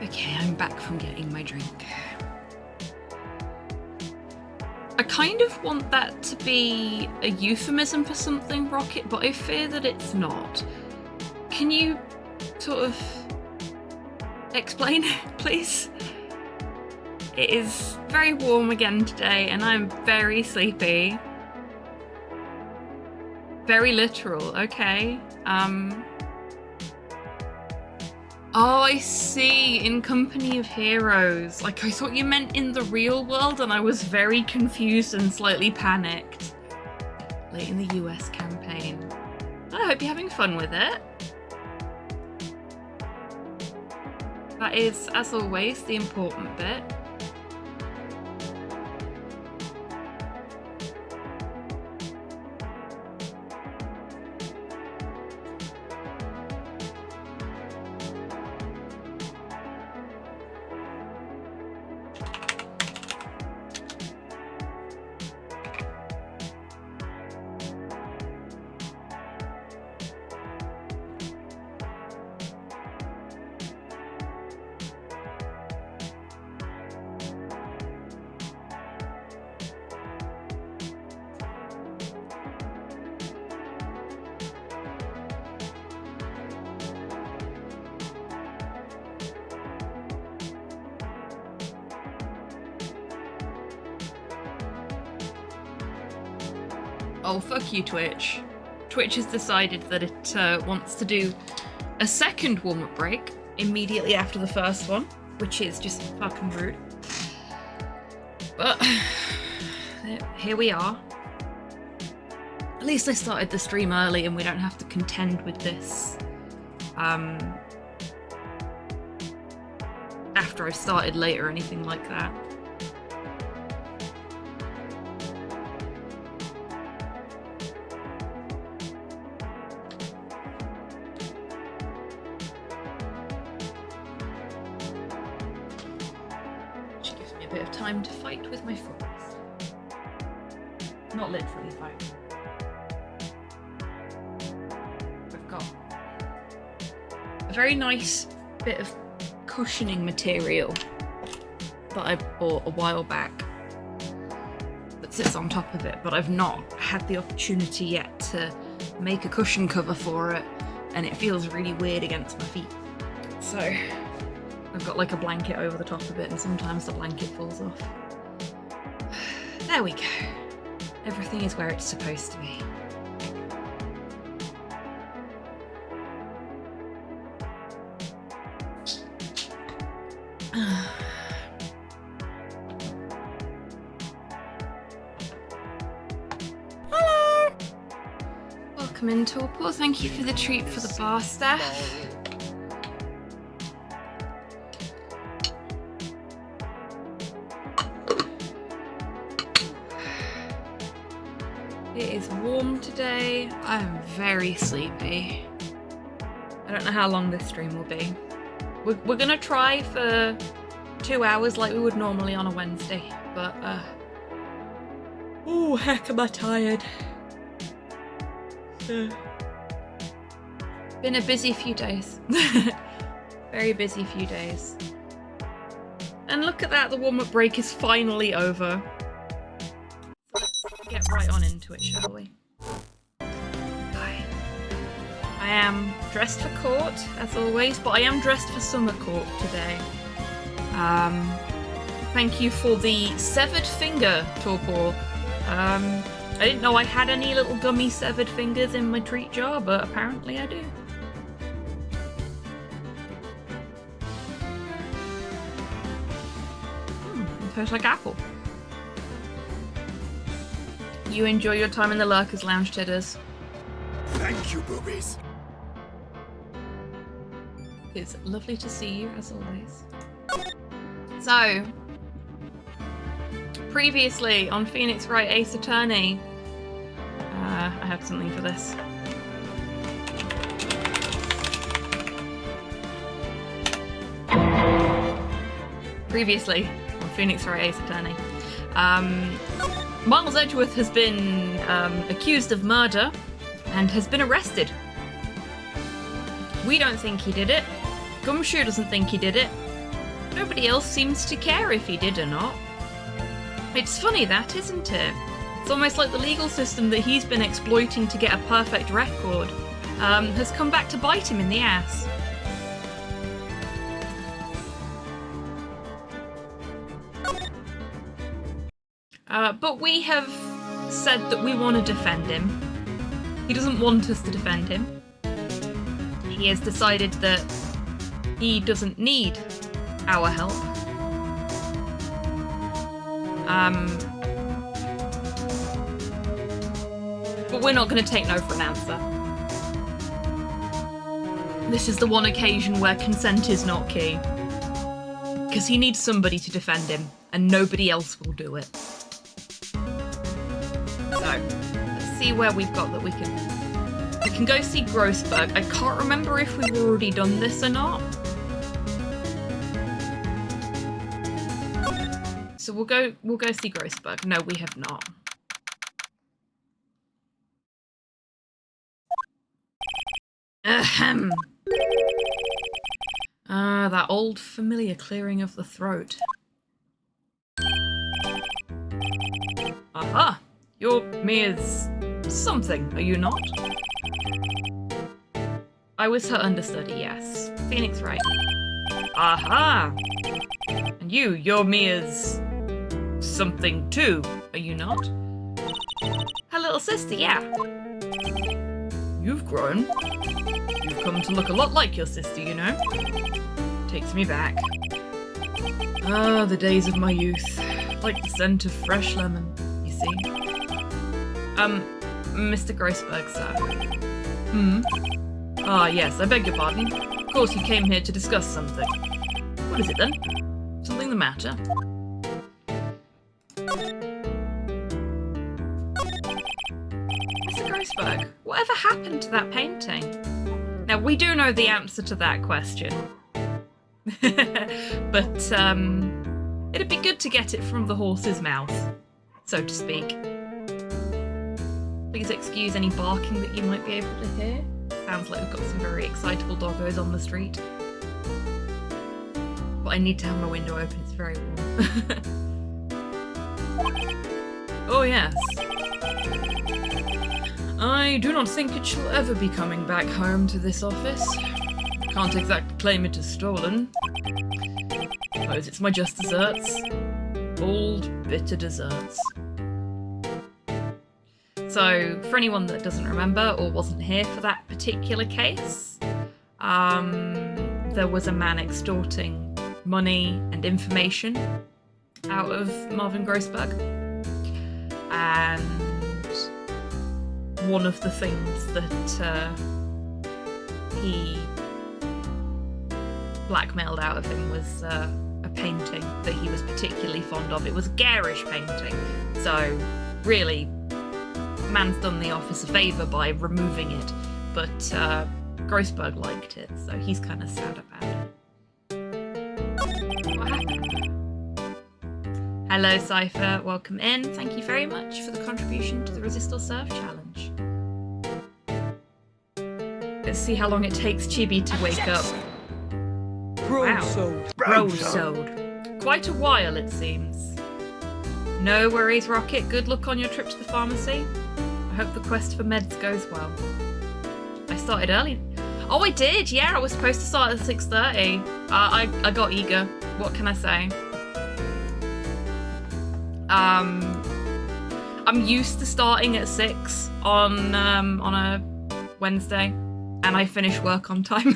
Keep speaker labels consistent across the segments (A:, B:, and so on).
A: Okay, I'm back from getting my drink. I kind of want that to be a euphemism for something, Rocket, but I fear that it's not. Can you sort of explain, please? It is very warm again today and I'm very sleepy. Very literal, okay. Oh, I see. In company of heroes. Like, I thought you meant in the real world, and I was very confused and slightly panicked. Late in the US campaign. I hope you're having fun with it. That is, as always, the important bit. Oh, fuck you, Twitch. Twitch has decided that it wants to do a second warm-up break immediately after the first one, which is just fucking rude. But here we are. At least I started the stream early and we don't have to contend with this after I've started late or anything like that. Time to fight with my forest. Not literally fight. I've got a very nice bit of cushioning material that I bought a while back that sits on top of it, but I've not had the opportunity yet to make a cushion cover for it, and it feels really weird against my feet. So I've got like a blanket over the top of it, and sometimes the blanket falls off. There we go. Everything is where it's supposed to be. Hello! Welcome in, Torpor. Thank you for the treat for the bar staff. It is warm today. I am very sleepy. I don't know how long this stream will be. We're gonna try for 2 hours like we would normally on a Wednesday, but oh heck am I tired. Been a busy few days. Very busy few days. And look at that, the warm-up break is finally over. Get right on into it, shall we? Hi. I am dressed for court, as always, but I am dressed for summer court today. Thank you for the severed finger, Torpor. I didn't know I had any little gummy severed fingers in my treat jar, but apparently I do. It tastes like apple. You enjoy your time in the Lurkers Lounge, Tidders.
B: Thank you, boobies.
A: It's lovely to see you, as always. So, previously on Phoenix Wright Ace Attorney, I have something for this. Previously on Phoenix Wright Ace Attorney, Miles Edgeworth has been accused of murder and has been arrested. We don't think he did it. Gumshoe doesn't think he did it. Nobody else seems to care if he did or not. It's funny that, isn't it? It's almost like the legal system that he's been exploiting to get a perfect record has come back to bite him in the ass. But we have said that we want to defend him. He doesn't want us to defend him. He has decided that he doesn't need our help. But we're not going to take no for an answer. This is the one occasion where consent is not key. Because he needs somebody to defend him, and nobody else will do it. So, let's see where we've got that we can go see Grossberg. I can't remember if we've already done this or not. So we'll go see Grossberg. No, we have not. Ahem. That old familiar clearing of the throat. Aha! You're Mia's something, are you not? I was her understudy, yes. Phoenix Wright. Aha! And you're Mia's something too, are you not? Her little sister, yeah. You've grown. You've come to look a lot like your sister, you know? Takes me back. Ah, the days of my youth. Like the scent of fresh lemon, you see. Mr. Grossberg, sir. Ah, yes, I beg your pardon. Of course you came here to discuss something. What is it then? Something the matter? Mr. Grossberg, whatever happened to that painting? Now, we do know the answer to that question. But, it'd be good to get it from the horse's mouth, so to speak. Please excuse any barking that you might be able to hear. Sounds like we've got some very excitable doggos on the street. But I need to have my window open, it's very warm. Oh yes. I do not think it shall ever be coming back home to this office. Can't exactly claim it as stolen. Suppose it's my just desserts. Old, bitter desserts. So, for anyone that doesn't remember or wasn't here for that particular case, there was a man extorting money and information out of Marvin Grossberg. And one of the things that he blackmailed out of him was a painting that he was particularly fond of. It was a garish painting. So, really, man's done the office a favour by removing it, but Grossberg liked it, so he's kind of sad about it. What happened? Hello, Cypher. Welcome in. Thank you very much for the contribution to the Resist or Serve challenge. Let's see how long it takes Chibi to wake up. Wow. Brosode. Quite a while, it seems. No worries, Rocket. Good luck on your trip to the pharmacy. I hope the quest for meds goes well. I started early. Oh, I did. Yeah, I was supposed to start at 6:30. I got eager. What can I say? I'm used to starting at 6 on a Wednesday, and I finish work on time.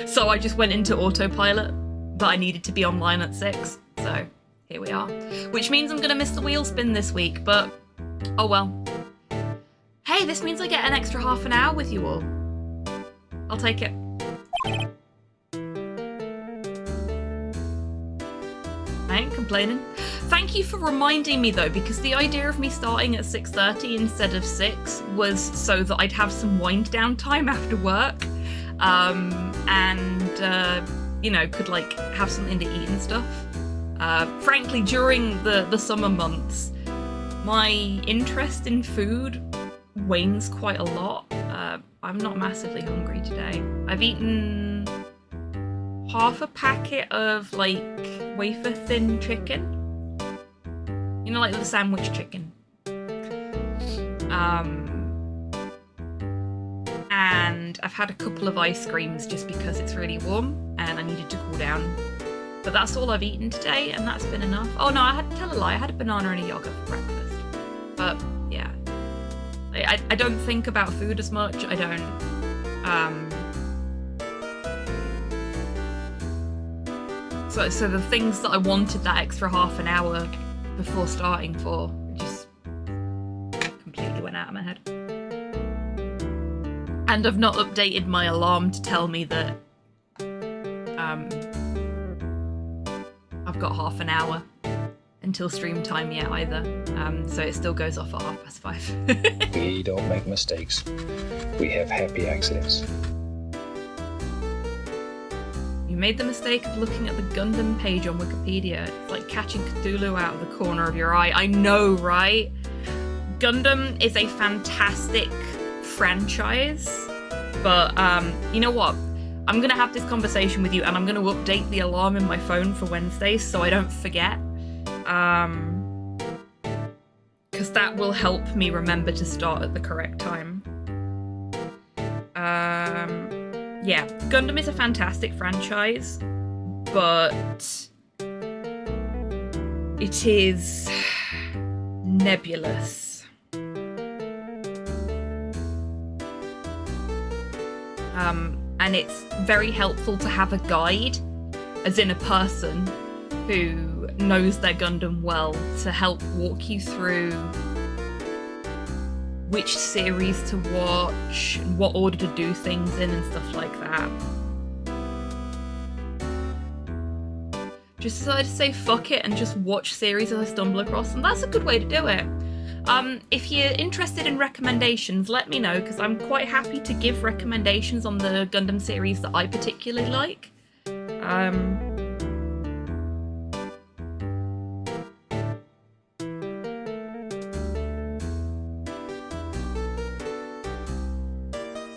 A: So I just went into autopilot, but I needed to be online at 6. So here we are. Which means I'm gonna miss the wheel spin this week, but oh well. Hey, this means I get an extra half an hour with you all. I'll take it. I ain't complaining. Thank you for reminding me though, because the idea of me starting at 6:30 instead of 6 was so that I'd have some wind down time after work, and you know, could like have something to eat and stuff. Frankly, during the summer months, my interest in food wanes quite a lot. I'm not massively hungry today. I've eaten half a packet of like wafer thin chicken. You know, like the sandwich chicken. And I've had a couple of ice creams just because it's really warm and I needed to cool down. But that's all I've eaten today, and that's been enough. Oh no, I had to tell a lie. I had a banana and a yogurt for breakfast. But yeah, I don't think about food as much. I don't. So the things that I wanted that extra half an hour before starting for just completely went out of my head. And I've not updated my alarm to tell me that I've got half an hour until stream time yet either. So it still goes off at 5:30.
C: We don't make mistakes. We have happy accidents.
A: You made the mistake of looking at the Gundam page on Wikipedia. It's like catching Cthulhu out of the corner of your eye. I know, right? Gundam is a fantastic franchise, but you know what? I'm gonna have this conversation with you and I'm gonna update the alarm in my phone for Wednesdays so I don't forget. Because that will help me remember to start at the correct time. Yeah, Gundam is a fantastic franchise, but it is nebulous. And it's very helpful to have a guide, as in a person who knows their Gundam well, to help walk you through which series to watch, and what order to do things in, and stuff like that. Just decided to say fuck it and just watch series as I stumble across them. That's a good way to do it. If you're interested in recommendations, let me know, because I'm quite happy to give recommendations on the Gundam series that I particularly like.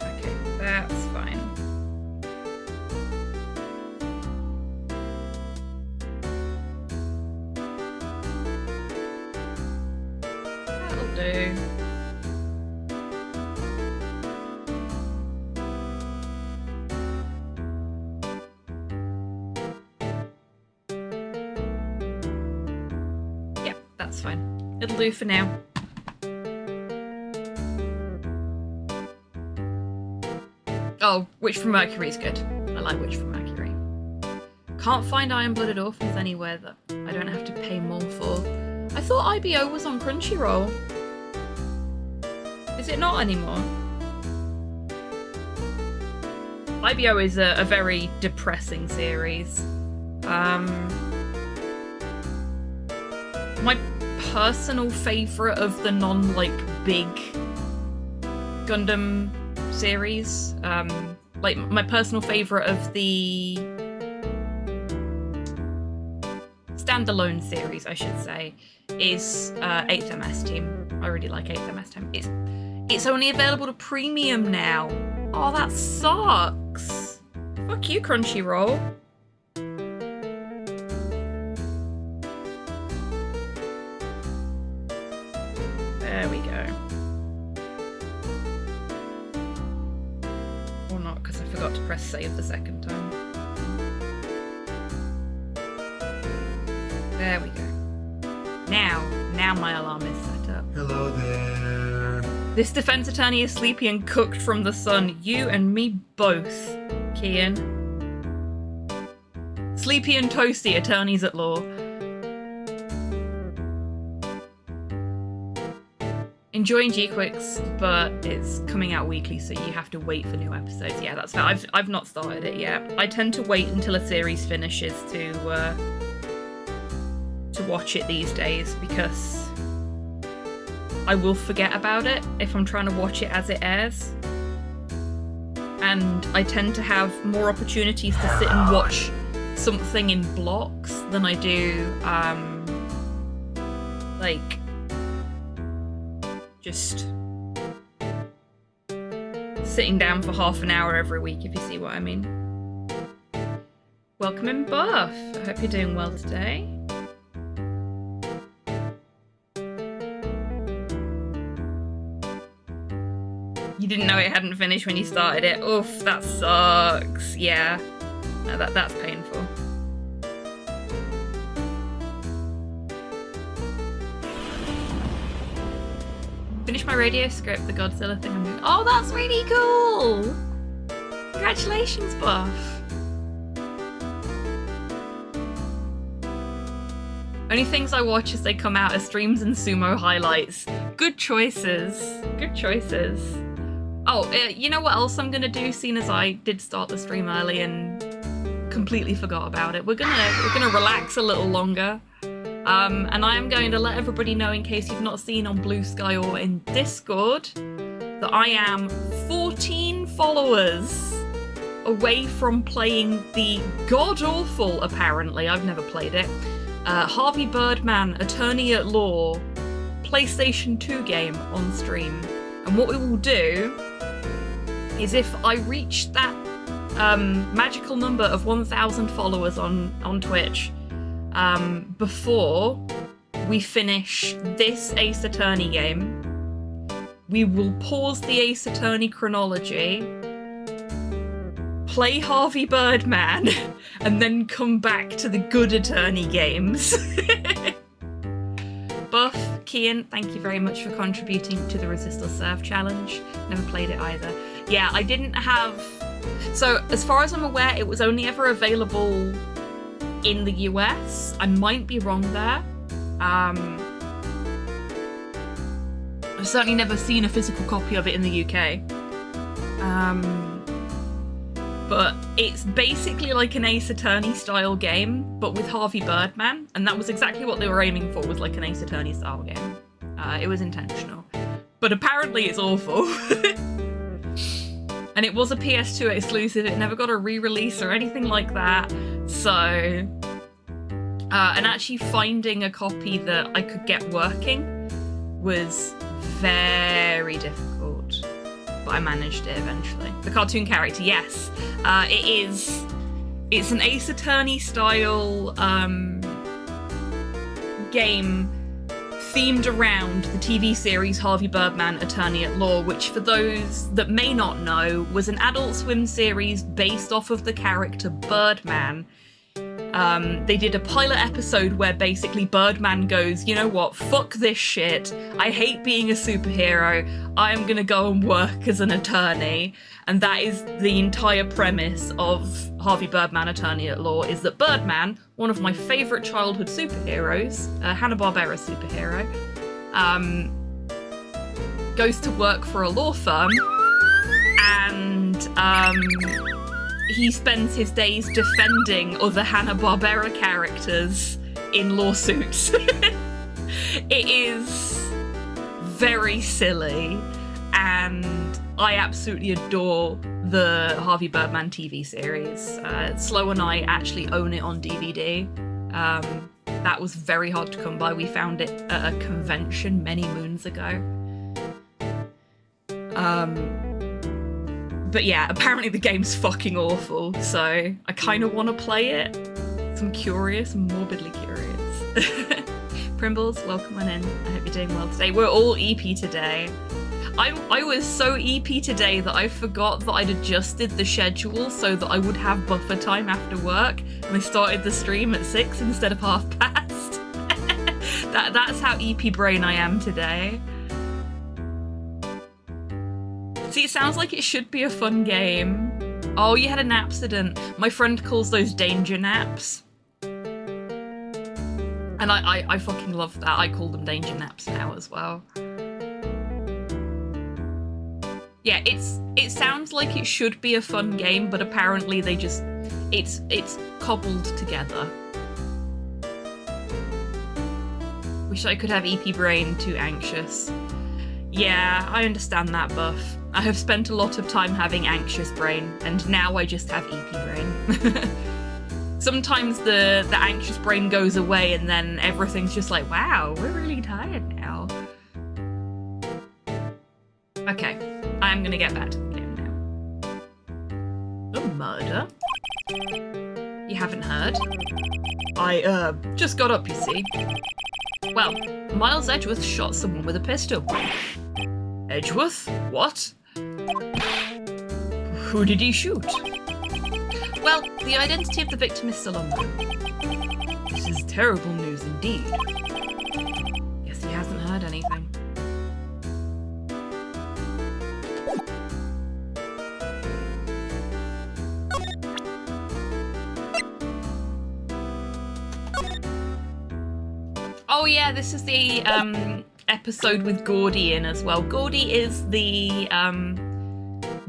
A: Okay, that's fine. That'll do. Yep, that's fine. It'll do for now. Oh, Witch from Mercury is good. I like Witch from Mercury. Can't find Iron-Blooded Orphans anywhere that I don't have to pay more for. I thought IBO was on Crunchyroll. Is it not anymore? IBO is a very depressing series. My personal favourite of the big Gundam series, like my personal favourite of the standalone series, I should say, is 8th MS Team. I really like 8th MS Team. It's only available to premium now. Oh, that sucks. Fuck you, Crunchyroll. There we go. Or not, because I forgot to press save the second time. There we go. Now my alarm is set up.
B: Hello there.
A: This defense attorney is sleepy and cooked from the sun. You and me both, Kian. Sleepy and toasty attorneys at law. Enjoying G-Quicks, but it's coming out weekly, so you have to wait for new episodes. Yeah, that's fair. I've not started it yet. I tend to wait until a series finishes to watch it these days, because I will forget about it if I'm trying to watch it as it airs. And I tend to have more opportunities to sit and watch something in blocks than I do, like, just sitting down for half an hour every week, if you see what I mean. welcome in, Buff. I hope you're doing well today. You didn't know it hadn't finished when you started it. Oof, that sucks. Yeah, no, that's painful. Finished my radio script, the Godzilla thing I'm doing. Oh, that's really cool! Congratulations, Buff. Only things I watch as they come out are streams and sumo highlights. Good choices. Good choices. Oh, you know what else I'm gonna do, seeing as I did start the stream early and completely forgot about it. We're gonna relax a little longer. And I am going to let everybody know, in case you've not seen on Blue Sky or in Discord, that I am 14 followers away from playing the god-awful, apparently, I've never played it, Harvey Birdman Attorney at Law PlayStation 2 game on stream. And what we will do is, if I reach that magical number of 1,000 followers on Twitch, before we finish this Ace Attorney game, we will pause the Ace Attorney chronology, play Harvey Birdman, and then come back to the good Attorney games. Buff, Kian, thank you very much for contributing to the Resist or Serve challenge. Never played it either. Yeah, I didn't have... So, as far as I'm aware, it was only ever available in the US. I might be wrong there. I've certainly never seen a physical copy of it in the UK. But it's basically like an Ace Attorney style game, but with Harvey Birdman, and that was exactly what they were aiming for, was like an Ace Attorney style game. It was intentional. But apparently it's awful. And it was a PS2 exclusive, it never got a re-release or anything like that. So, and actually finding a copy that I could get working was very difficult, but I managed it eventually. The cartoon character, yes. It's an Ace Attorney style game themed around the TV series Harvey Birdman Attorney at Law, which, for those that may not know, was an Adult Swim series based off of the character Birdman. They did a pilot episode where basically Birdman goes, you know what, fuck this shit, I hate being a superhero, I am gonna go and work as an attorney. And that is the entire premise of Harvey Birdman Attorney at Law, is that Birdman, one of my favourite childhood superheroes, Hanna-Barbera superhero, goes to work for a law firm, and he spends his days defending other Hanna-Barbera characters in lawsuits. It is very silly, and I absolutely adore the Harvey Birdman TV series. Slow and I actually own it on DVD. That was very hard to come by. We found it at a convention many moons ago. But yeah, apparently the game's fucking awful, so I kind of want to play it. So I'm curious, morbidly curious. Primbles, welcome on in. I hope you're doing well today. We're all EP today. I was so EP today that I forgot that I'd adjusted the schedule so that I would have buffer time after work, and I started the stream at 6 instead of past. That's how EP brain I am today. See, it sounds like it should be a fun game. Oh, you had an accident. My friend calls those danger naps. And I fucking love that. I call them danger naps now as well. Yeah, it sounds like it should be a fun game, but apparently they just, it's cobbled together. Wish I could have EP brain, too anxious. Yeah, I understand that, Buff. I have spent a lot of time having anxious brain, and now I just have EP brain. Sometimes the anxious brain goes away, and then everything's just like, wow, we're really tired now. Okay, I'm gonna get back to the game now. Oh, murder? You haven't heard? I, just got up, you see. Well, Miles Edgeworth shot someone with a pistol. Edgeworth? What? Who did he shoot? Well, the identity of the victim is still unknown. This is terrible news indeed. Guess he hasn't heard anything. Oh yeah, this is the episode with Gordy in as well. Gordy is the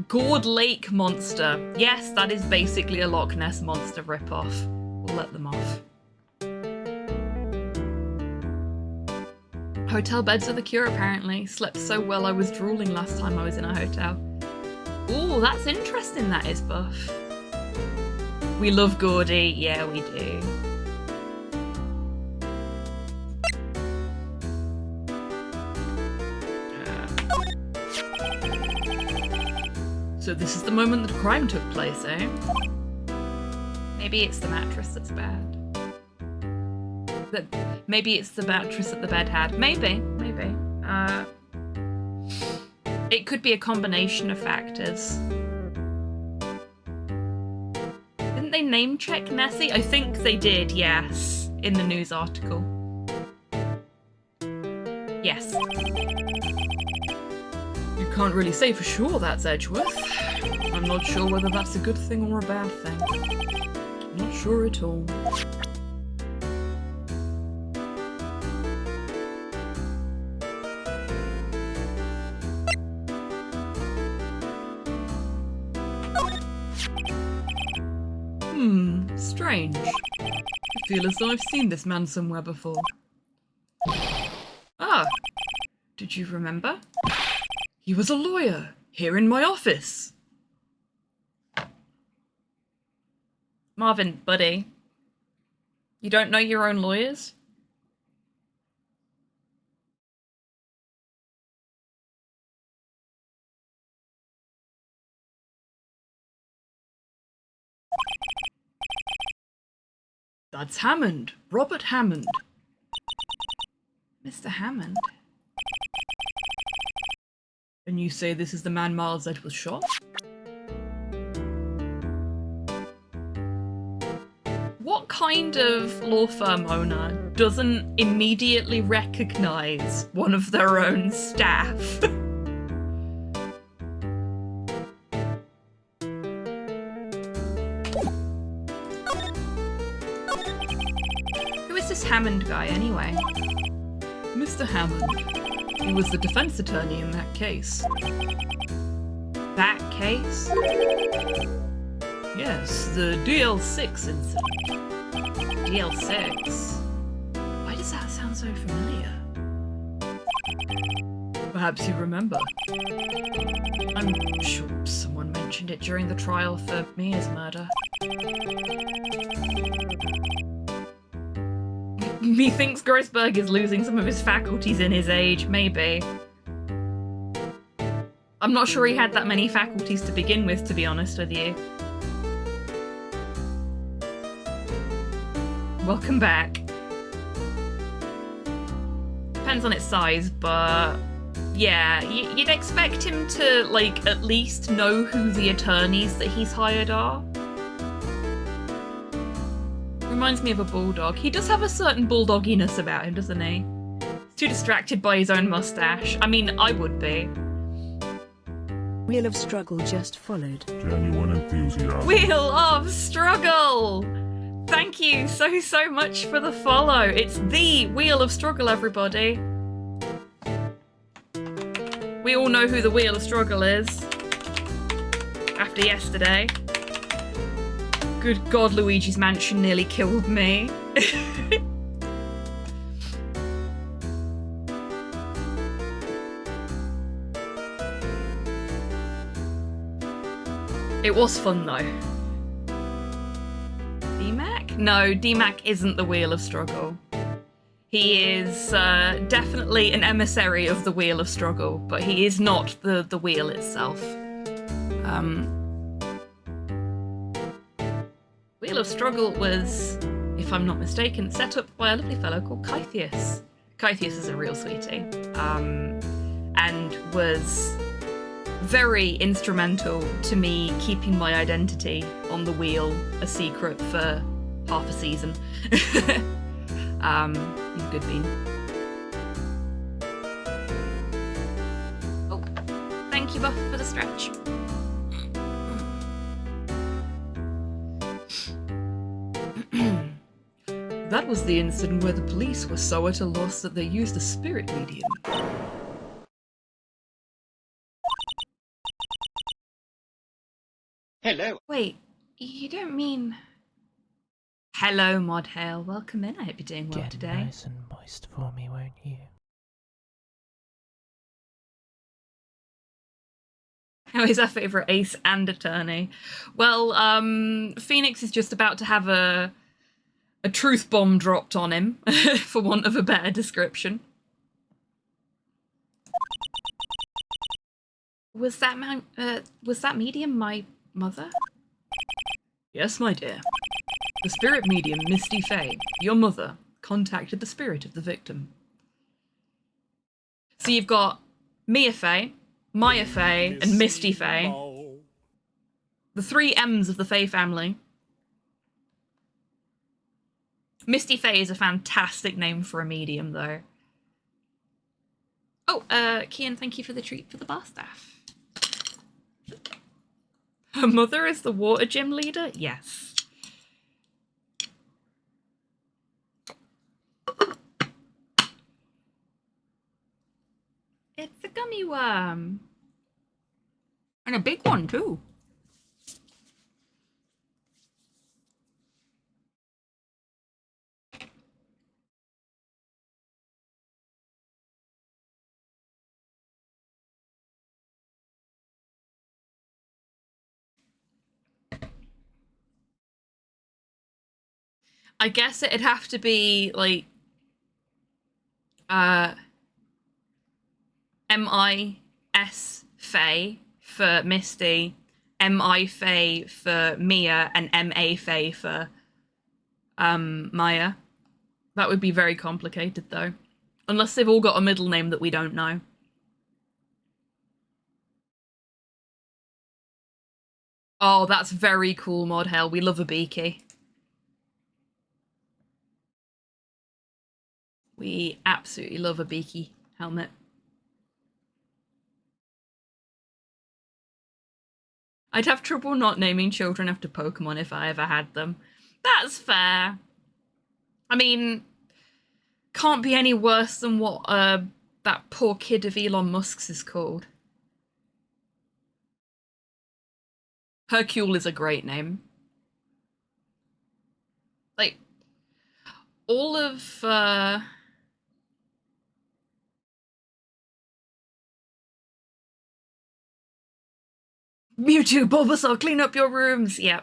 A: Gourd Lake monster. Yes, that is basically a Loch Ness monster ripoff. We'll let them off. Hotel beds are the cure, apparently. Slept so well I was drooling last time I was in a hotel. Ooh, that's interesting, that is, Buff. We love Gordy. Yeah, we do. So this is the moment that crime took place, eh? Maybe it's the mattress that's bad. Maybe it's the mattress that the bed had. Maybe. It could be a combination of factors. Didn't they name check Nessie? I think they did, yes, in the news article. Yes. You can't really say for sure that's Edgeworth. I'm not sure whether that's a good thing or a bad thing. Not sure at all. Strange. I feel as though I've seen this man somewhere before. Ah, did you remember? He was a lawyer, here in my office. Marvin, buddy. You don't know your own lawyers? That's Hammond. Robert Hammond. Mr. Hammond? And you say this is the man Miles Edgeworth shot? What kind of law firm owner doesn't immediately recognise one of their own staff? Who is this Hammond guy anyway? Mr. Hammond. He was the defense attorney in that case. That case? Yes, the DL6 incident. DL6? Why does that sound so familiar? Perhaps you remember. I'm sure someone mentioned it during the trial for Mia's murder. Methinks Grossberg is losing some of his faculties in his age, maybe. I'm not sure he had that many faculties to begin with, to be honest with you. Welcome back. Depends on its size, but yeah, you'd expect him to, like, at least know who the attorneys that he's hired are. Reminds me of a bulldog. He does have a certain bulldogginess about him, doesn't he? He's too distracted by his own mustache. I mean, I would be.
D: Wheel of Struggle just followed.
B: Genuine enthusiasm.
A: Wheel of Struggle! Thank you so much for the follow. It's the Wheel of Struggle, everybody. We all know who the Wheel of Struggle is. After yesterday. Good God, Luigi's Mansion nearly killed me. It was fun though. DMAC? No, DMAC isn't the Wheel of Struggle. He is definitely an emissary of the Wheel of Struggle, but he is not the wheel itself. Wheel Wheel of Struggle was, if I'm not mistaken, set up by a lovely fellow called Kythius. Kythius is a real sweetie, and was very instrumental to me keeping my identity on the wheel a secret for half a season. He's a good bean. Oh, thank you, Buff, for the stretch. That was the incident where the police were so at a loss that they used a spirit medium.
E: Hello.
A: Wait, you don't mean... Hello, Mod Hale. Welcome in. I hope you're doing well
F: Get
A: today.
F: nice and moist for me, won't you?
A: How is our favourite ace and attorney? Well, Phoenix is just about to have a truth bomb dropped on him, for want of a better description. Was that medium my mother? Yes, my dear. The spirit medium, Misty Faye, your mother, contacted the spirit of the victim. So you've got Mia Faye, Maya Faye, and Misty Faye. The 3 M's of the Faye family. Misty Faye is a fantastic name for a medium, though. Oh, Kian, thank you for the treat for the bar staff. Her mother is the water gym leader? Yes. It's a gummy worm. And a big one, too. I guess it'd have to be, like, M-I-S Faye for Misty, M-I Faye for Mia, and M-A Faye for, Maya. That would be very complicated, though. Unless they've all got a middle name that we don't know. Oh, that's very cool, Mod Hell. We love a beaky. We absolutely love a beaky helmet. I'd have trouble not naming children after Pokemon if I ever had them. That's fair. I mean, can't be any worse than what that poor kid of Elon Musk's is called. Hercule is a great name. Like, all of Mewtwo, Bulbasaur, clean up your rooms. Yeah.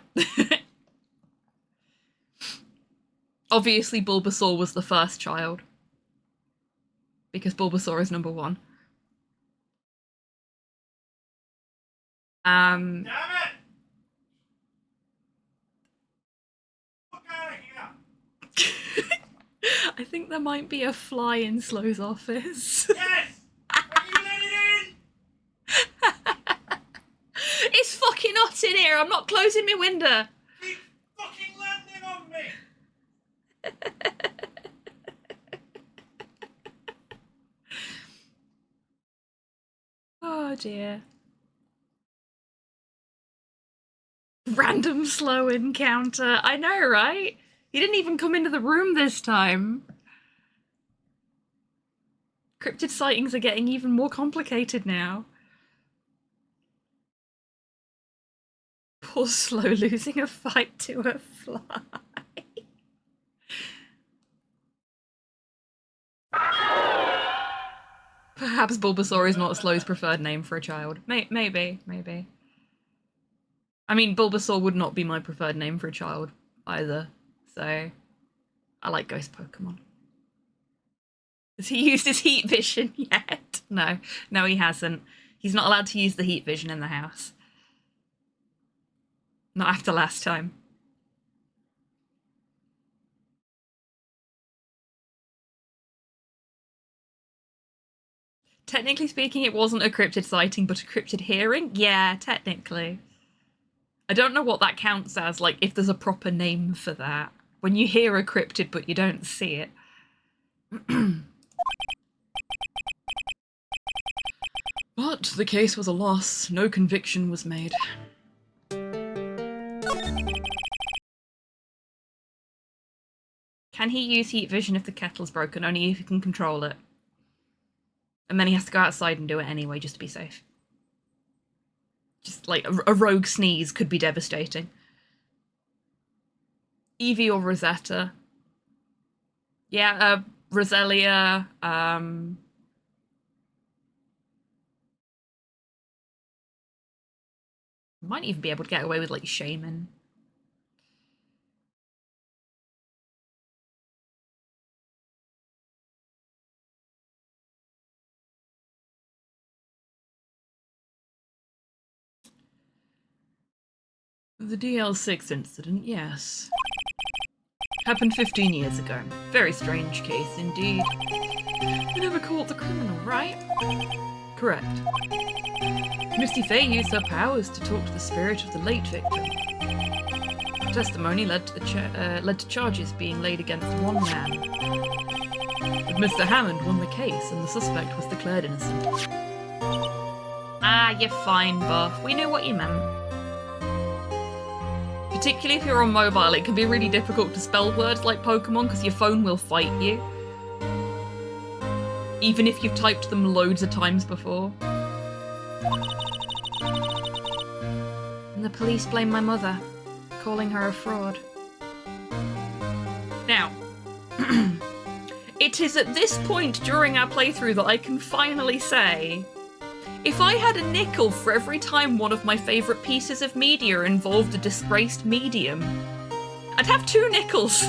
A: Obviously, Bulbasaur was the first child. Because Bulbasaur is number 1.
B: Damn it! Look out of here!
A: I think there might be a fly in Slow's office.
B: Yes! Will you let it in?
A: It's fucking hot in here. I'm not closing my window.
B: Keep fucking landing on me!
A: Oh dear. Random slow encounter. I know, right? He didn't even come into the room this time. Cryptid sightings are getting even more complicated now. Poor Slow losing a fight to a fly. Perhaps Bulbasaur is not Slow's preferred name for a child. Maybe. I mean, Bulbasaur would not be my preferred name for a child either, so I like ghost Pokemon. Has he used his heat vision yet? No, he hasn't. He's not allowed to use the heat vision in the house. Not after last time. Technically speaking, it wasn't a cryptid sighting, but a cryptid hearing? Yeah, technically. I don't know what that counts as, like, if there's a proper name for that. When you hear a cryptid but you don't see it. But the case was a loss. No conviction was made. Can he use heat vision if the kettle's broken? Only if he can control it. And then he has to go outside and do it anyway, just to be safe. Just like a rogue sneeze could be devastating. Evie or Rosetta? Yeah, Roselia, might even be able to get away with like Shaman. The DL6 incident, yes. Happened 15 years ago. Very strange case indeed. We never caught the criminal, right? Correct. Misty Faye used her powers to talk to the spirit of the late victim. Testimony led to charges being laid against one man. But Mr. Hammond won the case and the suspect was declared innocent. Ah, you're fine, Buff. We knew what you meant. Particularly if you're on mobile, it can be really difficult to spell words like Pokemon because your phone will fight you. Even if you've typed them loads of times before. And the police blame my mother, calling her a fraud. Now, it is at this point during our playthrough that I can finally say, if I had a nickel for every time one of my favourite pieces of media involved a disgraced medium, I'd have 2 nickels.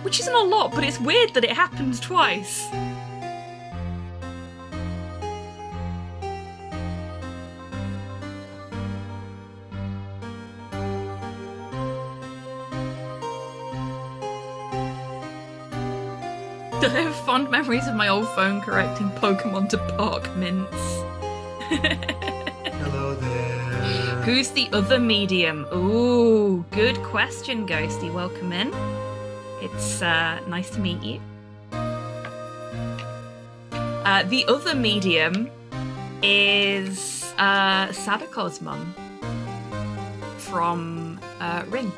A: Which isn't a lot, but it's weird that it happens twice. I have fond memories of my old phone correcting Pokemon to Park Mints.
B: Hello there.
A: Who's the other medium? Ooh, good question, Ghosty. Welcome in. It's nice to meet you. The other medium is Sadako's mum from Ring.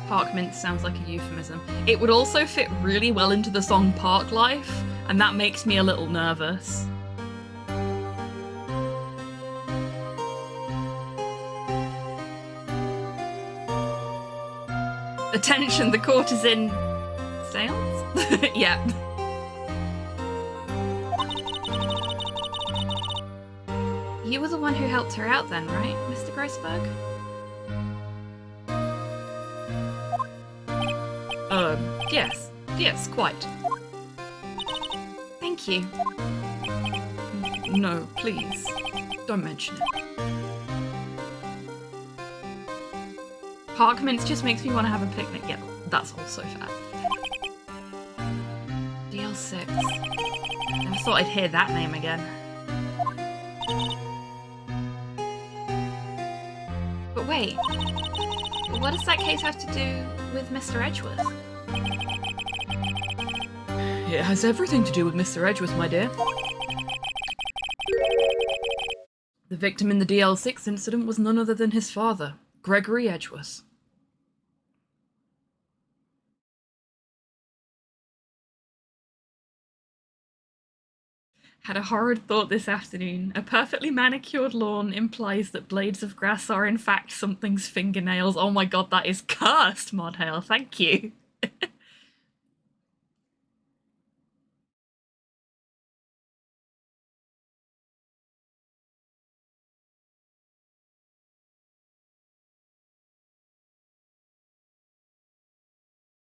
A: Park Mint sounds like a euphemism. It would also fit really well into the song Park Life, and that makes me a little nervous. Attention, the court is in seance? Yeah. You were the one who helped her out then, right, Mr. Grossberg? Yes. Yes, quite. Thank you. No, please. Don't mention it. Park Mints just makes me want to have a picnic. Yeah, that's also fair. DL6. Never thought I'd hear that name again. But wait. What does that case have to do with Mr. Edgeworth? It has everything to do with Mr. Edgeworth, my dear. The victim in the DL6 incident was none other than his father, Gregory Edgeworth. Had a horrid thought this afternoon. A perfectly manicured lawn implies that blades of grass are in fact something's fingernails. Oh my god, that is cursed, Modhail. Thank you.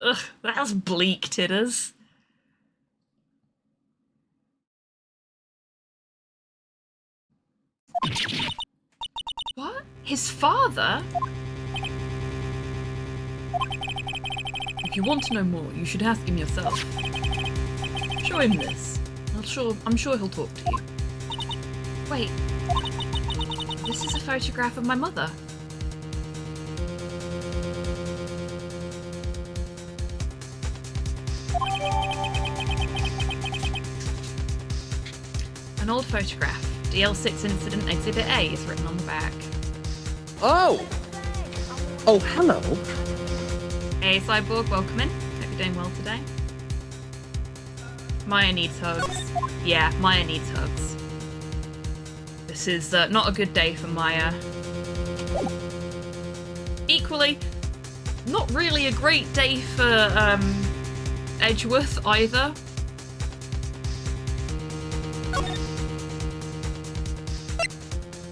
A: Ugh, that's bleak, Tidders. His father? If you want to know more, you should ask him yourself. Show him this. I'm sure he'll talk to you. Wait. This is a photograph of my mother. An old photograph. DL6 Incident Exhibit A is written on the back.
E: Oh! Oh, hello.
A: Hey, Cyborg, welcome in. Hope you're doing well today. Maya needs hugs. Yeah, Maya needs hugs. This is not a good day for Maya. Equally, not really a great day for Edgeworth either.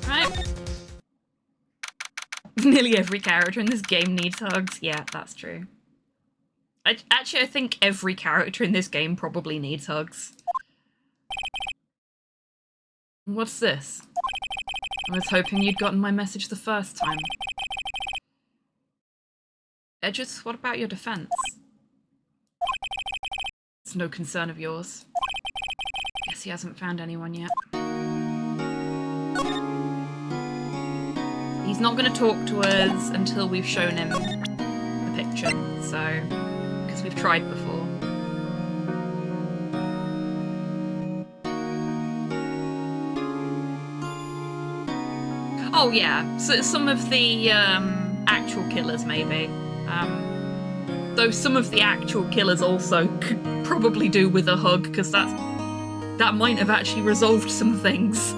A: Right. Nearly every character in this game needs hugs. Yeah, that's true. Actually, I think every character in this game probably needs hugs. What's this? I was hoping you'd gotten my message the first time. Edges, what about your defense? It's no concern of yours. Guess he hasn't found anyone yet. He's not going to talk to us until we've shown him the picture, so... because we've tried before. Oh yeah, so some of the actual killers maybe. Though some of the actual killers also could probably do with a hug, because that might have actually resolved some things.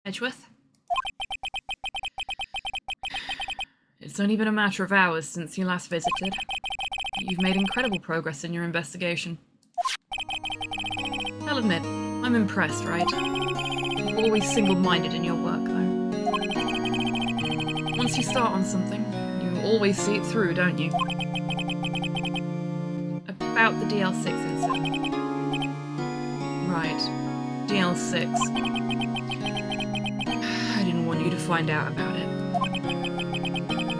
A: Edgeworth? It's only been a matter of hours since you last visited. You've made incredible progress in your investigation. I'll admit, I'm impressed, right? You're always single-minded in your work, though. Once you start on something, you always see it through, don't you? About the DL6 incident. Right. DL6. I didn't want you to find out about it.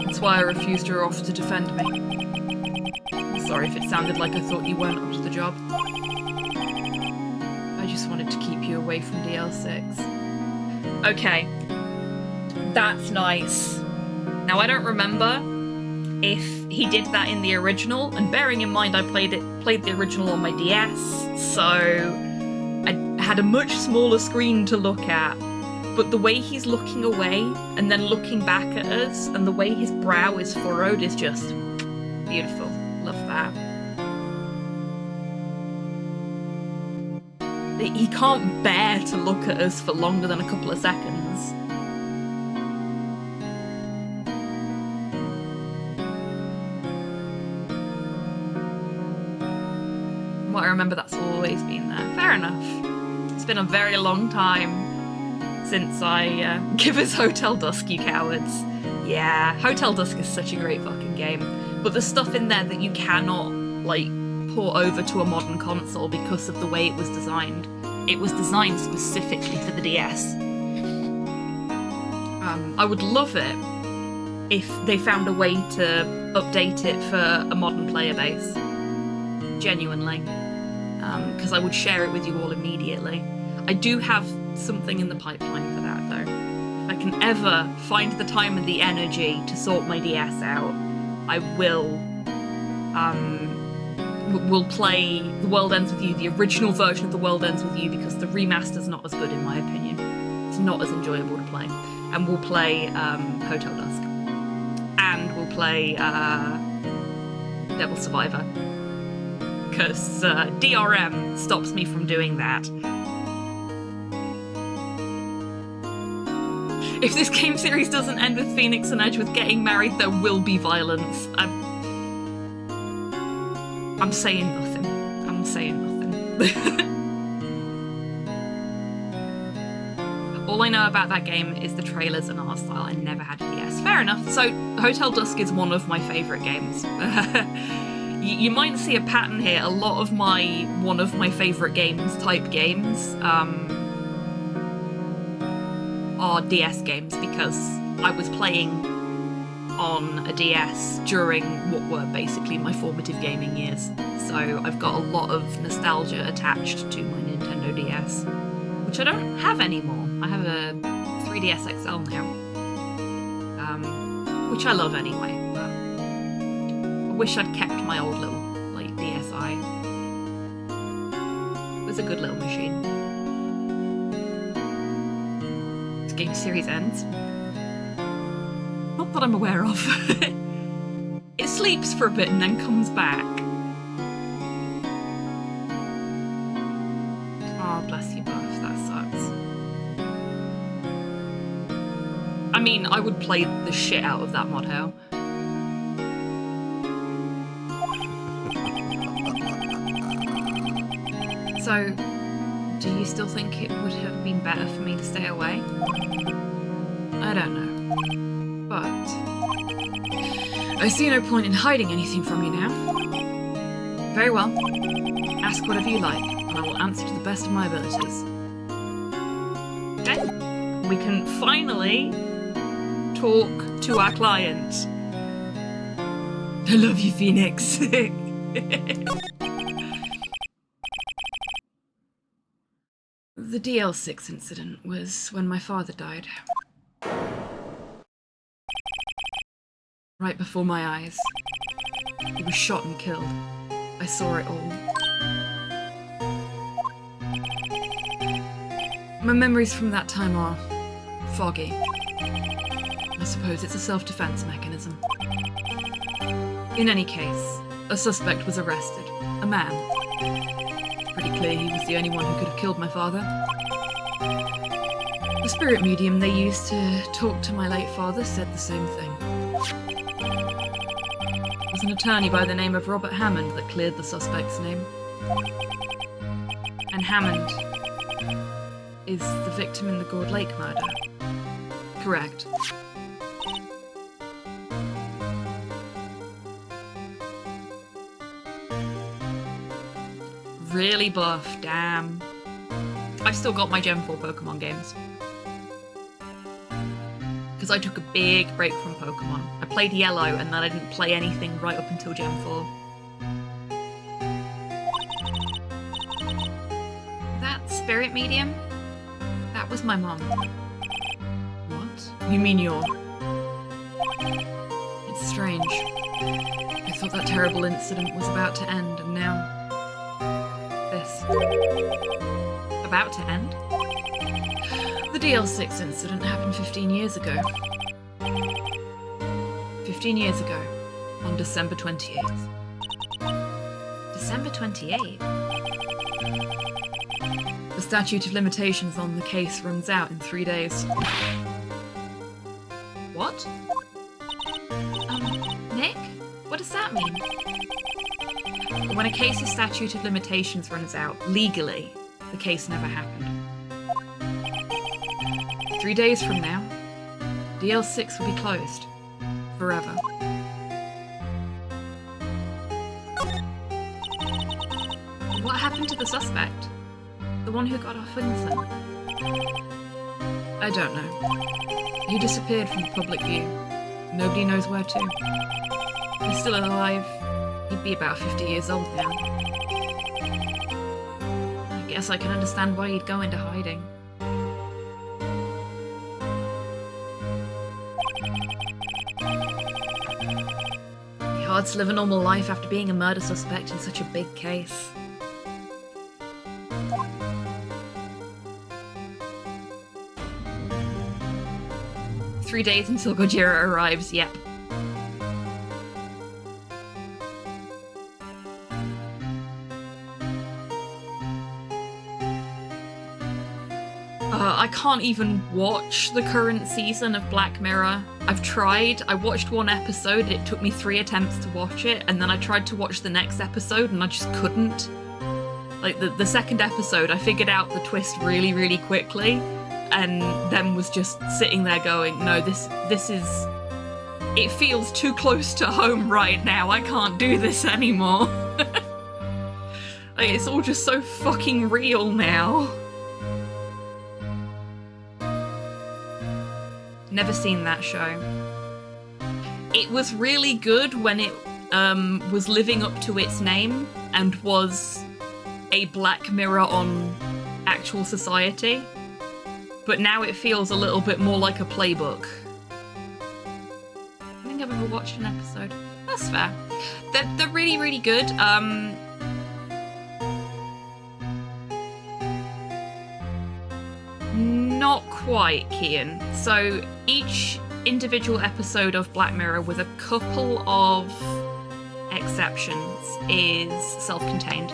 A: That's why I refused your offer to defend me. Sorry if it sounded like I thought you weren't up to the job. I just wanted to keep you away from DL6. Okay. That's nice. Now I don't remember if he did that in the original, and bearing in mind I played the original on my DS, so I had a much smaller screen to look at. But the way he's looking away and then looking back at us, and the way his brow is furrowed is just beautiful. Love that. He can't bear to look at us for longer than a couple of seconds. From what I remember, that's always been there. Fair enough. It's been a very long time since I give us Hotel Dusk, you cowards. Yeah, Hotel Dusk is such a great fucking game. But there's stuff in there that you cannot, like, port over to a modern console because of the way it was designed. It was designed specifically for the DS. I would love it if they found a way to update it for a modern player base. Genuinely. Because I would share it with you all immediately. I do have something in the pipeline for that, though. If I can ever find the time and the energy to sort my DS out, I will play The World Ends With You, the original version of The World Ends With You, because the remaster's not as good in my opinion. It's not as enjoyable to play. And we'll play Hotel Dusk. And we'll play Devil Survivor. Because DRM stops me from doing that. If this game series doesn't end with Phoenix and Edgeworth getting married, there will be violence. I'm saying nothing. I'm saying nothing. All I know about that game is the trailers and art style. I never had a DS. Fair enough. So, Hotel Dusk is one of my favourite games. you might see a pattern here. A lot of one of my favourite games type games are DS games, because I was playing on a DS during what were basically my formative gaming years. So I've got a lot of nostalgia attached to my Nintendo DS, which I don't have anymore. I have a 3DS XL now, which I love anyway, but I wish I'd kept my old little, like, DSi. It was a good little machine. This game series ends. Not that I'm aware of. It sleeps for a bit and then comes back. Oh, bless you both, that sucks. I mean, I would play the shit out of that mod hell. So, do you still think it would have been better for me to stay away? I don't know. But I see no point in hiding anything from you now. Very well. Ask whatever you like, and I will answer to the best of my abilities. Okay? We can finally talk to our client. I love you, Phoenix. The DL6 incident was when my father died. Right before my eyes. He was shot and killed. I saw it all. My memories from that time are foggy. I suppose it's a self-defense mechanism. In any case, a suspect was arrested. A man. It's pretty clear he was the only one who could have killed my father. The spirit medium they used to talk to my late father said the same thing. It was an attorney by the name of Robert Hammond that cleared the suspect's name. And Hammond is the victim in the Gourd Lake murder. Correct. Really buff, damn. I've still got my Gen 4 Pokemon games. Because I took a big break from Pokemon. I played Yellow and then I didn't play anything right up until Gen 4. That spirit medium? That was my mom. What? You mean you're... It's strange. I thought that terrible incident was about to end, and now... this. About to end? The DL6 incident happened 15 years ago. 15 years ago, on December 28th. December 28th? The statute of limitations on the case runs out in 3 days. What? Nick? What does that mean? When a case's statute of limitations runs out, legally, the case never happened. 3 days from now, DL6 will be closed. Forever. What happened to the suspect? The one who got off innocent? I don't know. He disappeared from public view. Nobody knows where to. He's still alive. He'd be about 50 years old now. I guess I can understand why he'd go into hiding. It'd be hard to live a normal life after being a murder suspect in such a big case. "3 days until Gojira arrives," yep. I can't even watch the current season of Black Mirror. I've tried. I watched one episode, it took me 3 attempts to watch it, and then I tried to watch the next episode and I just couldn't. Like, the second episode, I figured out the twist really, really quickly, and then was just sitting there going, no, this is it feels too close to home right now. I can't do this anymore. Like, it's all just so fucking real now. Never seen that show. It was really good when it was living up to its name and was a Black Mirror on actual society. But now it feels a little bit more like a playbook. I think I've ever watched an episode. That's fair. They're really, really good. Not quite, Kian. So each individual episode of Black Mirror, with a couple of exceptions, is self-contained.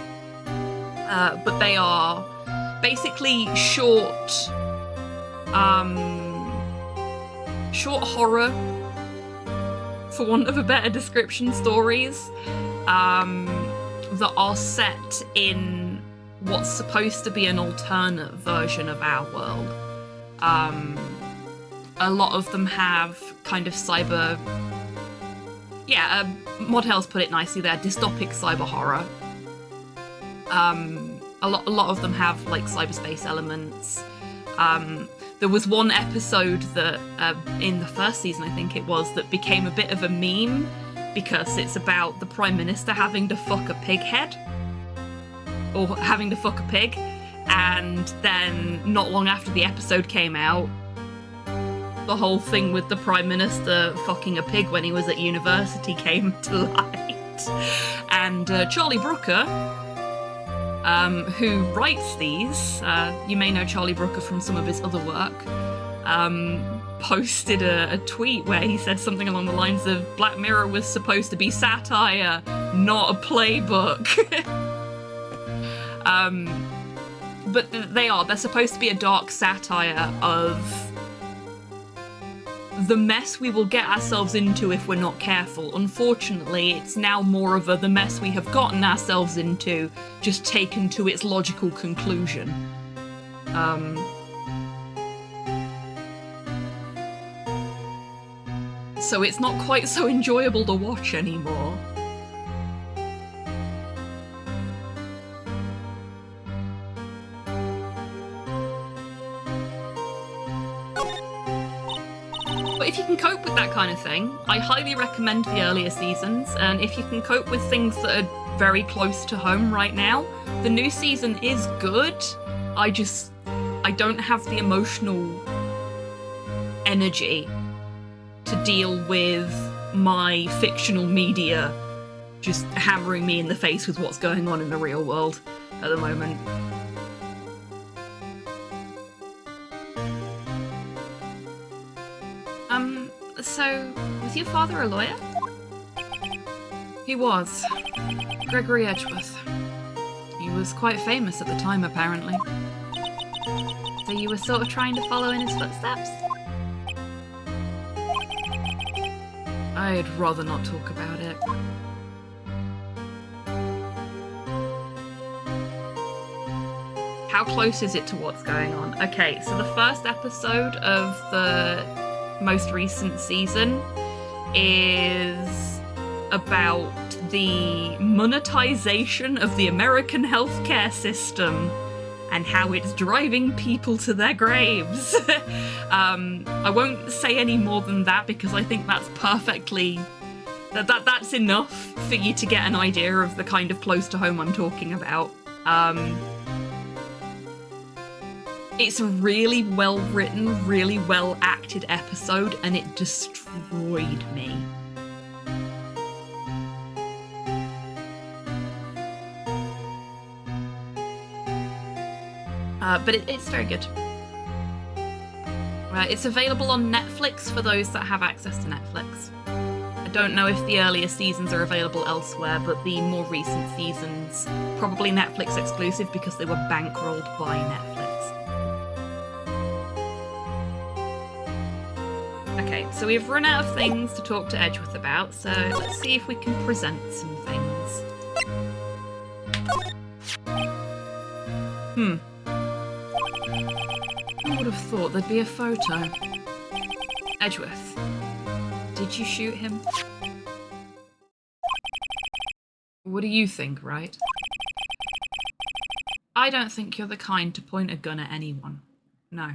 A: But they are basically short horror, for want of a better description, stories that are set in what's supposed to be an alternate version of our world. A lot of them have kind of cyber... Yeah, Modhel's put it nicely there, dystopic cyber horror. A lot of them have, like, cyberspace elements. There was one episode that, in the first season, I think it was, that became a bit of a meme because it's about the Prime Minister having to fuck a pig head. Or having to fuck a pig. And then, not long after the episode came out, the whole thing with the Prime Minister fucking a pig when he was at university came to light. And Charlie Brooker, who writes these, you may know Charlie Brooker from some of his other work, posted a tweet where he said something along the lines of Black Mirror was supposed to be satire, not a playbook. But they're supposed to be a dark satire of the mess we will get ourselves into if we're not careful. Unfortunately, it's now more of the mess we have gotten ourselves into, just taken to its logical conclusion. So it's not quite so enjoyable to watch anymore. But if you can cope with that kind of thing, I highly recommend the earlier seasons, and if you can cope with things that are very close to home right now, the new season is good. I don't have the emotional energy to deal with my fictional media just hammering me in the face with what's going on in the real world at the moment. So, was your father a lawyer? He was. Gregory Edgeworth. He was quite famous at the time, apparently. So you were sort of trying to follow in his footsteps? I'd rather not talk about it. How close is it to what's going on? Okay, so the first episode of the most recent season is about the monetization of the American healthcare system and how it's driving people to their graves. I won't say any more than that because I think that's perfectly... That's enough for you to get an idea of the kind of close to home I'm talking about. It's a really well written, really well acted episode, and it destroyed me. But it's very good. It's available on Netflix for those that have access to Netflix. I don't know if the earlier seasons are available elsewhere, but the more recent seasons, probably Netflix exclusive because they were bankrolled by Netflix. Okay, so we've run out of things to talk to Edgeworth about, so let's see if we can present some things. Who would have thought there'd be a photo? Edgeworth, do Did you shoot him? What do you think, right? I don't think you're the kind to point a gun at anyone. No.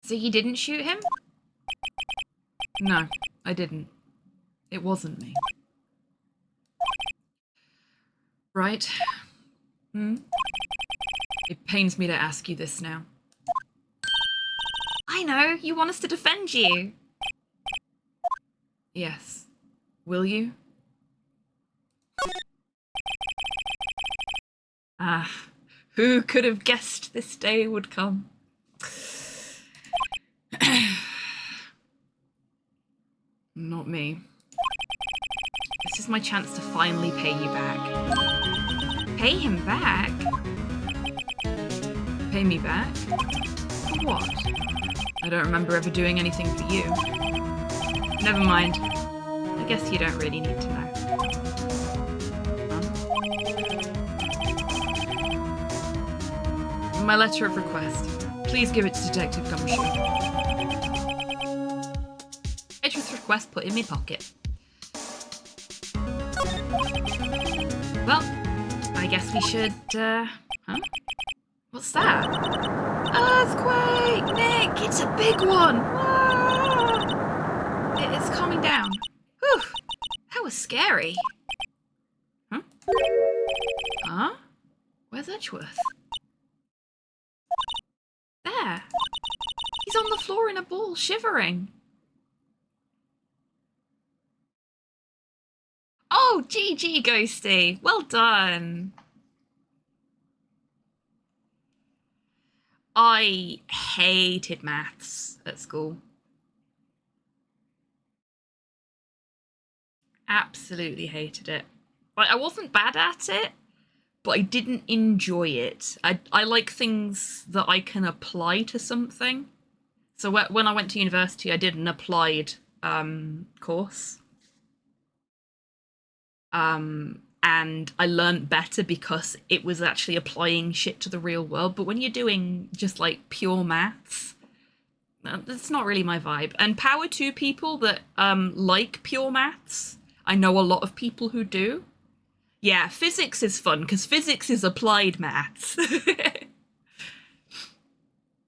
A: So you didn't shoot him? No, I didn't. It wasn't me. Right? Hmm? It pains me to ask you this now. I know, you want us to defend you. Yes. Will you? Ah, who could have guessed this day would come? Not me. This is my chance to finally pay you back. Pay him back? Pay me back? For what? I don't remember ever doing anything for you. Never mind. I guess you don't really need to know. Huh? My letter of request. Please give it to Detective Gumshoe. Letter of request put in my pocket. Well, I guess we should, huh? What's that? Earthquake! Nick, it's a big one! Whoa! It's calming down. Whew! That was scary. Huh? Huh? Where's Edgeworth? There. He's on the floor in a ball, shivering. Oh, GG, Ghosty. Well done. I hated maths at school. Absolutely hated it. Like, I wasn't bad at it, but I didn't enjoy it. I like things that I can apply to something. So when I went to university, I did an applied course. And I learned better because it was actually applying shit to the real world. But when you're doing just like pure maths, that's not really my vibe. And power to people that like pure maths. I know a lot of people who do. Yeah, physics is fun because physics is applied maths.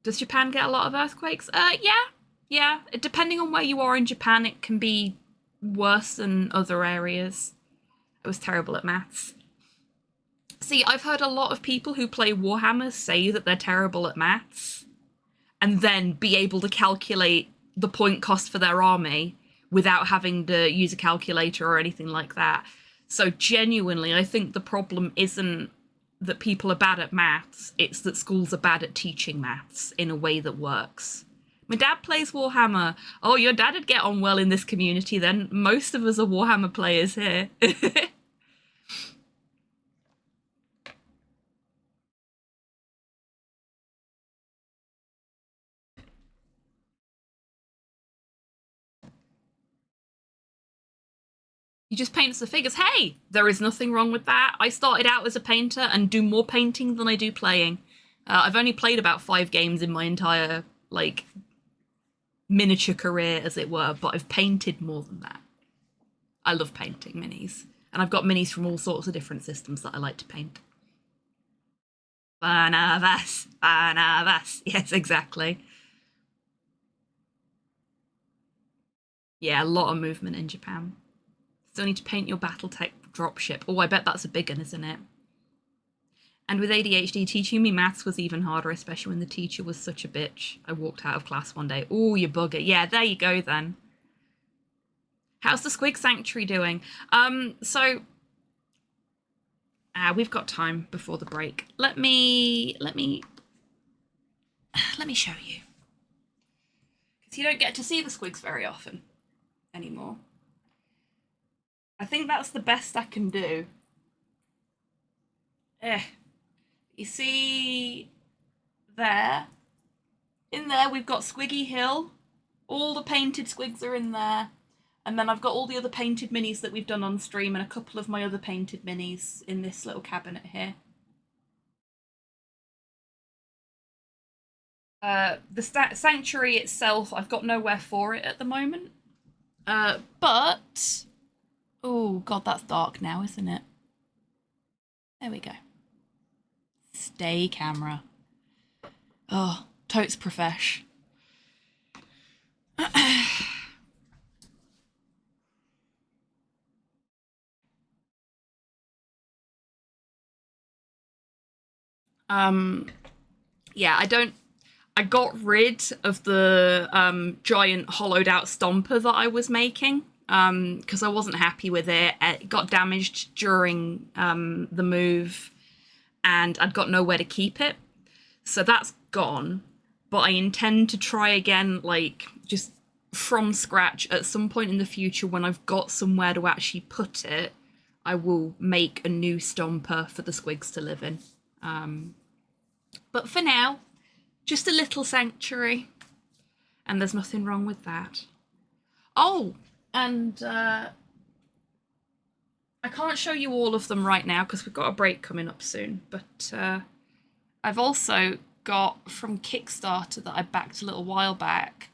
A: Does Japan get a lot of earthquakes? Yeah. Depending on where you are in Japan, it can be worse than other areas. I was terrible at maths. See, I've heard a lot of people who play Warhammer say that they're terrible at maths and then be able to calculate the point cost for their army without having to use a calculator or anything like that. So genuinely, I think the problem isn't that people are bad at maths, it's that schools are bad at teaching maths in a way that works. My dad plays Warhammer. Oh, your dad would get on well in this community then. Most of us are Warhammer players here. He just paints the figures. Hey, there is nothing wrong with that. I started out as a painter and do more painting than I do playing. I've only played about 5 games in my entire, like, miniature career, as it were, but I've painted more than that. I love painting minis. And I've got minis from all sorts of different systems that I like to paint. Barnabas. Yes, exactly. Yeah, a lot of movement in Japan. Still need to paint your Battletech dropship. Oh, I bet that's a big one, isn't it? And with ADHD, teaching me maths was even harder, especially when the teacher was such a bitch. I walked out of class one day. Oh, you bugger. Yeah, there you go then. How's the Squig Sanctuary doing? We've got time before the break. Let me show you. Because you don't get to see the squigs very often anymore. I think that's the best I can do. You see there? In there we've got Squiggy Hill. All the painted squigs are in there. And then I've got all the other painted minis that we've done on stream and a couple of my other painted minis in this little cabinet here. Sanctuary itself, I've got nowhere for it at the moment. But... Oh, God, that's dark now, isn't it? There we go. Stay camera. Oh, totes profesh. Yeah, I got rid of the giant hollowed out stomper that I was making because I wasn't happy with it. It got damaged during the move and I'd got nowhere to keep it. So that's gone. But I intend to try again, like, just from scratch at some point in the future when I've got somewhere to actually put it. I will make a new stomper for the squigs to live in. But for now, just a little sanctuary. And there's nothing wrong with that. Oh, and I can't show you all of them right now because we've got a break coming up soon. But I've also got from Kickstarter that I backed a little while back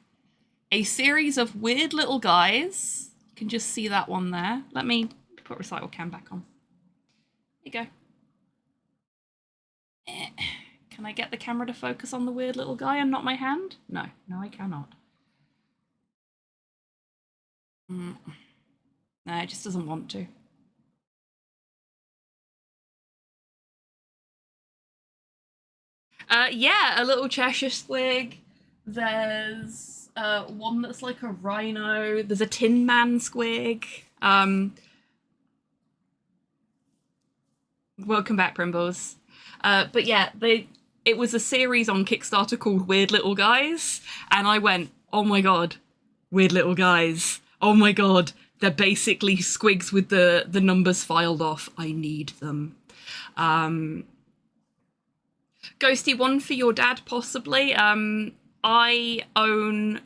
A: a series of weird little guys. You can just see that one there. Let me put Recycle Cam back on. There you go. Can I get the camera to focus on the weird little guy and not my hand? No, I cannot. No, it just doesn't want to. Yeah, a little Cheshire squig. There's one that's like a rhino. There's a Tin Man squig. Welcome back, Primbles. But yeah, it was a series on Kickstarter called Weird Little Guys, and I went, oh my god, Weird Little Guys. Oh my god, they're basically squigs with the numbers filed off. I need them. Ghosty, one for your dad, possibly. I own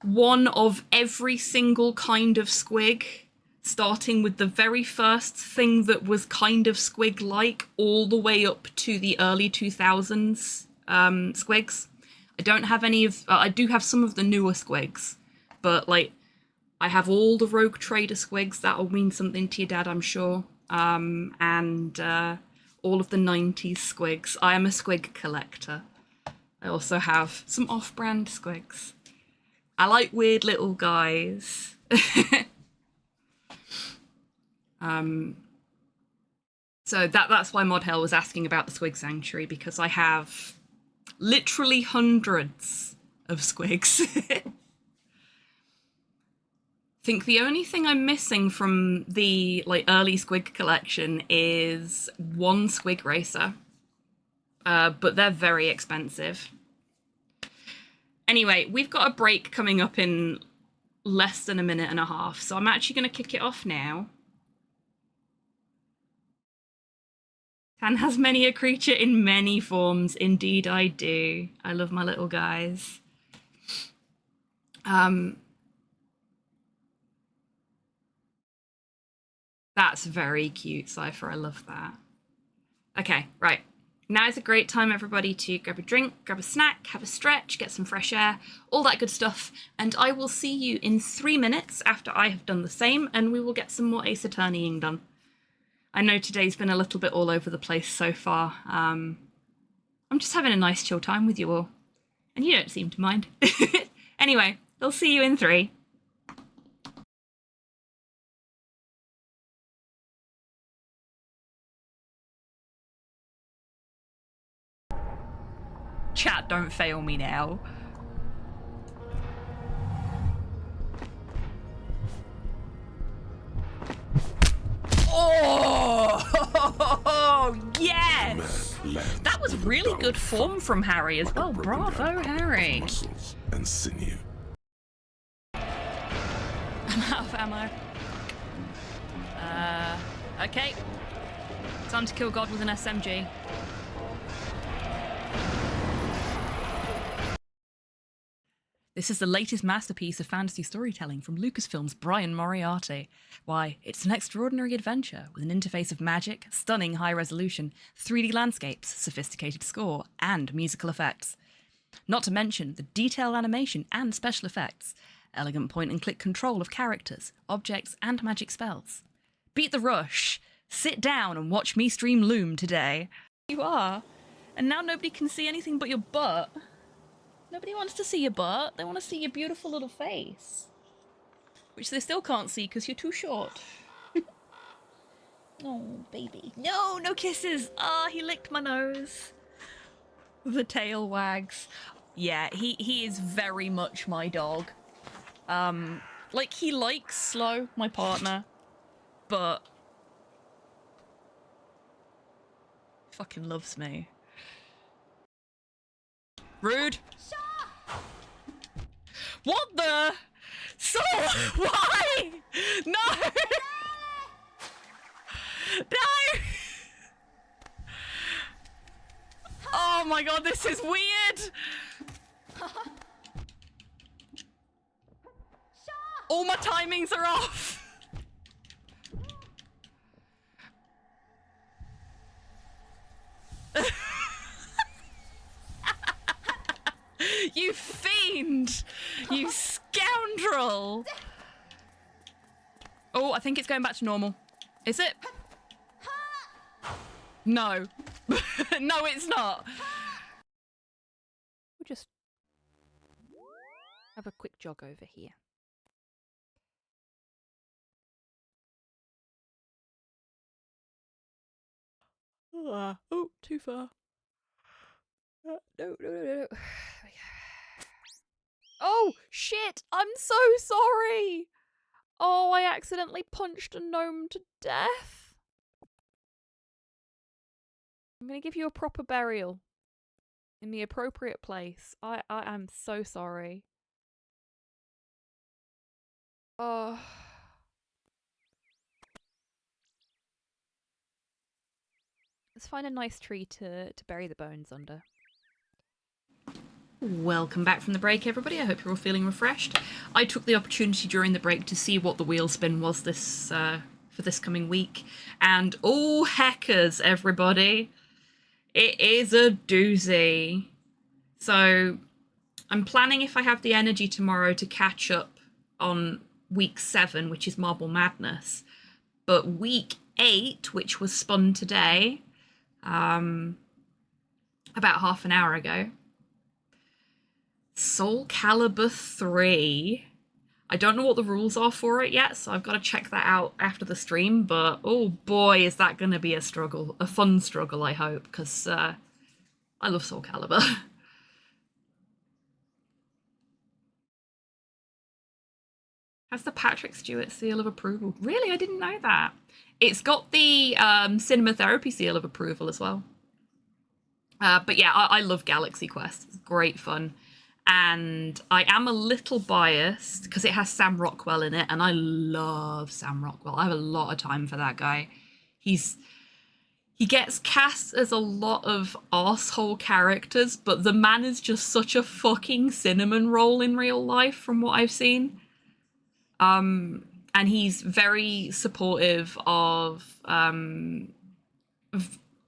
A: one of every single kind of squig, starting with the very first thing that was kind of squig-like, all the way up to the early 2000s squigs. I don't have any of... I do have some of the newer squigs, but, like, I have all the Rogue Trader squigs. That'll mean something to your dad, I'm sure. And all of the 90s squigs. I am a squig collector. I also have some off-brand squigs. I like weird little guys. So that's why Mod Hell was asking about the Squig Sanctuary, because I have literally hundreds of squigs. I think the only thing I'm missing from the early squig collection is one squig racer, but they're very expensive. Anyway, we've got a break coming up in less than a minute and a half, so I'm actually going to kick it off now. Tan has many a creature in many forms. Indeed I do. I love my little guys. That's very cute, Cypher. I love that. Okay, right. Now is a great time, everybody, to grab a drink, grab a snack, have a stretch, get some fresh air, all that good stuff. And I will see you in 3 minutes after I have done the same, and we will get some more Ace Attorneying done. I know today's been a little bit all over the place so far. I'm just having a nice chill time with you all. And you don't seem to mind. Anyway, I'll see you in 3. Chat, don't fail me now. Oh, yes! That was really good form from Harry as well. Bravo, Harry.
B: Muscles and sinew.
A: I'm out of ammo. Okay. Time to kill God with an SMG. This is the latest masterpiece of fantasy storytelling from Lucasfilm's Brian Moriarty. Why, it's an extraordinary adventure with an interface of magic, stunning high resolution, 3D landscapes, sophisticated score, and musical effects. Not to mention the detailed animation and special effects, elegant point-and-click control of characters, objects, and magic spells. Beat the rush. Sit down and watch me stream Loom today. You are. And now nobody can see anything but your butt. Nobody wants to see your butt. They want to see your beautiful little face. Which they still can't see because you're too short. Oh, baby. No, no kisses. Ah, he licked my nose. The tail wags. Yeah, he is very much my dog. Like, he likes Slow, my partner, but fucking loves me. Rude. What the? So, why? No! No! Oh my god, this is weird! All my timings are off! You fiend! You scoundrel! Oh, I think it's going back to normal. Is it? No. No, it's not.
F: We'll just have a quick jog over here. Oh, too far. No. Oh, shit! I'm so sorry! Oh, I accidentally punched a gnome to death. I'm gonna give you a proper burial. In the appropriate place. I am so sorry. Oh. Let's find a nice tree to bury the bones under.
A: Welcome back from the break, everybody. I hope you're all feeling refreshed. I took the opportunity during the break to see what the wheel spin was this for this coming week. And oh, heckers, everybody. It is a doozy. So I'm planning, if I have the energy tomorrow, to catch up on week 7, which is Marble Madness. But week 8, which was spun today, about half an hour ago, Soul Calibur 3. I don't know what the rules are for it yet, so I've got to check that out after the stream, but oh boy, is that going to be a struggle. A fun struggle, I hope, because I love Soul Calibur. Has the Patrick Stewart seal of approval. Really? I didn't know that. It's got the Cinema Therapy seal of approval as well. But yeah, I love Galaxy Quest. It's great fun. And I am a little biased because it has Sam Rockwell in it, and I love Sam Rockwell. I have a lot of time for that guy. He gets cast as a lot of arsehole characters, but the man is just such a fucking cinnamon roll in real life from what I've seen. And he's very supportive of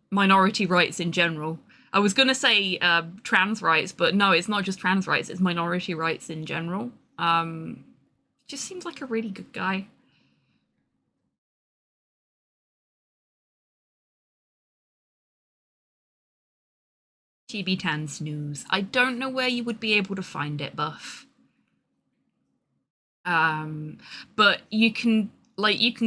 A: minority rights in general. I was going to say trans rights, but no, it's not just trans rights, it's minority rights in general. Just seems like a really good guy. GB Tan snooze. I don't know where you would be able to find it, Buff. But you can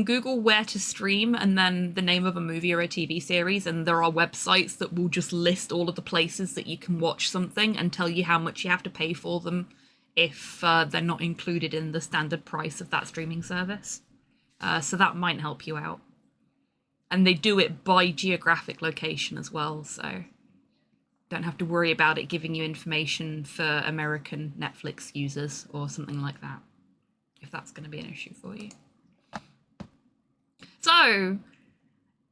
A: Google where to stream and then the name of a movie or a TV series, and there are websites that will just list all of the places that you can watch something and tell you how much you have to pay for them if they're not included in the standard price of that streaming service. So that might help you out. And they do it by geographic location as well, so don't have to worry about it giving you information for American Netflix users or something like that, if that's going to be an issue for you. So,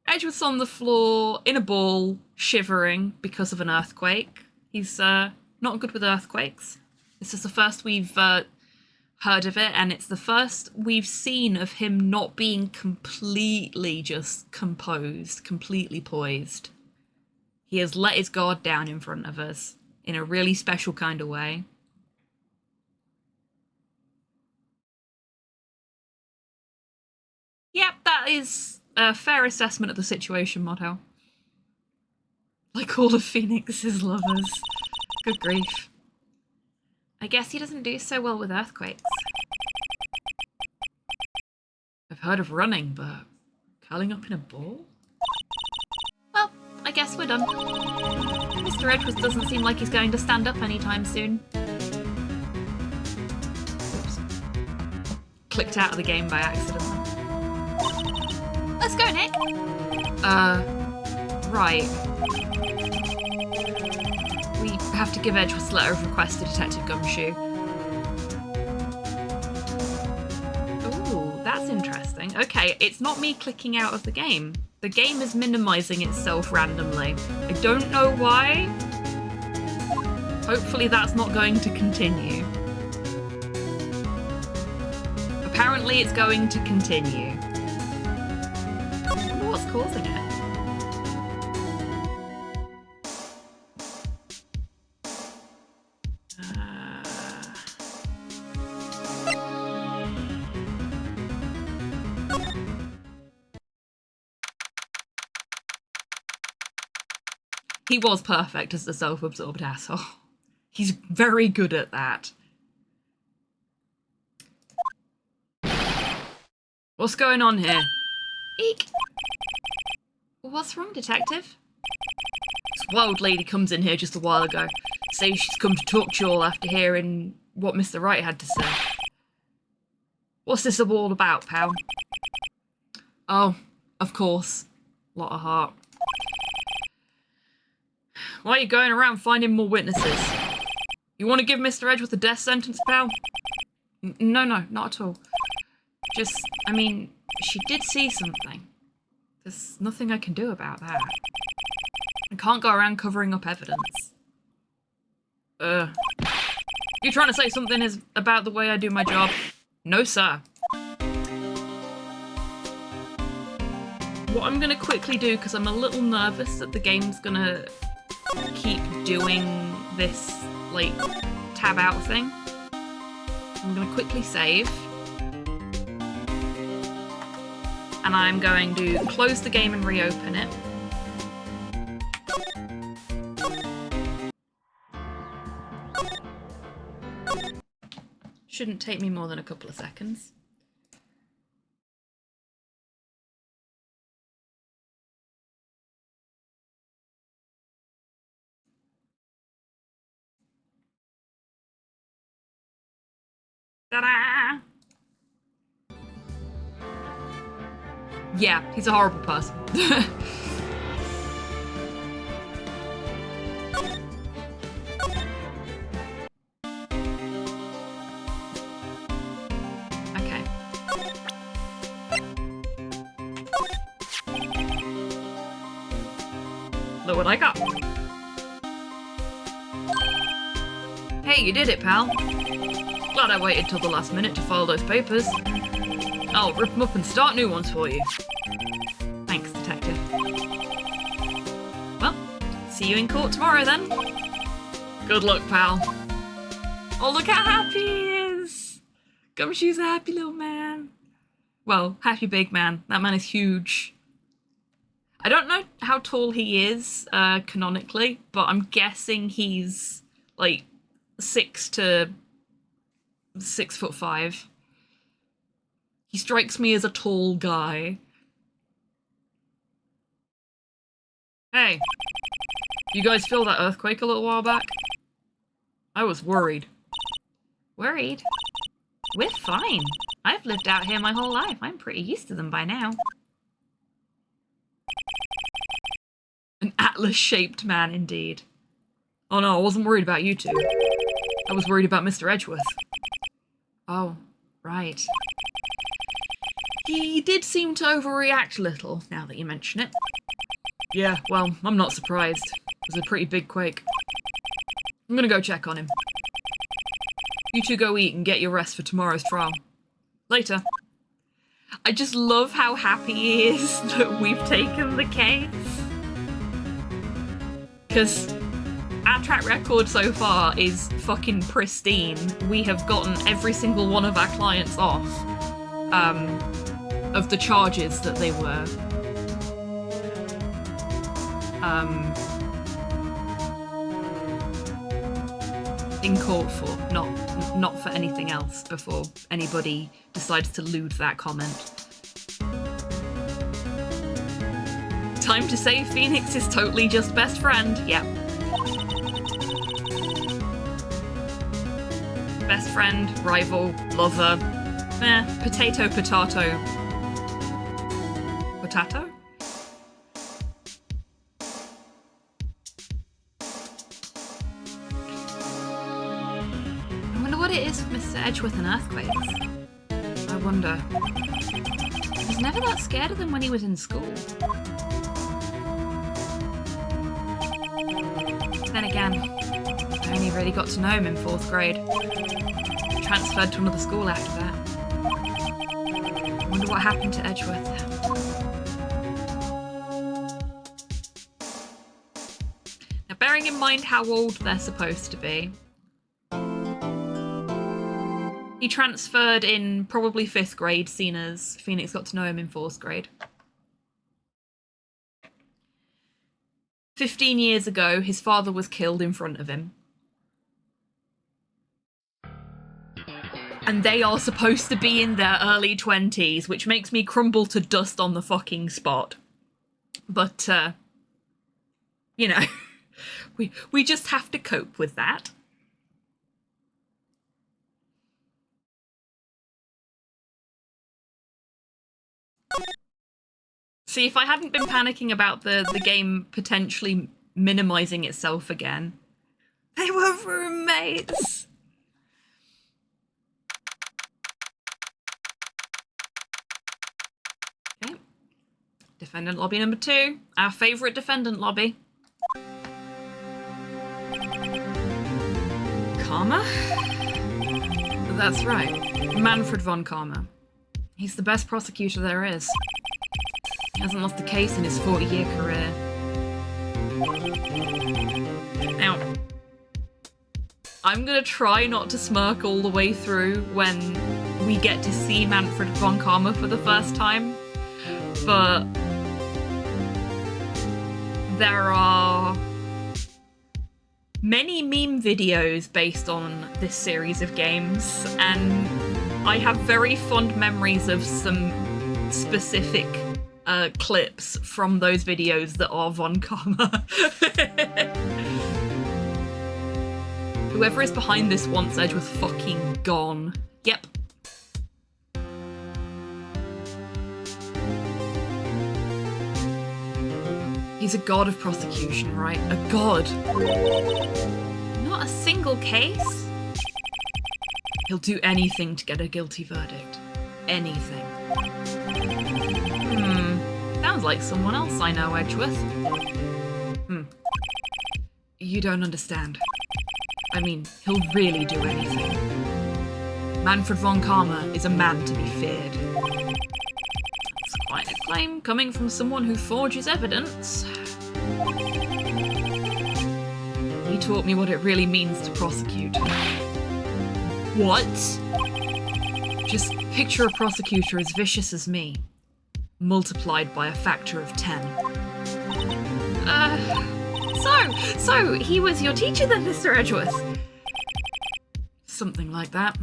A: Edgeworth's on the floor, in a ball, shivering because of an earthquake. He's not good with earthquakes. This is the first we've heard of it, and it's the first we've seen of him not being completely just composed, completely poised. He has let his guard down in front of us. in a really special kind of way. Yep, that is a fair assessment of the situation, Motto. Like all of Phoenix's lovers. Good grief. I guess he doesn't do so well with earthquakes. I've heard of running, but curling up in a ball? Well, I guess we're done. Mr. Edgeworth doesn't seem like he's going to stand up anytime soon. Oops. Clicked out of the game by accident. Let's go, Nick! Right. We have to give Edgeworth's letter of request to Detective Gumshoe. Ooh, that's interesting. Okay, it's not me clicking out of the game. The game is minimizing itself randomly. I don't know why. Hopefully that's not going to continue. Apparently it's going to continue. I wonder what's causing it. He was perfect as the self-absorbed asshole. He's very good at that. What's going on here? Eek. What's wrong, Detective? This wild lady comes in here just a while ago. Says she's come to talk to you all after hearing what Mr. Wright had to say. What's this all about, pal? Oh, of course. Lot of heart. Why are you going around finding more witnesses? You want to give Mr. Edgeworth a death sentence, pal? No, not at all. Just, I mean, she did see something. There's nothing I can do about that. I can't go around covering up evidence. You trying to say something is about the way I do my job? No, sir. What I'm gonna quickly do, because I'm a little nervous that the game's gonna keep doing this, like, tab out thing. I'm gonna quickly save. And I'm going to close the game and reopen it. Shouldn't take me more than a couple of seconds. Ta-da! Yeah, he's a horrible person. Okay. Look what I got. Hey, you did it, pal. Glad I waited till the last minute to file those papers. I'll rip them up and start new ones for you. Thanks, Detective. Well, see you in court tomorrow then. Good luck, pal. Oh, look how happy he is! Gumshoe's a happy little man. Well, happy big man. That man is huge. I don't know how tall he is, canonically, but I'm guessing he's, like, 6 to 6'5". He strikes me as a tall guy. Hey, you guys feel that earthquake a little while back? I was worried. Worried? We're fine. I've lived out here my whole life. I'm pretty used to them by now. An atlas-shaped man, indeed. Oh no, I wasn't worried about you two. I was worried about Mr. Edgeworth. Oh, right. He did seem to overreact a little, now that you mention it. Yeah, well, I'm not surprised. It was a pretty big quake. I'm gonna go check on him. You two go eat and get your rest for tomorrow's trial. Later. I just love how happy he is that we've taken the case. Because our track record so far is fucking pristine. We have gotten every single one of our clients off of the charges that they were in court for, not for anything else, before anybody decides to lewd that comment. Time to say Phoenix is totally just best friend. Yep. Best friend, rival, lover. Potato, potato. Potato? I wonder what it is with Mr. Edgeworth and earthquakes. I wonder. I was never that scared of them when he was in school. Then again, I only really got to know him in 4th grade. Transferred to another school after that. I wonder what happened to Edgeworth. Now, bearing in mind how old they're supposed to be, he transferred in probably 5th grade, seen as Phoenix got to know him in 4th grade. 15 years ago, his father was killed in front of him. And they are supposed to be in their early 20s, which makes me crumble to dust on the fucking spot. But, you know, we just have to cope with that. See, if I hadn't been panicking about the game potentially minimizing itself again, they were roommates. Okay. Defendant lobby number 2. Our favourite defendant lobby. Karma? That's right. Manfred von Karma. He's the best prosecutor there is. He hasn't lost a case in his 40-year career. Now, I'm gonna try not to smirk all the way through when we get to see Manfred von Karma for the first time, but there are many meme videos based on this series of games, and I have very fond memories of some specific clips from those videos that are von Karma. Whoever is behind this wants Edgeworth fucking gone. Yep. He's a god of prosecution, right? A god. Not a single case. He'll do anything to get a guilty verdict. Anything. Sounds like someone else I know, Edgeworth. You don't understand. I mean, he'll really do anything. Manfred von Karma is a man to be feared. It's quite a claim coming from someone who forges evidence. He taught me what it really means to prosecute. What? Just picture a prosecutor as vicious as me, multiplied by a factor of 10. So he was your teacher then, Mr. Edgeworth? Something like that.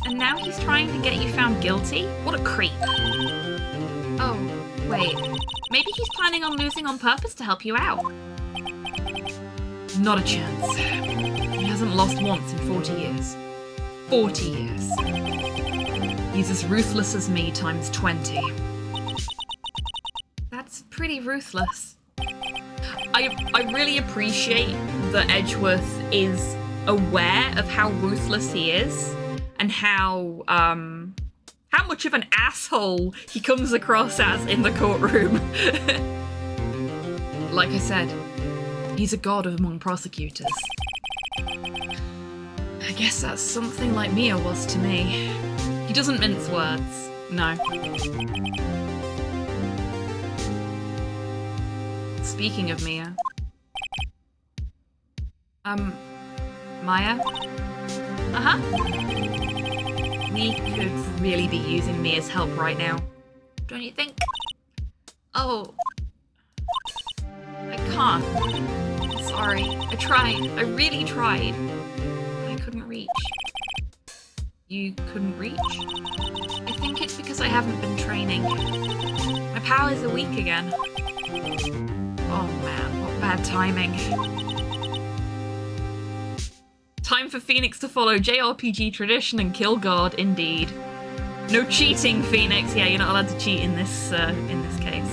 A: And now he's trying to get you found guilty? What a creep. Oh, wait. Maybe he's planning on losing on purpose to help you out. Not a chance. He hasn't lost once in 40 years. 40 years. He's as ruthless as me times 20. That's pretty ruthless. I really appreciate that Edgeworth is aware of how ruthless he is and how much of an asshole he comes across as in the courtroom. Like I said, he's a god among prosecutors. I guess that's something like Mia was to me. He doesn't mince words, no. Speaking of Mia, Maya? Uh-huh. We could really be using Mia's help right now. Don't you think? Oh. I can't. Sorry. I tried. I really tried. I couldn't reach. You couldn't reach? I think it's because I haven't been training. My powers are weak again. Oh man, what bad timing. Time for Phoenix to follow JRPG tradition and kill God, indeed. No cheating, Phoenix. Yeah, you're not allowed to cheat in this case.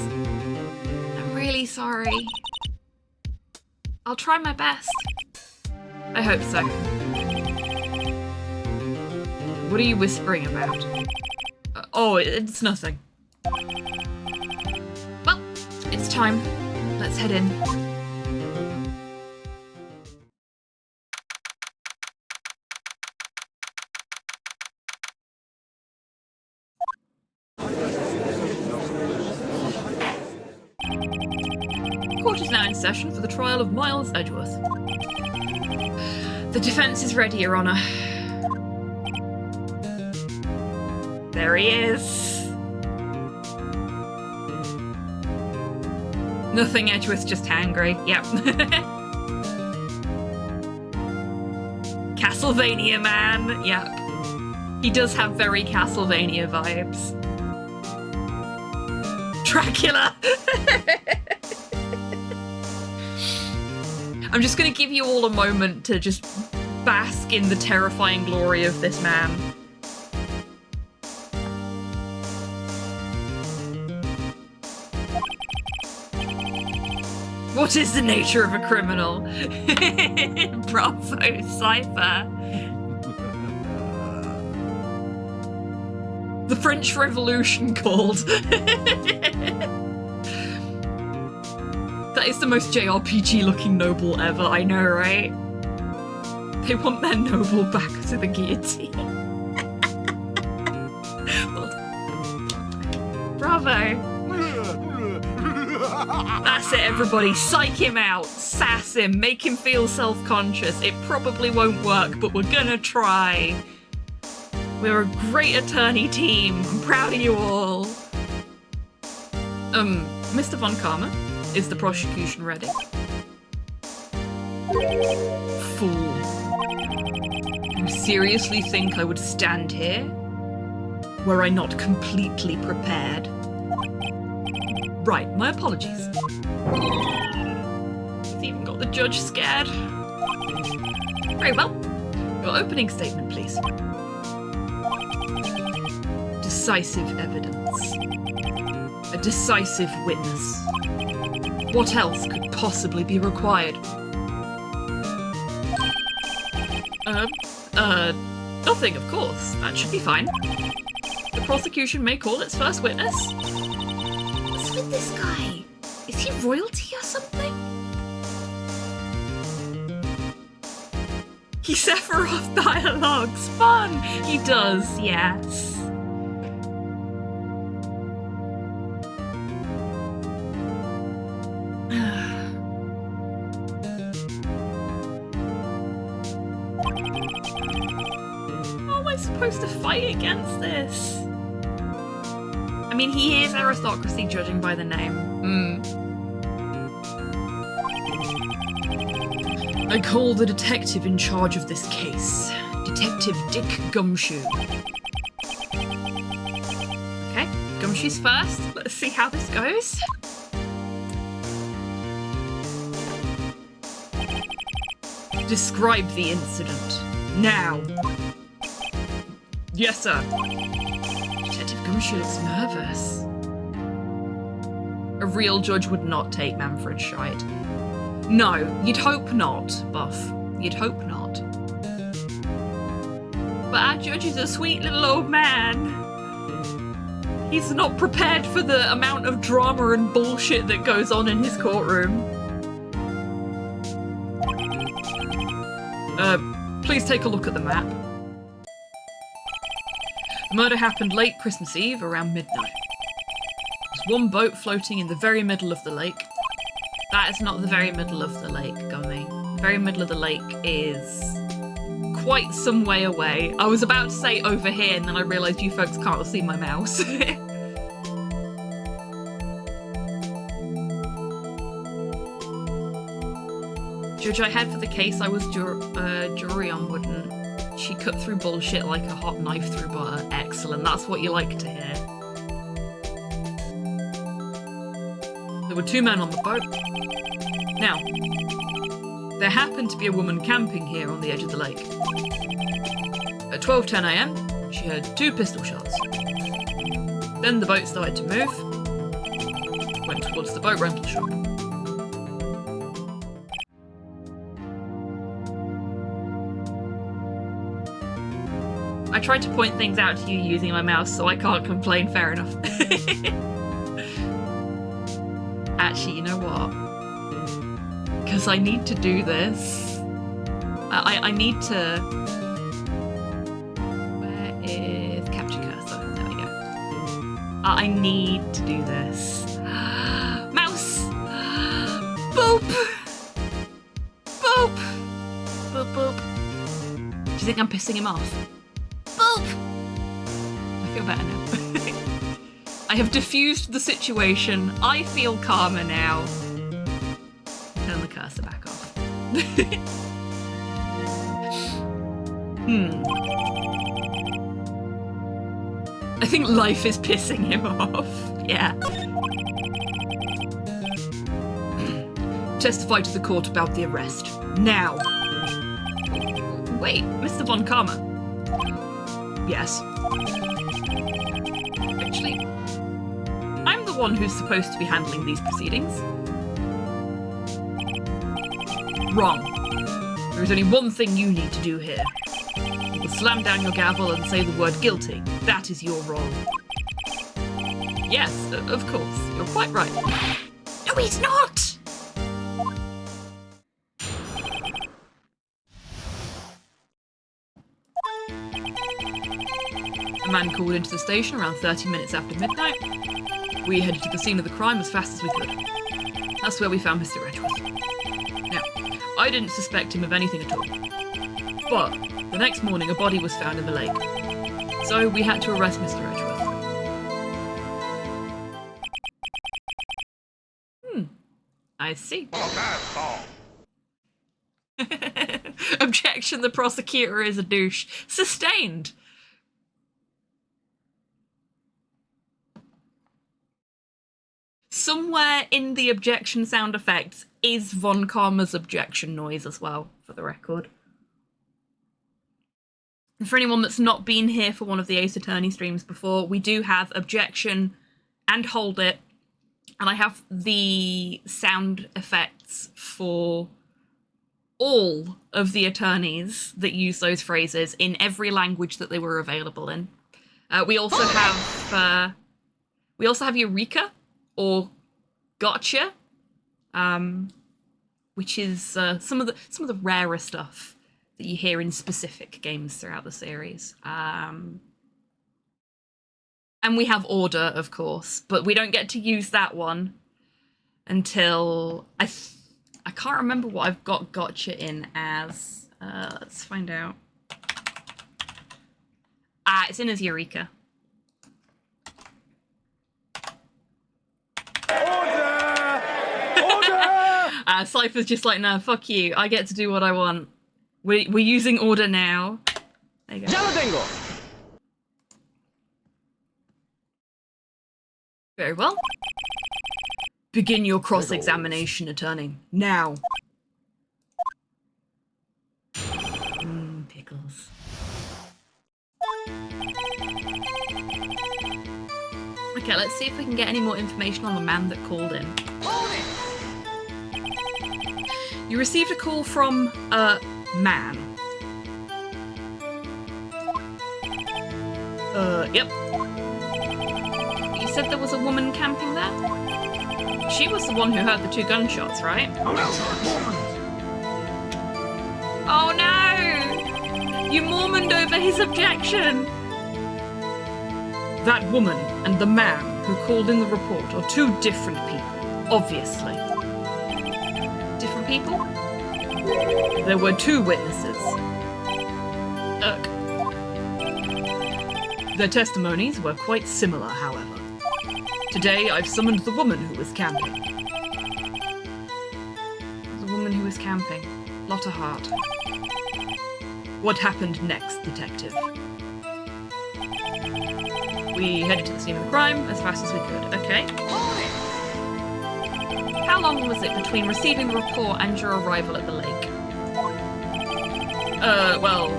A: I'm really sorry. I'll try my best. I hope so. What are you whispering about? Oh, it's nothing. Well, it's time. Let's head in. Court is now in session for the trial of Miles Edgeworth. The defense is ready, Your Honor. There he is. Nothing, Edgeworth's just hangry. Yep. Castlevania man. Yep. He does have very Castlevania vibes. Dracula! I'm just gonna give you all a moment to just bask in the terrifying glory of this man. What is the nature of a criminal? Bravo, Cypher. The French Revolution called. That is the most JRPG looking noble ever, I know, right? They want their noble back to the guillotine. Well, bravo. That's it, everybody. Psych him out, sass him, make him feel self-conscious. It probably won't work, but we're gonna try. We're a great attorney team. I'm proud of you all. Mr. Von Karma, is the prosecution ready? Fool. You seriously think I would stand here? Were I not completely prepared? Right, my apologies. He's even got the judge scared. Very well. Your opening statement, please. Decisive evidence. A decisive witness. What else could possibly be required? Nothing, of course. That should be fine. The prosecution may call its first witness. What's with this guy? Is he royalty or something? He Sephiroth dialogues. Fun! He does, yes. Supposed to fight against this? I mean, he is aristocracy, judging by the name. I call the detective in charge of this case, Detective Dick Gumshoe. Okay, Gumshoe's first. Let's see how this goes. Describe the incident now. Yes, sir. Detective Gumshoe looks nervous. A real judge would not take Manfred's shite. No, you'd hope not, Buff. You'd hope not. But our judge is a sweet little old man. He's not prepared for the amount of drama and bullshit that goes on in his courtroom. Please take a look at the map. The murder happened late Christmas Eve, around midnight. There's one boat floating in the very middle of the lake. That is not the very middle of the lake, Gummy. very middle of the lake is quite some way away. I was about to say over here, and then I realised you folks can't see my mouse. Judge, I had for the case I was jury on wouldn't. She cut through bullshit like a hot knife through butter. Excellent, that's what you like to hear. There were 2 men on the boat. Now, there happened to be a woman camping here on the edge of the lake. At 12:10 AM, she heard 2 pistol shots. Then the boat started to move, went towards the boat rental shop. I tried to point things out to you using my mouse, so I can't complain, fair enough. Actually, you know what? Because I need to do this. I need to... Where is capture cursor? There we go. I need to do this. Mouse! Boop! Boop! Boop, boop. Do you think I'm pissing him off? Boop! I feel better now. I have diffused the situation. I feel calmer now. Turn the cursor back off. I think life is pissing him off. Yeah. Testify to the court about the arrest. Now. Wait, Mr. Von Karma. Yes. Actually, I'm the one who's supposed to be handling these proceedings. Wrong. There is only one thing you need to do here. You will slam down your gavel and say the word guilty. That is your role. Yes, of course. You're quite right. No, he's not! A man called into the station around 30 minutes after midnight. We headed to the scene of the crime as fast as we could. That's where we found Mr. Edgeworth. Now, I didn't suspect him of anything at all. But the next morning a body was found in the lake. So we had to arrest Mr. Edgeworth. I see. Objection, the prosecutor is a douche. Sustained. Somewhere in the objection sound effects is Von Karma's objection noise as well, for the record. And for anyone that's not been here for one of the Ace Attorney streams before, we do have objection and hold it, and I have the sound effects for all of the attorneys that use those phrases in every language that they were available in. We also have Eureka, or Gotcha, which is some of the rarer stuff that you hear in specific games throughout the series. And we have Order, of course, but we don't get to use that one until I can't remember what I've got Gotcha in as. Let's find out. It's in as Eureka. Cypher's just like, no, fuck you. I get to do what I want. We're using Order now. There you go. Very well. Begin your cross-examination, attorney. Now. Pickles. Okay, let's see if we can get any more information on the man that called in. You received a call from a man. Yep. You said there was a woman camping there? She was the one who heard the 2 gunshots, right? Oh no! You Mormoned over his objection! That woman and the man who called in the report are 2 different people, obviously. Different people? There were 2 witnesses. Ugh. Their testimonies were quite similar, however. Today, I've summoned the woman who was camping. The woman who was camping. Lotta Hart. What happened next, detective? We headed to the scene of the crime as fast as we could. Okay. How long was it between receiving the report and your arrival at the lake? Well,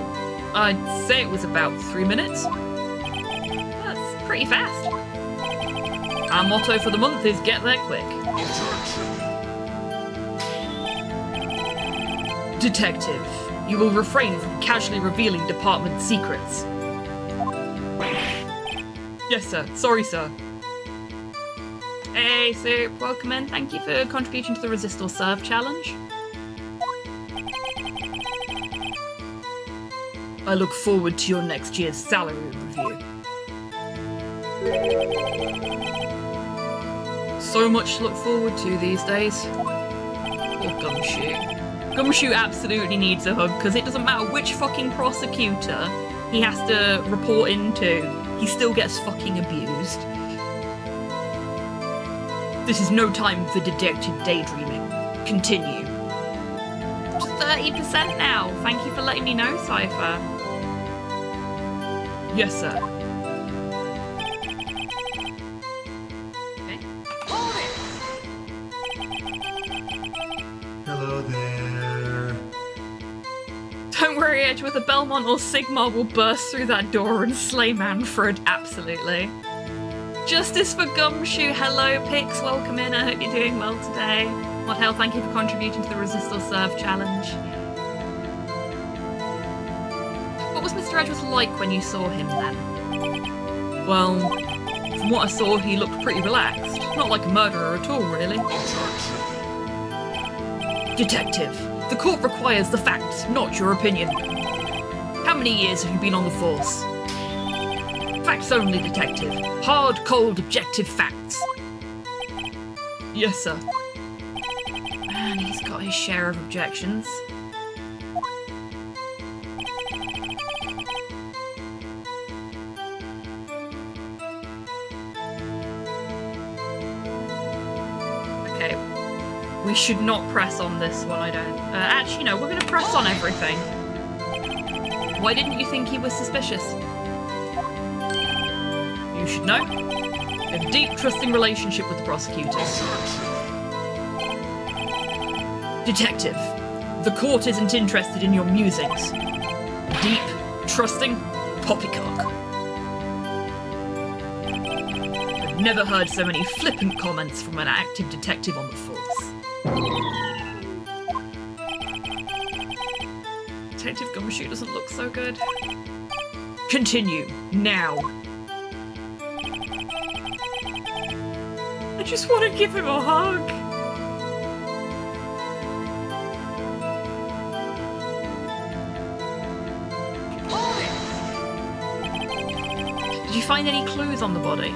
A: I'd say it was about 3 minutes. That's pretty fast. Our motto for the month is get there quick. Detective, you will refrain from casually revealing department secrets. Yes, sir. Sorry, sir. Hey, sir. Welcome in. Thank you for contributing to the Resist or Serve challenge. I look forward to your next year's salary review. So much to look forward to these days. Poor Gumshoe. Gumshoe absolutely needs a hug, because it doesn't matter which fucking prosecutor he has to report into, he still gets fucking abused. This is no time for detective daydreaming. Continue. To 30% now. Thank you for letting me know, Cypher. Yes, sir. Okay.
B: Hello there.
A: Don't worry, Edgeworth, a Belmont or Sigmar will burst through that door and slay Manfred, absolutely. Justice for Gumshoe, hello Pix, welcome in, I hope you're doing well today. What hell, thank you for contributing to the Resist or Serve challenge. What was Mr. Edgeworth like when you saw him then? Well, from what I saw, he looked pretty relaxed. Not like a murderer at all, really. Detective, the court requires the facts, not your opinion. How many years have you been on the force? Facts only, detective. Hard, cold, objective facts. Yes, sir. Man, he's got his share of objections. Okay. We should not press on this one, I don't. Actually, no, we're going to press on everything. Why didn't you think he was suspicious? You should know. You have a deep, trusting relationship with the prosecutors. Detective, the court isn't interested in your musings. Deep, trusting, poppycock. I've never heard so many flippant comments from an active detective on the force. Detective Gumshoe doesn't look so good. Continue, now. I just want to give him a hug. Did you find any clues on the body?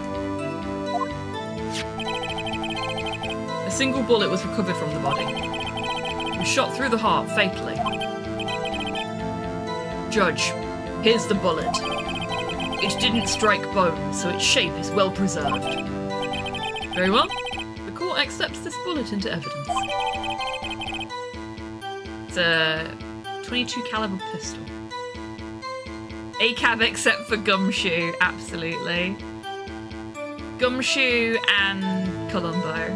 A: A single bullet was recovered from the body. It was shot through the heart fatally. Judge, here's the bullet. It didn't strike bone, so its shape is well preserved. Very well. The court accepts this bullet into evidence. It's a 22 caliber pistol. ACAB except for Gumshoe, absolutely. Gumshoe and Columbo.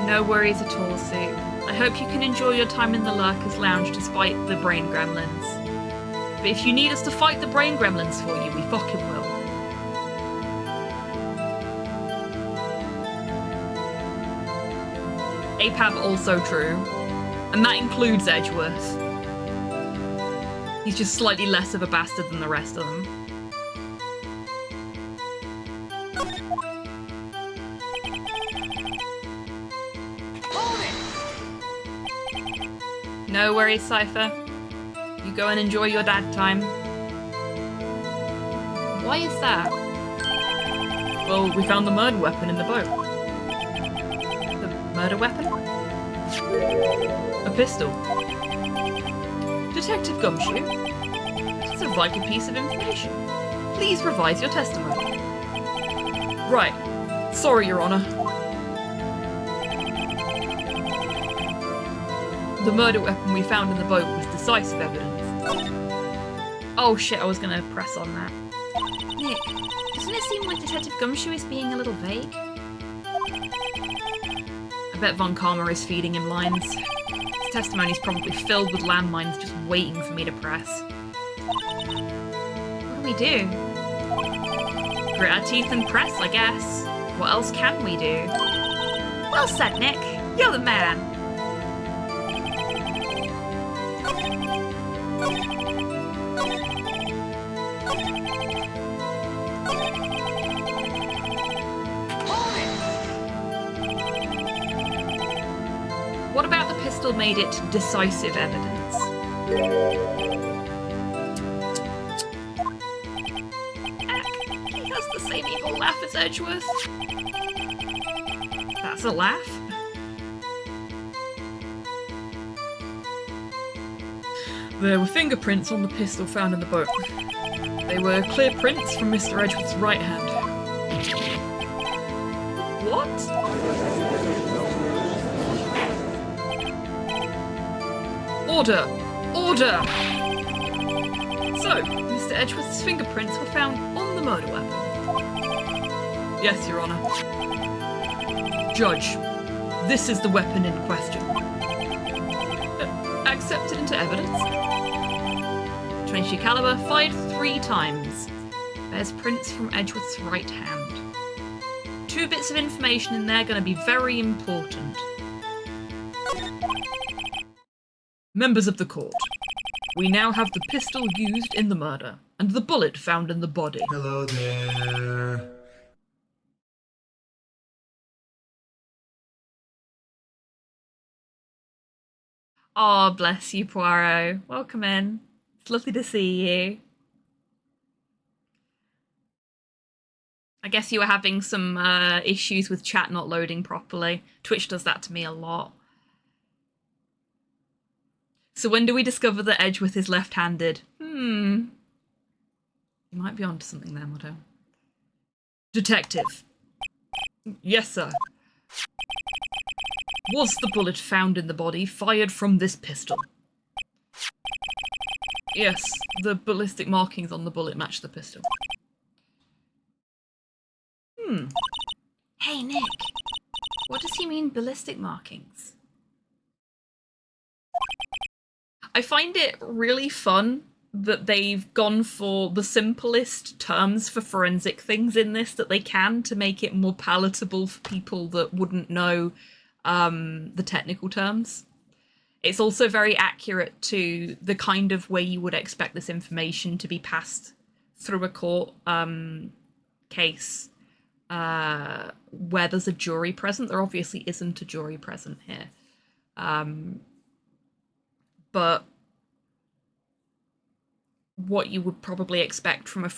A: No worries at all, Soup. I hope you can enjoy your time in the Lurkers Lounge despite the brain gremlins. But if you need us to fight the brain gremlins for you, we fucking will. APAB also true. And that includes Edgeworth. He's just slightly less of a bastard than the rest of them. No worries, Cypher. You go and enjoy your dad time. Why is that? Well, we found the murder weapon in the boat. The murder weapon? A pistol. Detective Gumshoe, it's a vital piece of information. Please revise your testimony. Right. Sorry, Your Honor. The murder weapon we found in the boat was decisive evidence. Oh shit, I was gonna press on that.
G: Nick, doesn't it seem like Detective Gumshoe is being a little vague?
A: I bet Von Karma is feeding him lines. His testimony's probably filled with landmines just waiting for me to press.
G: What do we do?
A: Grit our teeth and press, I guess. What else can we do?
G: Well said, Nick. You're the man.
A: What about the pistol made it decisive evidence?
G: He has the same evil laugh as Edgeworth.
A: That's a laugh. There were fingerprints on the pistol found in the boat. They were clear prints from Mr. Edgeworth's right hand. What? Order! Order! So, Mr. Edgeworth's fingerprints were found on the murder weapon. Yes, Your Honor. Judge, this is the weapon in question. Accepted into evidence. 22 caliber, fired 3 times. There's prints from Edgeworth's right hand. 2 bits of information in there going to be very important. Members of the court, we now have the pistol used in the murder and the bullet found in the body.
B: Hello there.
A: Oh, bless you, Poirot. Welcome in. It's lovely to see you. I guess you were having some issues with chat not loading properly. Twitch does that to me a lot. So when do we discover that Edgeworth is left-handed? You might be onto something there, Motto. Detective. Yes, sir. Was the bullet found in the body fired from this pistol? Yes, the ballistic markings on the bullet match the pistol.
G: Hey, Nick. What does he mean, ballistic markings?
A: I find it really fun that they've gone for the simplest terms for forensic things in this that they can to make it more palatable for people that wouldn't know the technical terms. It's also very accurate to the kind of way you would expect this information to be passed through a court case where there's a jury present. There obviously isn't a jury present here. But what you would probably expect from a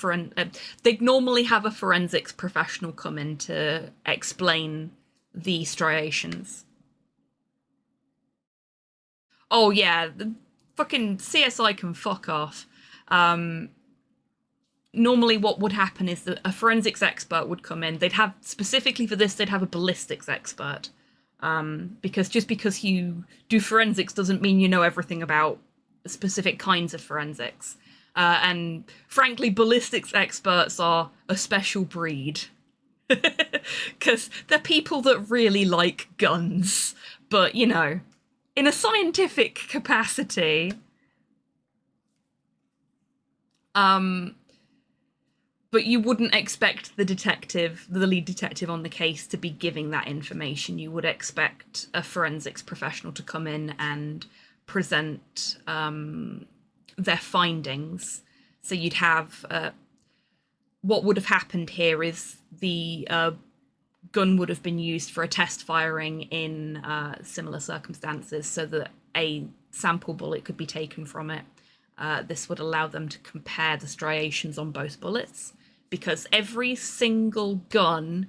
A: they'd normally have a forensics professional come in to explain the striations. Oh yeah, the fucking CSI can fuck off. Normally what would happen is that a forensics expert would come in. They'd have, specifically for this, they'd have a ballistics expert. Because just because you do forensics doesn't mean you know everything about specific kinds of forensics. And frankly, ballistics experts are a special breed. Because they're people that really like guns. But, you know, in a scientific capacity. But you wouldn't expect the detective, the lead detective on the case, to be giving that information. You would expect a forensics professional to come in and present their findings. So you'd have... what would have happened here is the gun would have been used for a test firing in similar circumstances so that a sample bullet could be taken from it. This would allow them to compare the striations on both bullets because every single gun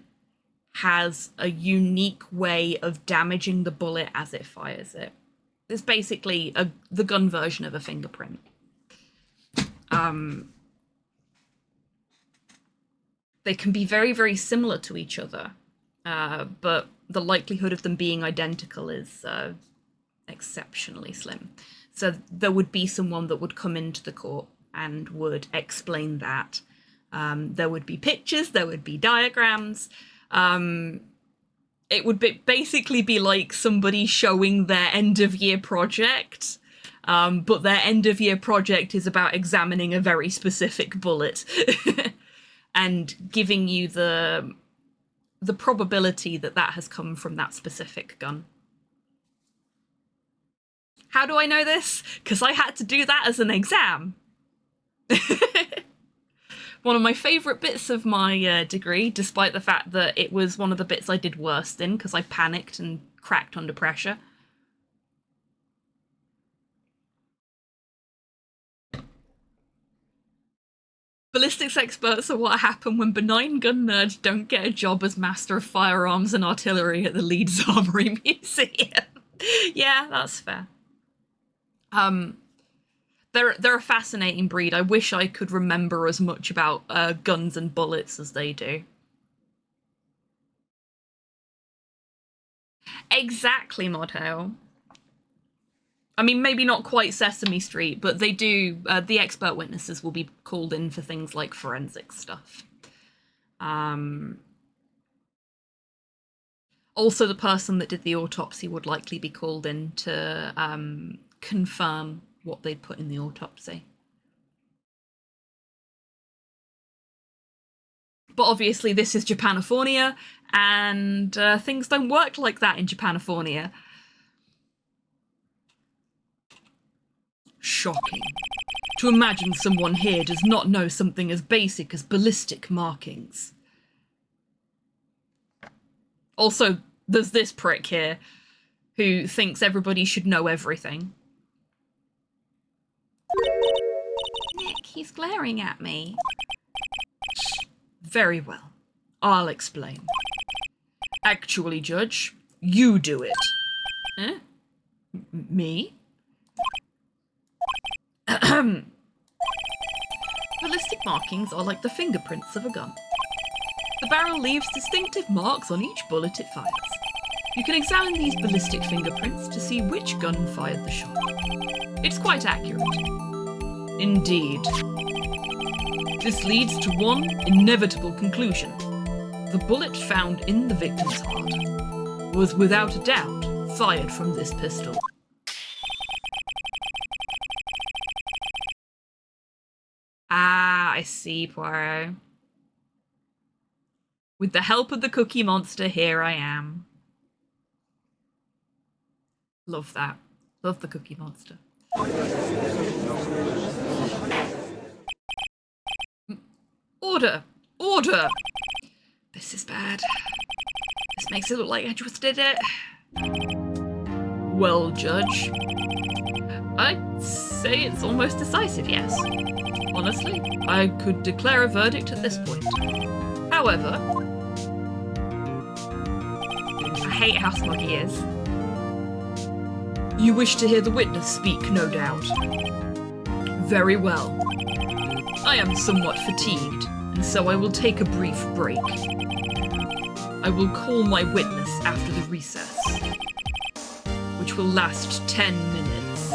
A: has a unique way of damaging the bullet as it fires it. It's basically the gun version of a fingerprint. They can be very, very similar to each other, but the likelihood of them being identical is exceptionally slim. So there would be someone that would come into the court and would explain that. There would be pictures, there would be diagrams. It would basically be like somebody showing their end-of-year project, but their end-of-year project is about examining a very specific bullet and giving you the probability that that has come from that specific gun. How do I know this? Because I had to do that as an exam. One of my favourite bits of my degree, despite the fact that it was one of the bits I did worst in because I panicked and cracked under pressure. Ballistics experts are what happen when benign gun nerds don't get a job as Master of Firearms and Artillery at the Leeds Armoury Museum. Yeah, that's fair. They're a fascinating breed. I wish I could remember as much about guns and bullets as they do. Exactly, Modho. I mean, maybe not quite Sesame Street, but they do, the expert witnesses will be called in for things like forensic stuff. Also, the person that did the autopsy would likely be called in to confirm what they'd put in the autopsy. But obviously this is Japanifornia, and things don't work like that in Japanifornia. Shocking. To imagine someone here does not know something as basic as ballistic markings. Also, there's this prick here who thinks everybody should know everything. Nick, he's glaring at me. Very well. I'll explain. Actually, Judge, you do it. Eh? Me? Ballistic markings are like the fingerprints of a gun. The barrel leaves distinctive marks on each bullet it fires. You can examine these ballistic fingerprints to see which gun fired the shot. It's quite accurate. Indeed. This leads to one inevitable conclusion. The bullet found in the victim's heart was without a doubt fired from this pistol. Ah, I see, Poirot. With the help of the Cookie Monster, here I am. Love that. Love the Cookie Monster. Order! Order! This is bad. This makes it look like Edgeworth did it. Well, Judge, I'd say it's almost decisive, yes. Honestly, I could declare a verdict at this point. However, I hate how smug he is. You wish to hear the witness speak, no doubt. Very well. I am somewhat fatigued, and so I will take a brief break. I will call my witness after the recess, which will last 10 minutes.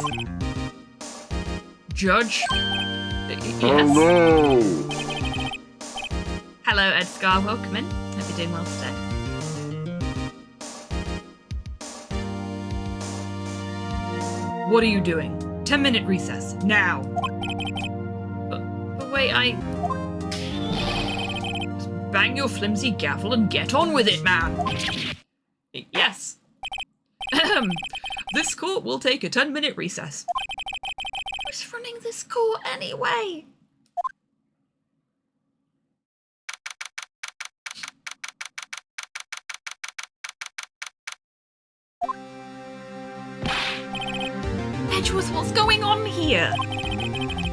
A: Judge? Yes.
B: Hello!
A: Hello, Edgar. Welcome in. Hope you're doing well today. What are you doing? 10-minute recess, now! But wait, Just bang your flimsy gavel and get on with it, man! Yes. This court will take a 10-minute recess. Who's running this court anyway? Edgeworth, what's going on here?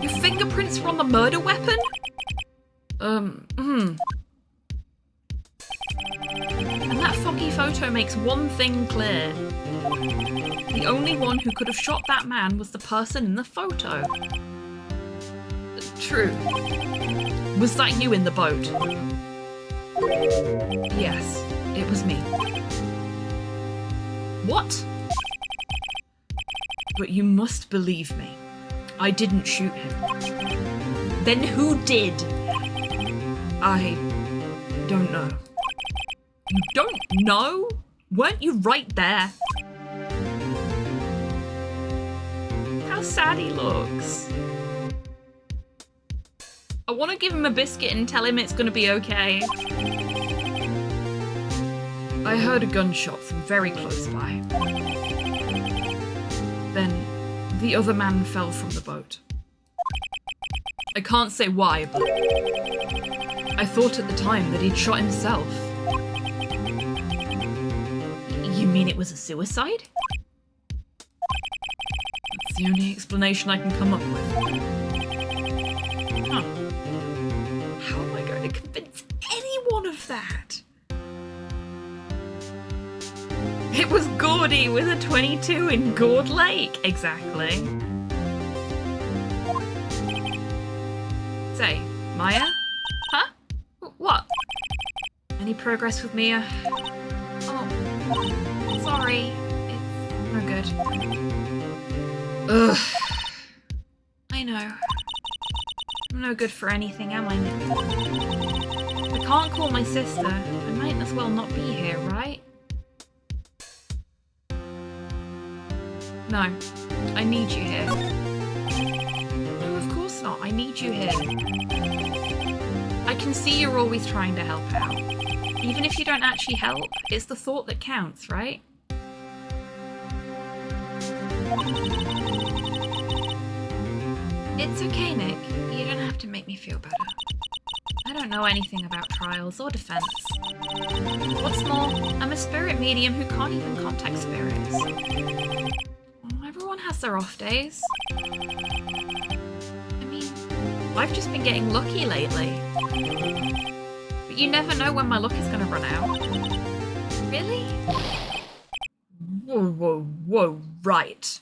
A: Your fingerprints were on the murder weapon? And that foggy photo makes one thing clear. The only one who could have shot that man was the person in the photo. True. Was that you in the boat? Yes, it was me. What? But you must believe me. I didn't shoot him. Then who did? I don't know. You don't know? Weren't you right there? How sad he looks. I want to give him a biscuit and tell him it's going to be okay. I heard a gunshot from very close by. Then the other man fell from the boat. I can't say why, but I thought at the time that he'd shot himself. You mean it was a suicide? That's the only explanation I can come up with. Huh. How am I going to convince anyone of that? It was Gordy with a 22 in Gord Lake, exactly. Say, Maya? Huh? What? Any progress with Mia? Oh, sorry. It's no good. Ugh. I know. I'm no good for anything, am I, Nick? I can't call my sister. I might as well not be here, right? No. I need you here. No, of course not. I need you here. I can see you're always trying to help out. Even if you don't actually help, it's the thought that counts, right? It's okay, Nick. You don't have to make me feel better. I don't know anything about trials or defense. What's more, I'm a spirit medium who can't even contact spirits. Well, everyone has their off days. I mean, I've just been getting lucky lately. But you never know when my luck is gonna run out. Really? Whoa, right.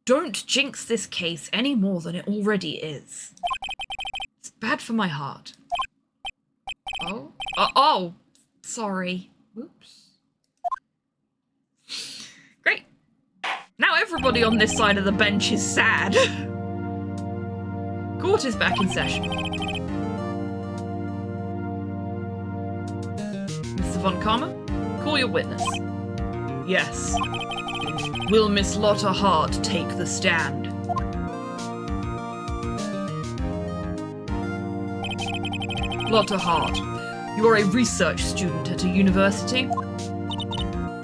A: Don't jinx this case any more than it already is. It's bad for my heart. Oh? Oh! Sorry. Oops. Great. Now everybody on this side of the bench is sad. Court is back in session. Mr. Von Karma, call your witness. Yes. Will Miss Lotta Hart take the stand? Lotta Hart, you are a research student at a university?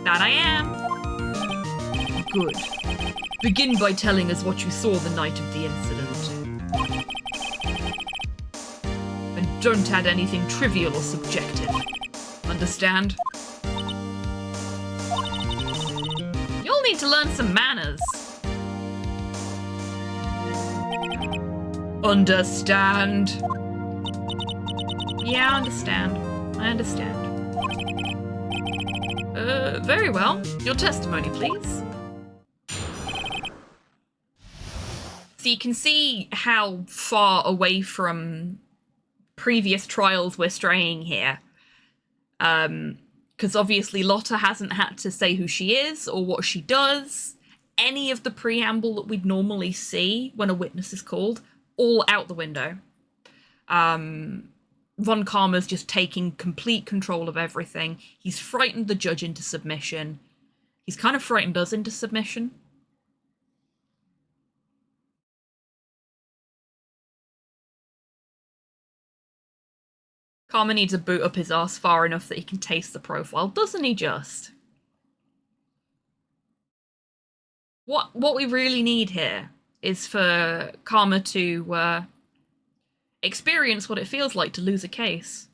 A: That I am. Good. Begin by telling us what you saw the night of the incident. And don't add anything trivial or subjective. Understand? You'll need to learn some manners. Understand? Yeah, I understand. I understand. Very well. Your testimony, please. So you can see how far away from previous trials we're straying here. Because obviously Lotta hasn't had to say who she is or what she does. Any of the preamble that we'd normally see when a witness is called, all out the window. Von Karma's just taking complete control of everything. He's frightened the judge into submission. He's kind of frightened us into submission. Karma needs a boot up his arse far enough that he can taste the profile, doesn't he just? What we really need here is for Karma to experience what it feels like to lose a case.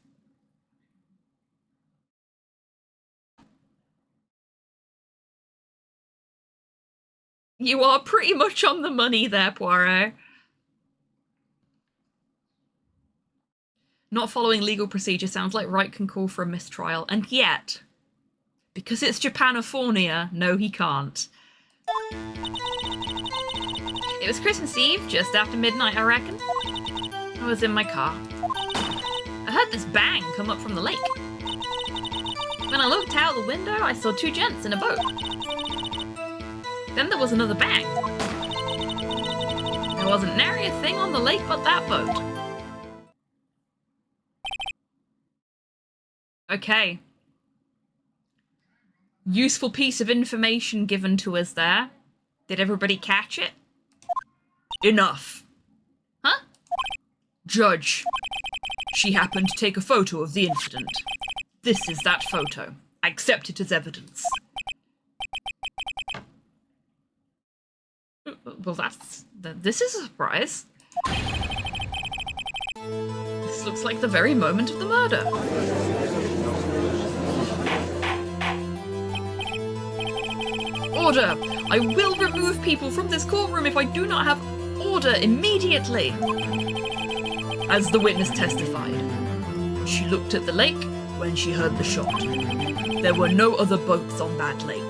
A: You are pretty much on the money there, Poirot. Not following legal procedure sounds like Wright can call for a mistrial, and yet, because it's Japanifornia, no he can't. It was Christmas Eve, just after midnight, I reckon. I was in my car. I heard this bang come up from the lake. When I looked out the window, I saw two gents in a boat. Then there was another bang. There wasn't nary a thing on the lake but that boat. Okay. Useful piece of information given to us there. Did everybody catch it? Enough. Huh? Judge. She happened to take a photo of the incident. This is that photo. I accept it as evidence. Well, this is a surprise. This looks like the very moment of the murder. Order! I will remove people from this courtroom if I do not have order immediately. As the witness testified, she looked at the lake when she heard the shot. There were no other boats on that lake.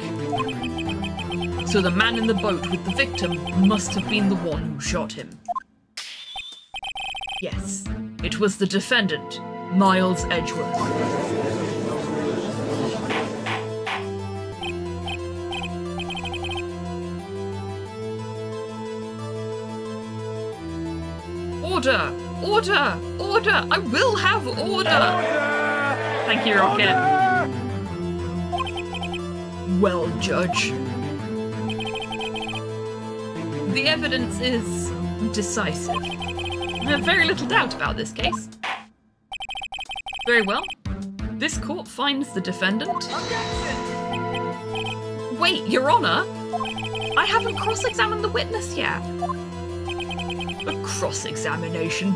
A: So the man in the boat with the victim must have been the one who shot him. Yes, it was the defendant, Miles Edgeworth. Order! Order! Order! I will have order! Thank you, Rocket. Well, Judge. The evidence is decisive. I have very little doubt about this case. Very well. This court finds the defendant. Wait, Your Honor! I haven't cross-examined the witness yet. A cross-examination.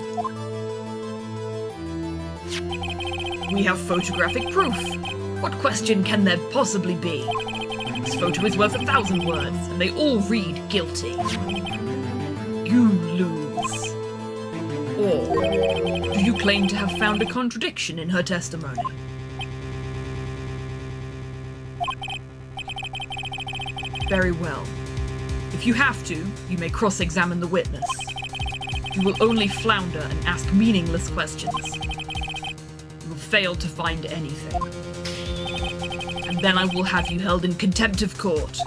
A: We have photographic proof. What question can there possibly be? This photo is worth 1,000 words, and they all read guilty. You lose. Or do you claim to have found a contradiction in her testimony? Very well. If you have to, you may cross-examine the witness. You will only flounder and ask meaningless questions. You will fail to find anything. And then I will have you held in contempt of court.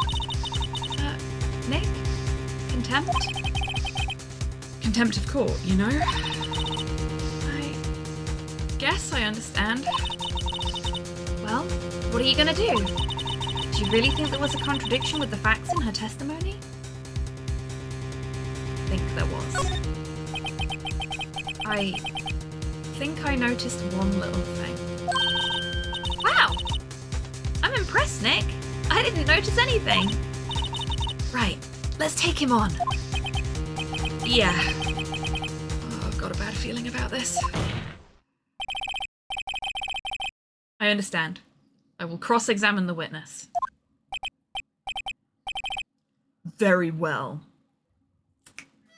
A: Nick? Contempt? Contempt of court, you know? I guess I understand. Well, what are you gonna do? Do you really think there was a contradiction with the facts in her testimony? I think there was. I think I noticed one little thing. Wow! I'm impressed, Nick. I didn't notice anything. Right, let's take him on. Yeah. Oh, I've got a bad feeling about this. I understand. I will cross-examine the witness. Very well.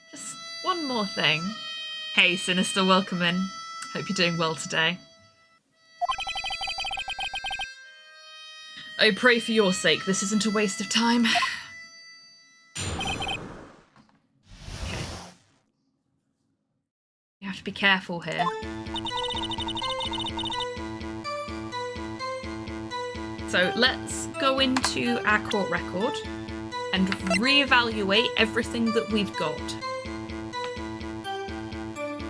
A: Just one more thing. Hey, Sinister, welcome in. Hope you're doing well today. I pray for your sake this isn't a waste of time. Okay. You have to be careful here. So let's go into our court record and reevaluate everything that we've got.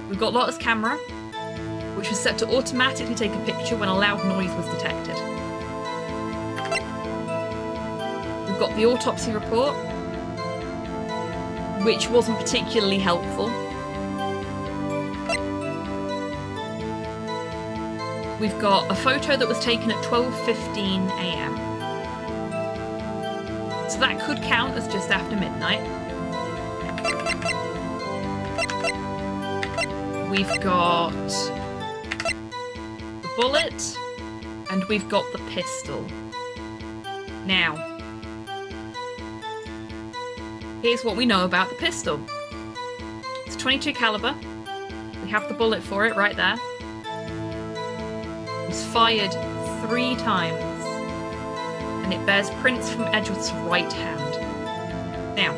A: We've got Lotta's camera, which was set to automatically take a picture when a loud noise was detected. We've got the autopsy report, which wasn't particularly helpful. We've got a photo that was taken at 12:15 AM. So that could count as just after midnight. We've got the bullet, and we've got the pistol. Now, here's what we know about the pistol. It's 22 caliber. We have the bullet for it right there. was fired 3 times, and it bears prints from Edgeworth's right hand. Now,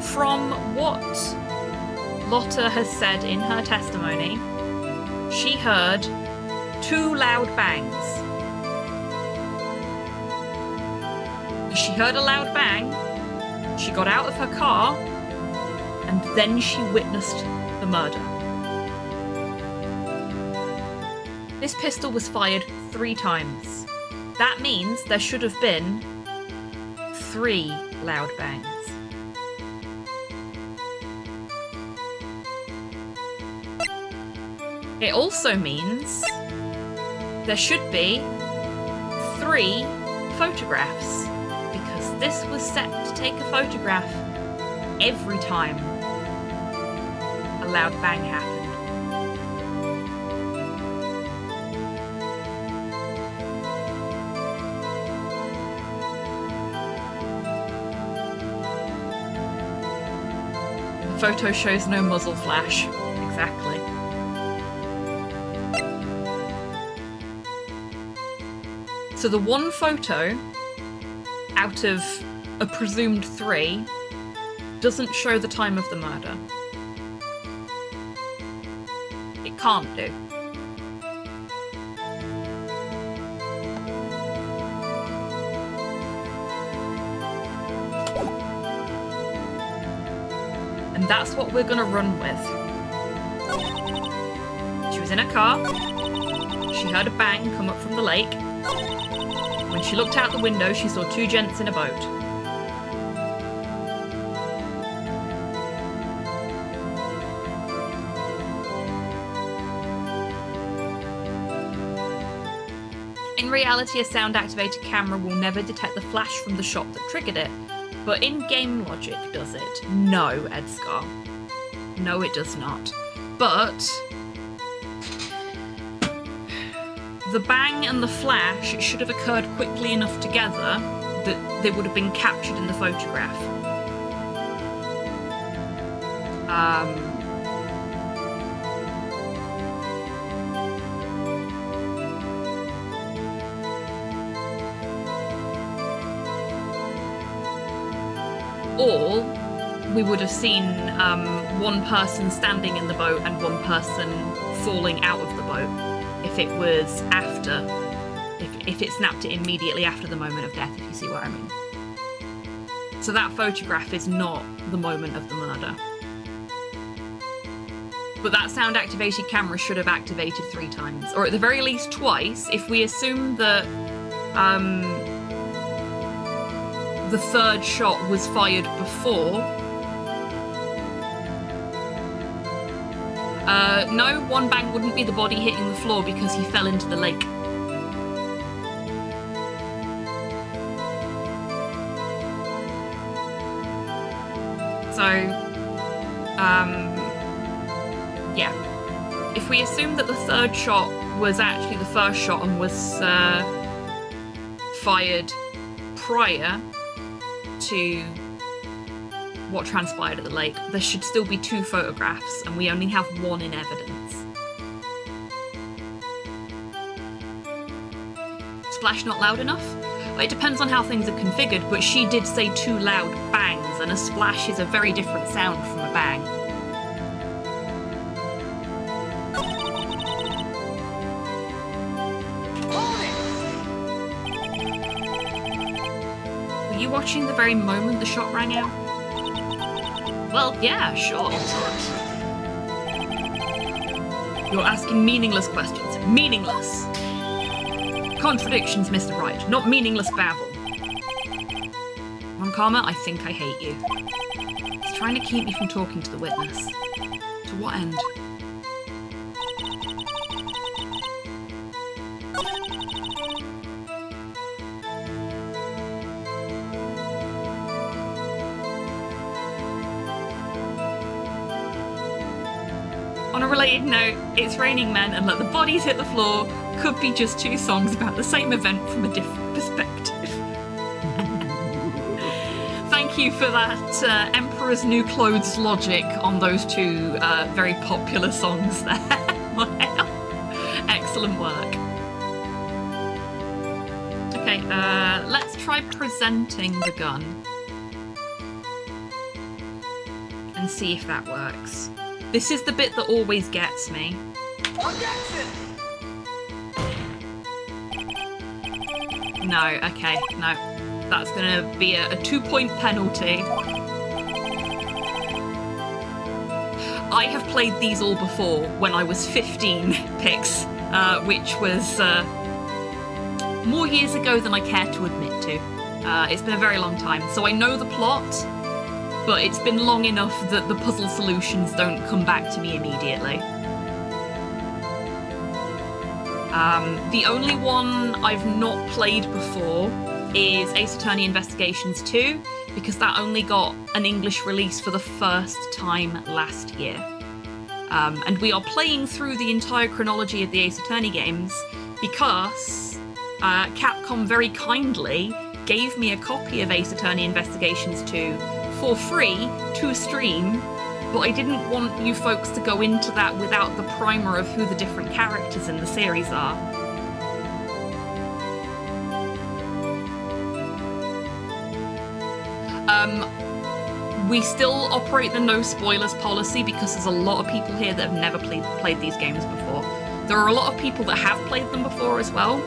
A: from what Lotta has said in her testimony, she heard 2 loud bangs. She heard a loud bang, she got out of her car, and then she witnessed the murder. This pistol was fired 3 times. That means there should have been 3 loud bangs. It also means there should be 3 photographs, because this was set to take a photograph every time a loud bang happened. The photo shows no muzzle flash. Exactly. So the one photo out of a presumed 3 doesn't show the time of the murder. It can't do. And that's what we're gonna run with. She was in a car. She heard a bang come up from the lake. When she looked out the window, she saw 2 gents in a boat. In reality, a sound-activated camera will never detect the flash from the shot that triggered it, but in-game logic does it. No, Edgar. No, it does not. But the bang and the flash should have occurred quickly enough together that they would have been captured in the photograph. Or we would have seen one person standing in the boat and one person falling out of the boat. If it was after, if it snapped it immediately after the moment of death, if you see what I mean. So that photograph is not the moment of the murder. But that sound-activated camera should have activated 3 times, or at the very least twice, if we assume that the 3rd shot was fired before. No, one bang wouldn't be the body hitting the floor because he fell into the lake. So, yeah. If we assume that the 3rd shot was actually the 1st shot and was fired prior to what transpired at the lake, there should still be 2 photographs, and we only have 1 in evidence. Splash not loud enough? Well, it depends on how things are configured, but she did say 2 loud bangs, and a splash is a very different sound from a bang. Were you watching the very moment the shot rang out? Well, yeah, sure. You're asking meaningless questions. Meaningless! Contradictions, Mr. Wright, not meaningless babble. On Karma, I think I hate you. It's trying to keep me from talking to the witness. To what end? On a related note, It's Raining Men and Let the Bodies Hit the Floor could be just 2 songs about the same event from a different perspective. Thank you for that Emperor's New Clothes logic on those 2 very popular songs there. Wow. Excellent work. Let's try presenting the gun. And see if that works. This is the bit that always gets me. No, okay, no. That's gonna be a 2-point penalty. I have played these all before when I was 15 picks, which was more years ago than I care to admit to. It's been a very long time, so I know the plot, but it's been long enough that the puzzle solutions don't come back to me immediately. The only one I've not played before is Ace Attorney Investigations 2, because that only got an English release for the first time last year. And we are playing through the entire chronology of the Ace Attorney games because Capcom very kindly gave me a copy of Ace Attorney Investigations 2 for free to stream, but I didn't want you folks to go into that without the primer of who the different characters in the series are. We still operate the no spoilers policy because there's a lot of people here that have never played these games before. There are a lot of people that have played them before as well,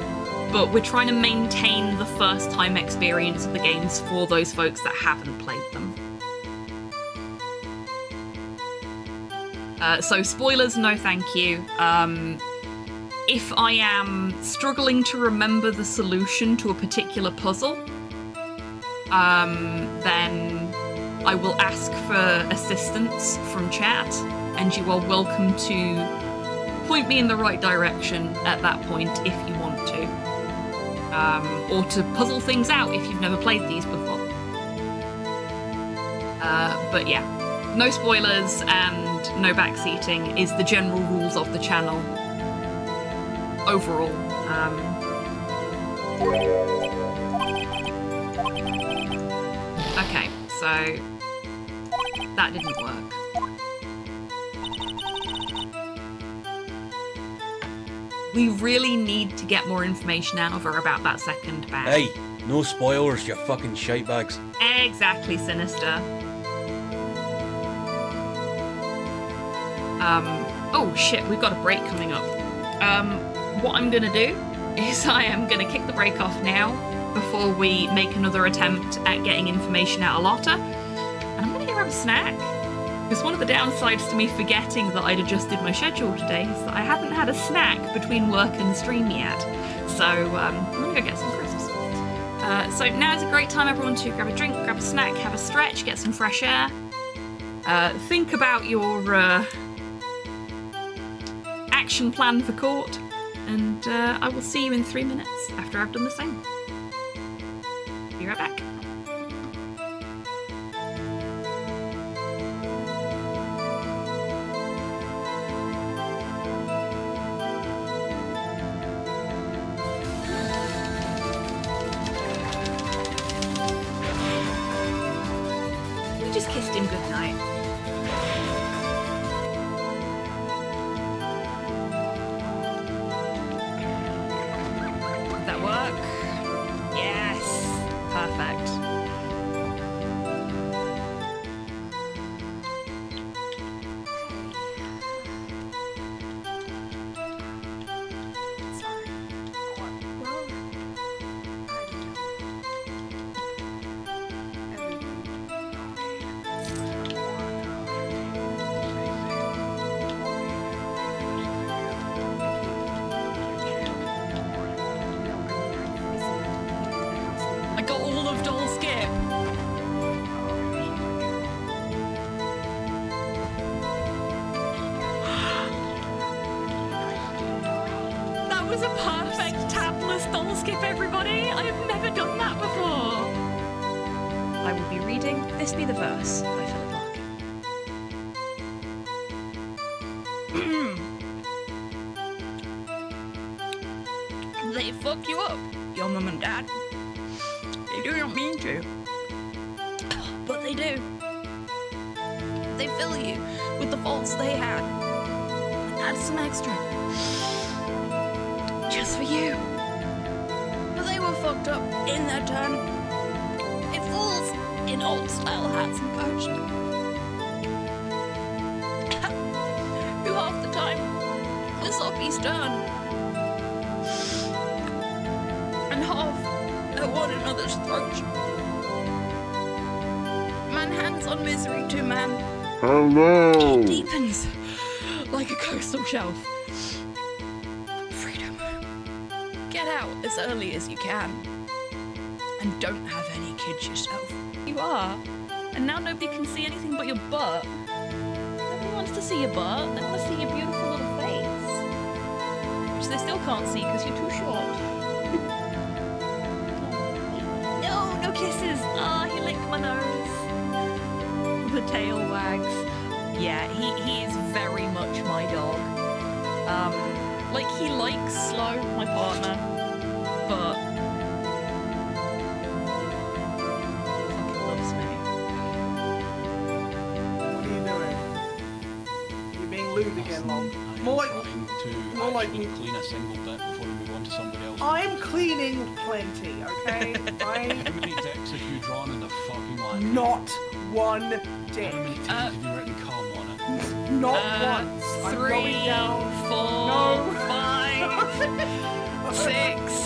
A: but we're trying to maintain the first time experience of the games for those folks that haven't played them. So spoilers, no thank you. If I am struggling to remember the solution to a particular puzzle, then I will ask for assistance from chat, and you are welcome to point me in the right direction at that point if you want to. Or to puzzle things out if you've never played these before. But yeah, no spoilers and no backseating is the general rules of the channel overall. Okay, so that didn't work. We really need to get more information out of her about that second bag.
E: Hey, no spoilers, you fucking shitebags.
A: Exactly, Sinister. Oh shit, we've got a break coming up. What I'm gonna do is I am gonna kick the break off now before we make another attempt at getting information out of Lotta. And I'm gonna go grab a snack. Because one of the downsides to me forgetting that I'd adjusted my schedule today is that I haven't had a snack between work and stream yet. So I'm gonna go get some crisps. So now's a great time, everyone, to grab a drink, grab a snack, have a stretch, get some fresh air. Think about your action plan for court, and I will see you in 3 minutes after I've done the same. Be right back. We just kissed him goodnight. Did that work? Yes. Perfect. I got all of Doll Skip. That was a perfect tabless Doll Skip, everybody. I have never done that before. I will be reading This Be the Verse by Philip Larkin. They fuck you up, your mum and dad. They do not mean to, but they do. They fill you with the faults they had, and add some extra, just for you. But they were fucked up in their turn. It falls in old style hats and coats. Who half the time the soppy stern. And half at one another's throats. Man hands on misery to man.
B: Hello.
A: It deepens like a coastal shelf. Freedom. Get out as early as you can. And don't have any kids yourself. You are. And now nobody can see anything but your butt. Nobody wants to see your butt. They want to see your beautiful little face. Which they still can't see because you're too short. No, no kisses. Ah, he licked my nose. The tail wags. Yeah, he is very much my dog. Like, he likes Slow, my partner, but fucking loves me.
H: What are you doing? You're being lewd again, Long. More like,
I: Trying to
H: more like
I: actually clean a single bit before we move on to somebody else.
H: I'm cleaning plenty, okay?
I: How
H: I'm
I: many decks have you drawn in the fucking land?
H: not one
I: How
H: dick.
I: many times have you written "come" on it?
H: Not once. I'm
A: 3,
H: going down.
A: 4,
H: No.
A: 5, 6.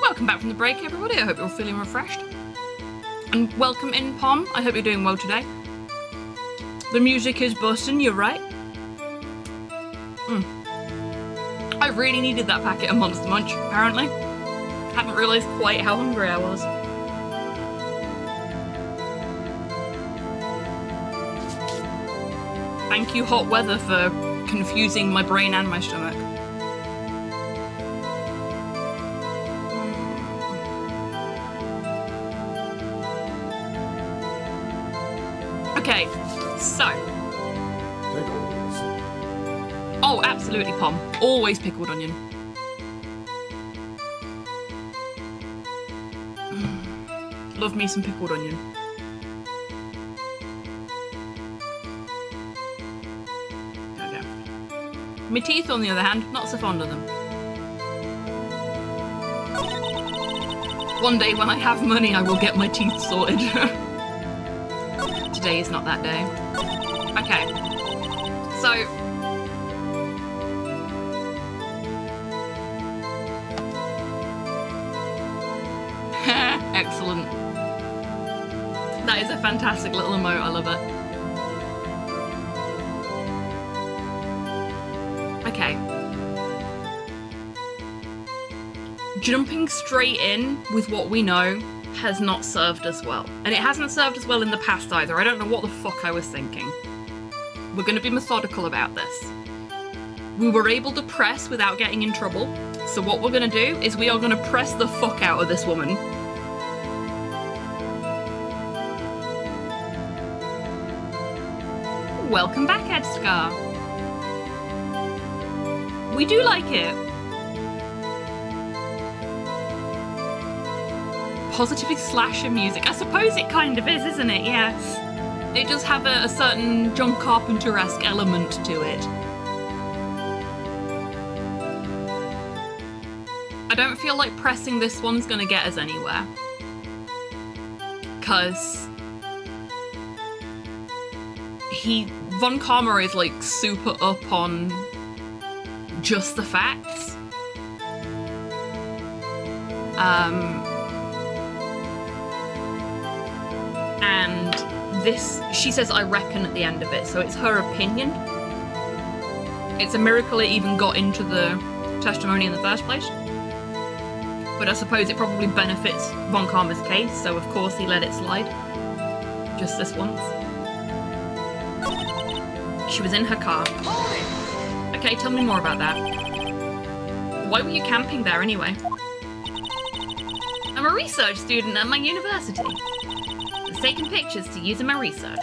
A: Welcome back from the break, everybody. I hope you're all feeling refreshed. And welcome in, Pom. I hope you're doing well today. The music is busting, you're right. I really needed that packet of Monster Munch, apparently. Hadn't realised quite how hungry I was. Thank you, hot weather, for confusing my brain and my stomach. Okay, so. Oh, absolutely, Pom. Always pickled onion. Love me some pickled onion. There we go. My teeth, on the other hand, not so fond of them. One day when I have money, I will get my teeth sorted. Today is not that day. Okay, so excellent. That is a fantastic little emote. I love it. Okay, jumping straight in with what we know has not served us well. And it hasn't served us well in the past either. I don't know what the fuck I was thinking. We're going to be methodical about this. We were able to press without getting in trouble. So what we're going to do is we are going to press the fuck out of this woman. Welcome back, Edgar. We do like it. Positively slasher music. I suppose it kind of is, isn't it? Yes. It does have a certain John Carpenter-esque element to it. I don't feel like pressing this one's gonna get us anywhere. Because Von Karma is like super up on just the facts. And this, she says, I reckon at the end of it, so it's her opinion. It's a miracle it even got into the testimony in the first place. But I suppose it probably benefits Von Karma's case, so of course he let it slide. Just this once. She was in her car. Okay, tell me more about that. Why were you camping there anyway? I'm a research student at my university. I was taking pictures to use in my research.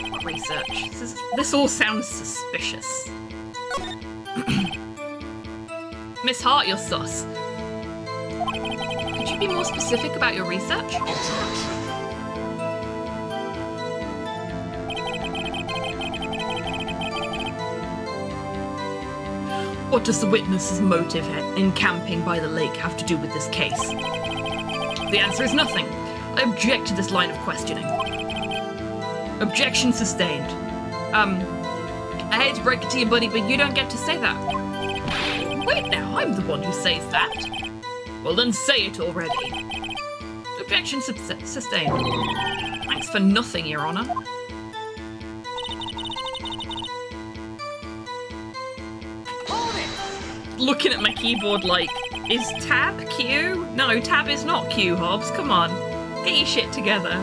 A: What research? This all sounds suspicious. Miss Hart, you're sus. Could you be more specific about your research? What does the witness's motive in camping by the lake have to do with this case? The answer is nothing. I object to this line of questioning. Objection sustained. I hate to break it to you, buddy, but you don't get to say that. Wait now, I'm the one who says that. Well then say it already. Objection sustained. Thanks for nothing, Your Honor. Looking at my keyboard like, is tab Q? No, tab is not Q, Hobbs. Come on. Get your shit together.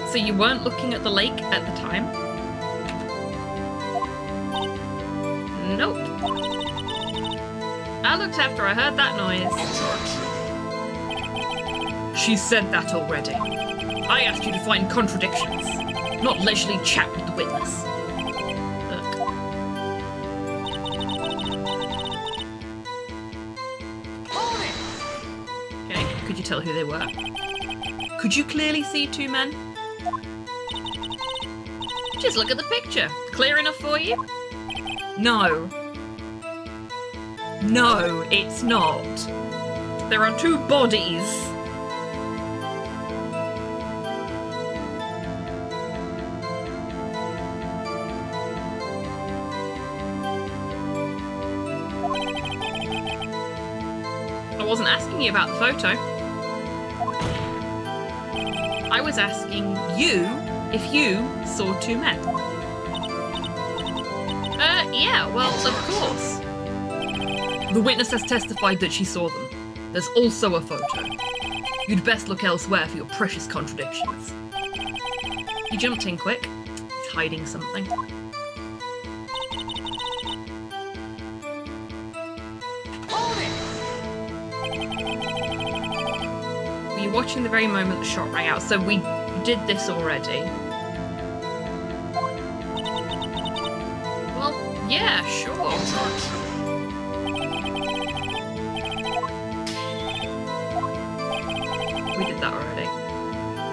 A: So you weren't looking at the lake at the time? Nope. I looked after I heard that noise. She said that already. I asked you to find contradictions, not leisurely chat with the witness. Could you tell who they were? Could you clearly see two men? Just look at the picture. Clear enough for you? No. No, it's not. There are two bodies. I wasn't asking you about the photo. I was asking you if you saw two men. Yeah, well, of course. The witness has testified that she saw them. There's also a photo. You'd best look elsewhere for your precious contradictions. He jumped in quick. He's hiding something. Were you watching the very moment the shot rang out? So we did this already. Well, yeah, sure. We did that already.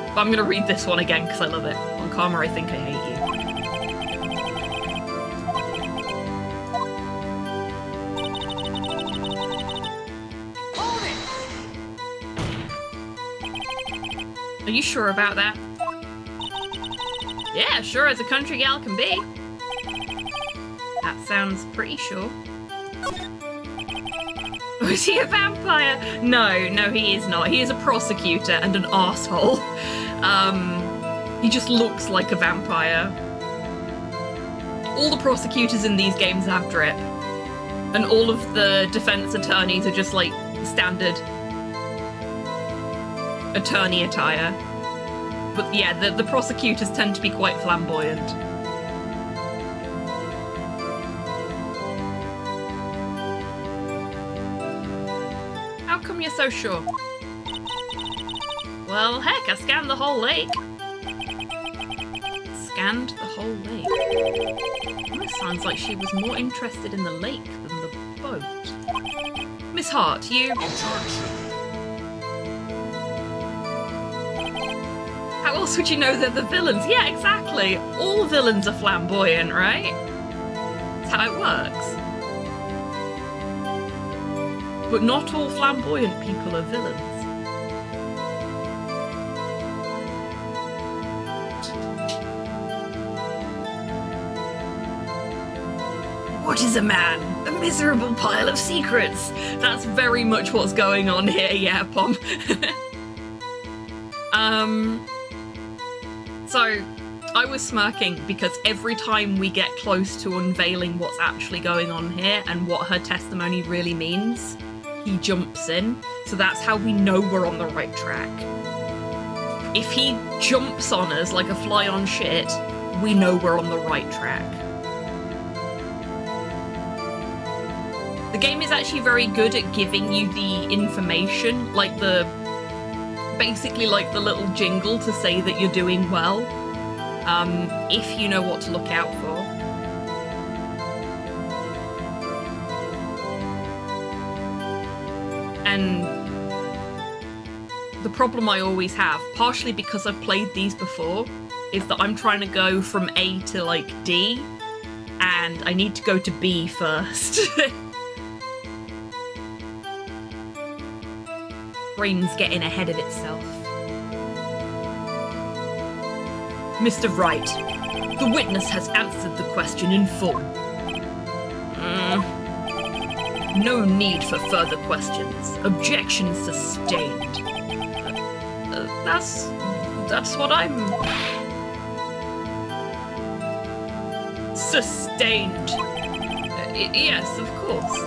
A: But I'm gonna read this one again because I love it. On Karma, I think I hate you. Are you sure about that? Yeah, sure as a country gal can be. That sounds pretty sure. Oh, is he a vampire? No, he is not. He is a prosecutor and an arsehole. He just looks like a vampire. All the prosecutors in these games have drip. And all of the defense attorneys are just like standard attorney attire. But yeah, the prosecutors tend to be quite flamboyant. How come you're so sure? Well, heck, I scanned the whole lake. Scanned the whole lake? Almost sounds like she was more interested in the lake than the boat. Miss Hart, you... How else would you know they're the villains? Yeah, exactly. All villains are flamboyant, right? That's how it works. But not all flamboyant people are villains. What is a man? A miserable pile of secrets. That's very much what's going on here, yeah, Pom. So, I was smirking because every time we get close to unveiling what's actually going on here and what her testimony really means, he jumps in. So that's how we know we're on the right track. If he jumps on us like a fly on shit, we know we're on the right track. The game is actually very good at giving you the information, like basically like the little jingle to say that you're doing well, if you know what to look out for. And the problem I always have, partially because I've played these before, is that I'm trying to go from A to like D, and I need to go to B first. Brain's getting ahead of itself. Mr. Wright, the witness has answered the question in full. No need for further questions. Objection sustained. That's what I'm... Sustained. Yes, of course.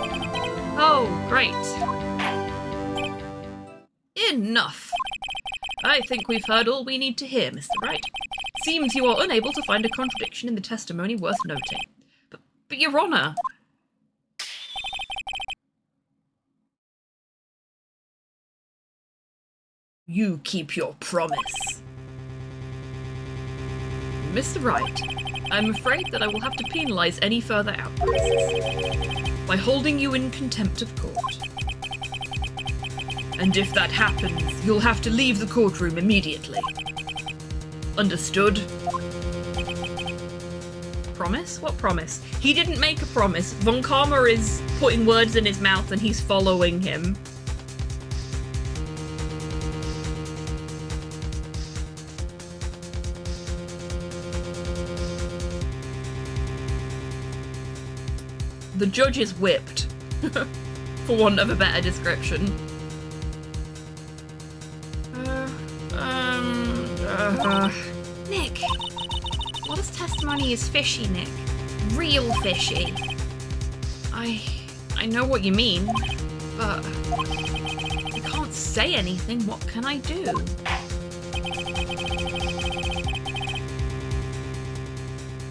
A: Oh, great. Enough. I think we've heard all we need to hear, Mr. Wright. Seems you are unable to find a contradiction in the testimony worth noting. But Your Honour... You keep your promise. Mr. Wright, I'm afraid that I will have to penalise any further outbursts by holding you in contempt of court. And if that happens, you'll have to leave the courtroom immediately. Understood? Promise? What promise? He didn't make a promise. Von Karma is putting words in his mouth and he's following him. The judge is whipped, for want of a better description.
G: Nick, Wallace's testimony is fishy, Nick. Real fishy.
A: I know what you mean, but I can't say anything. What can I do?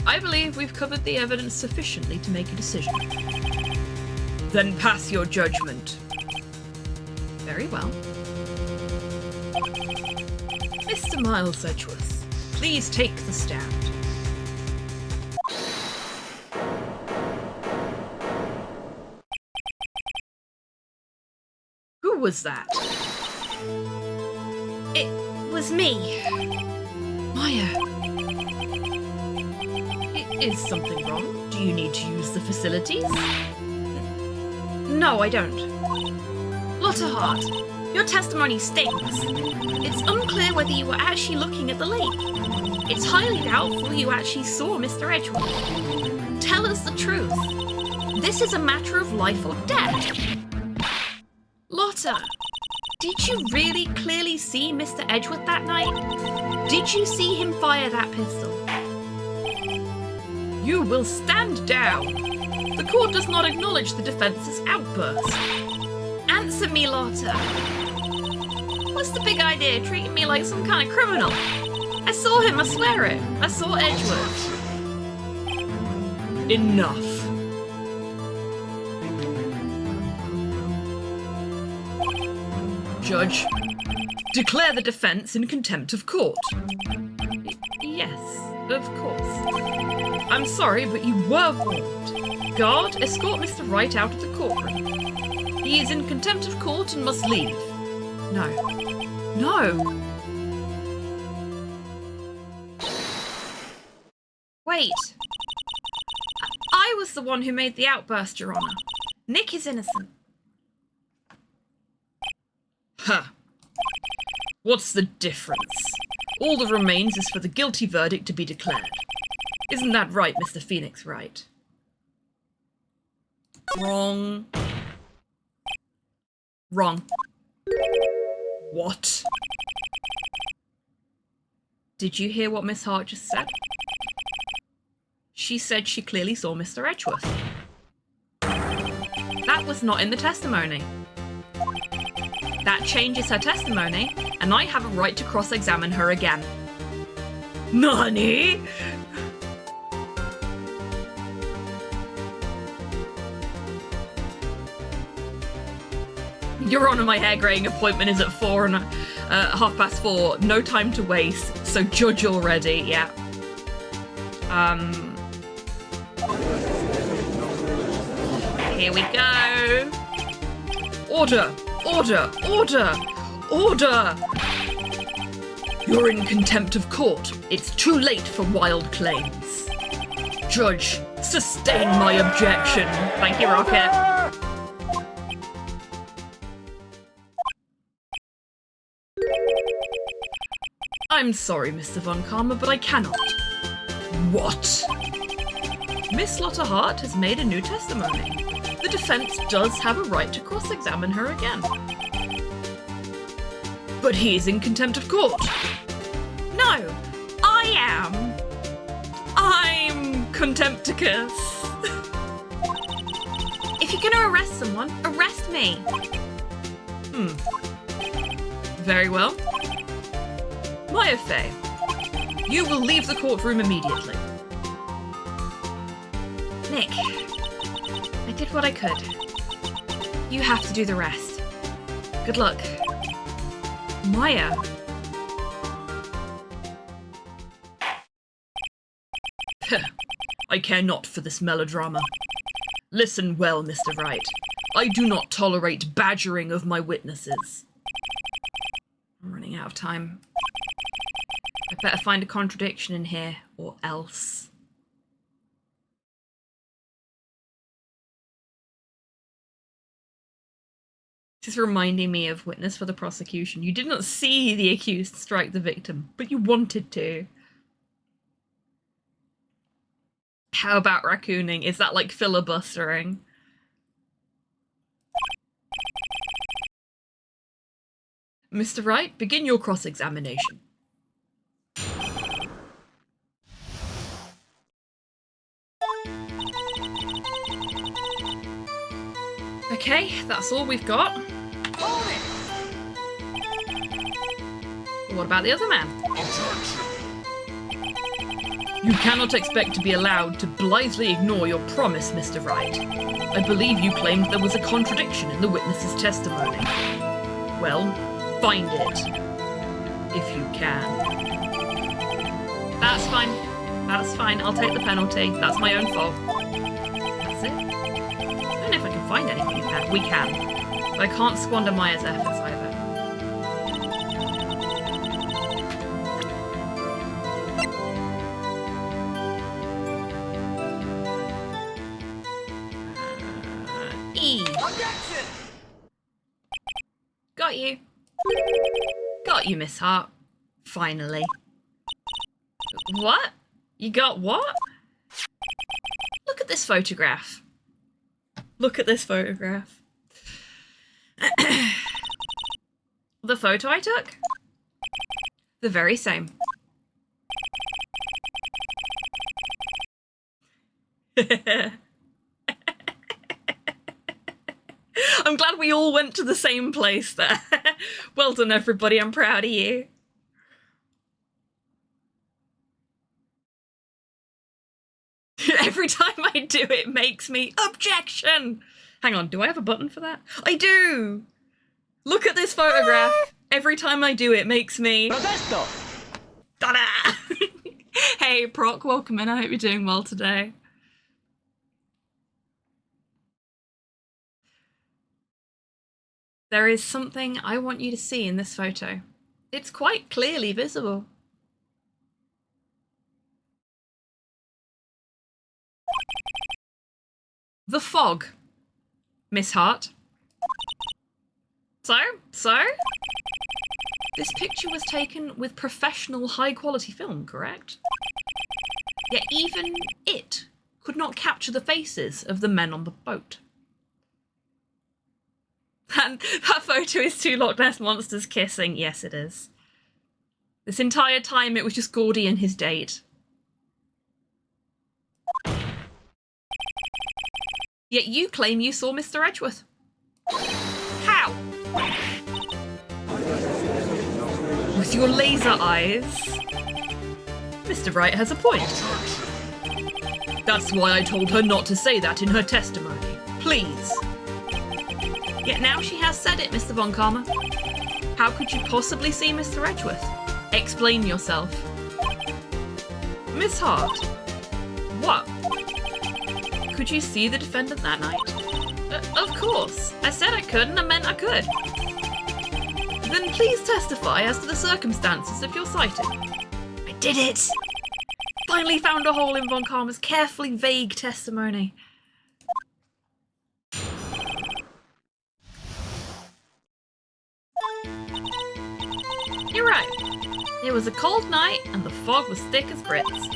A: I believe we've covered the evidence sufficiently to make a decision. Then pass your judgment. Very well. Mr. Miles Edgeworth, please take the stand. Who was that?
G: It was me.
A: Maya. Is something wrong? Do you need to use the facilities?
G: No, I don't. Lotta Hart, your testimony stinks. It's unclear whether you were actually looking at the lake. It's highly doubtful you actually saw Mr. Edgeworth. Tell us the truth. This is a matter of life or death. Lotta, did you really clearly see Mr. Edgeworth that night? Did you see him fire that pistol?
A: You will stand down. The court does not acknowledge the defense's outburst.
G: Answer me, Lotta. What's the big idea, treating me like some kind of criminal? I saw him, I swear it. I saw Edgeworth.
A: Enough. Judge, declare the defense in contempt of court. Yes, of course. I'm sorry, but you were warned. Guard, escort Mr. Wright out of the courtroom. He is in contempt of court and must leave. No. No!
G: Wait. I was the one who made the outburst, Your Honour. Nick is innocent.
A: Huh. What's the difference? All that remains is for the guilty verdict to be declared. Isn't that right, Mr. Phoenix Wright? Wrong. Wrong. What? Did you hear what Miss Hart just said? She said she clearly saw Mr. Edgeworth. That was not in the testimony. That changes her testimony, and I have a right to cross-examine her again. Nani? Your Honour, my hair greying appointment is at 4:30. No time to waste, so judge already, yeah. Here we go. Order! Order! Order! Order! You're in contempt of court. It's too late for wild claims. Judge, sustain my objection. Thank you, Rocket. I'm sorry, Mr. Von Karma, but I cannot. What? Miss Lotta Hart has made a new testimony. The defense does have a right to cross-examine her again. But he is in contempt of court. No, I am. I'm contempticus.
G: If you're gonna arrest someone, arrest me.
A: Very well. Maya Fey, you will leave the courtroom immediately.
G: Nick, I did what I could. You have to do the rest. Good luck.
A: Maya. I care not for this melodrama. Listen well, Mr. Wright. I do not tolerate badgering of my witnesses. I'm running out of time. I better find a contradiction in here, or else. This is reminding me of witness for the prosecution. You did not see the accused strike the victim, but you wanted to. How about raccooning? Is that like filibustering? Mr. Wright, begin your cross-examination. Okay, that's all we've got. What about the other man? You cannot expect to be allowed to blithely ignore your promise, Mr. Wright. I believe you claimed there was a contradiction in the witness's testimony. Well, find it. If you can. That's fine. That's fine. I'll take the penalty. That's my own fault. That's it. I don't know if I can find anything. We can. But I can't squander Maya's efforts either.
H: Objection!
A: Got you. Got you, Miss Hart. Finally. What? You got what? Look at this photograph. Look at this photograph. The photo I took? The very same. I'm glad we all went to the same place there. Well done, everybody. I'm proud of you. Every time I do it, it makes me objection. Hang on, do I have a button for that? I do. Look at this photograph. Every time I do it, makes me protesto. Ta-da! Hey, Proc, welcome in. I hope you're doing well today. There is something I want you to see in this photo. It's quite clearly visible. The fog. Miss Hart. So? This picture was taken with professional high-quality film, correct? Yet even it could not capture the faces of the men on the boat. And that photo is two Loch Ness monsters kissing. Yes, it is. This entire time it was just Gordy and his date. Yet you claim you saw Mr. Edgeworth. How? With your laser eyes? Mr. Wright has a point. That's why I told her not to say that in her testimony. Please. Yet now she has said it, Mr. Von Karma. How could you possibly see Mr. Edgeworth? Explain yourself. Miss Hart. What? Could you see the defendant that night? Of course. I said I could and I meant I could. Then please testify as to the circumstances of your sighting. I did it! Finally found a hole in Von Karma's carefully vague testimony. You're right. It was a cold night and the fog was thick as grits.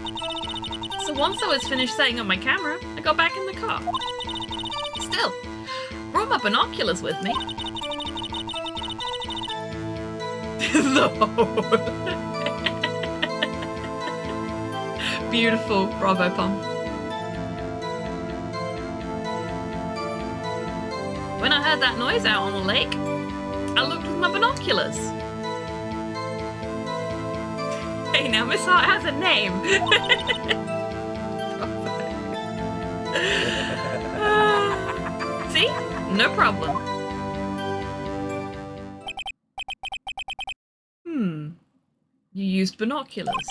A: So once I was finished setting up my camera, I got back in the car. Still, brought my binoculars with me. Beautiful, bravo, Pom. When I heard that noise out on the lake, I looked with my binoculars. Hey, now Miss Hart has a name. See? No problem. You used binoculars.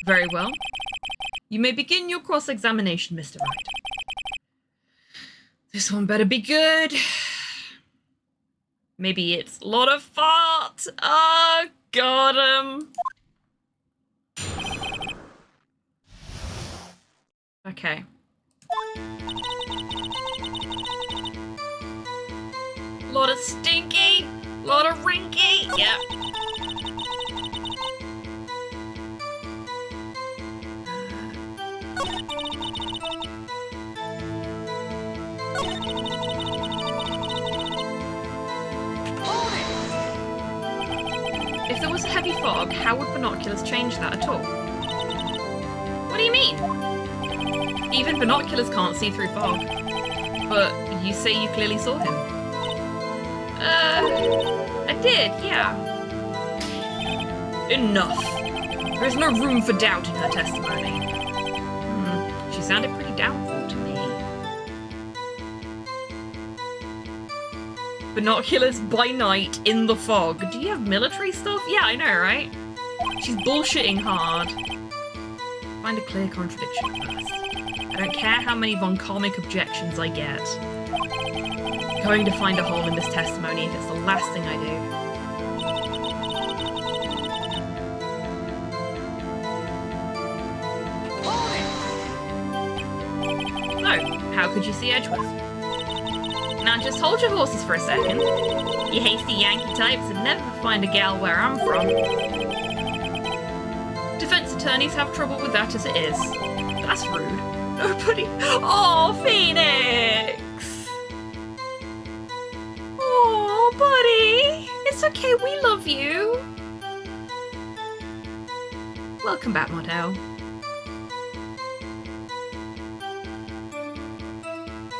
A: Very well. You may begin your cross-examination, Mr. Wright. This one better be good. Maybe it's a lot of fart. Oh, got him. Okay. Lot of stinky, lot of rinky. Yep. If there was a heavy fog, how would binoculars change that at all? What do you mean? Even binoculars can't see through fog. But you say you clearly saw him. I did, yeah. Enough. There's no room for doubt in her testimony. She sounded pretty doubtful to me. Binoculars by night in the fog. Do you have military stuff? Yeah, I know, right? She's bullshitting hard. Find a clear contradiction first. I don't care how many von Karmic objections I get. I'm going to find a hole in this testimony if it's the last thing I do. So, how could you see Edgeworth? Now just hold your horses for a second. You hasty Yankee types would never find a gal where I'm from. Defense attorneys have trouble with that as it is. That's rude. Nobody. Oh, Phoenix! Oh, buddy! It's okay, we love you! Welcome back, Model.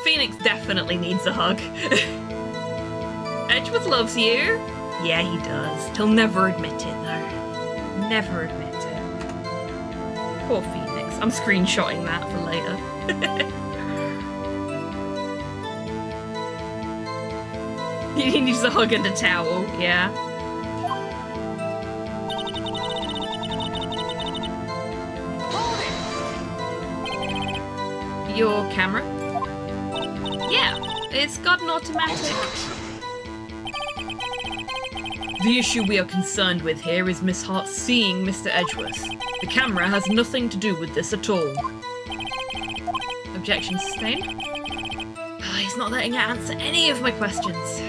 A: Phoenix definitely needs a hug. Edgeworth loves you. Yeah, he does. He'll never admit it, though. Never admit it. Poor Phoenix. I'm screenshotting that for later. He needs a hug and a towel, yeah. Your camera? Yeah, it's got an automatic. The issue we are concerned with here is Miss Hart seeing Mr. Edgeworth. The camera has nothing to do with this at all. Objection sustained? He's not letting her answer any of my questions.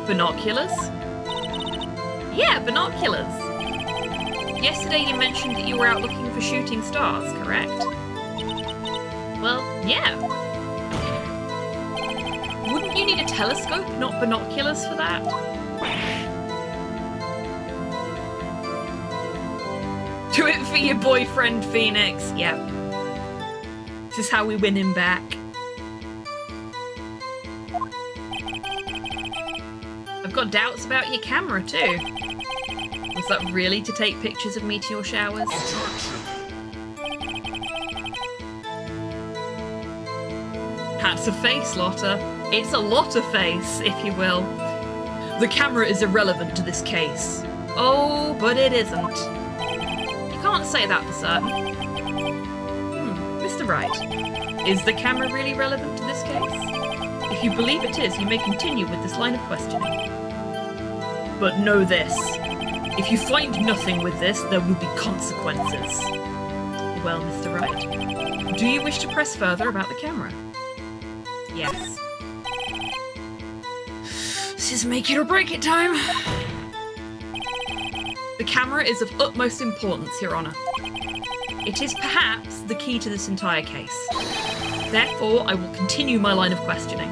A: Binoculars? Yeah, binoculars. Yesterday you mentioned that you were out looking for shooting stars, correct? Well, yeah. Wouldn't you need a telescope, not binoculars for that? Do it for your boyfriend, Phoenix. Yep. This is how we win him back. I've got doubts about your camera too. Was that really to take pictures of meteor showers? That's a face, Lotta. It's a lot of face, if you will. The camera is irrelevant to this case. Oh, but it isn't. You can't say that for certain. Mr. Wright, is the camera really relevant to this case? If you believe it is, you may continue with this line of questioning. But know this. If you find nothing with this, there will be consequences. Well, Mr. Wright, do you wish to press further about the camera? Yes. This is make it or break it time. The camera is of utmost importance, Your Honor. It is perhaps the key to this entire case. Therefore, I will continue my line of questioning.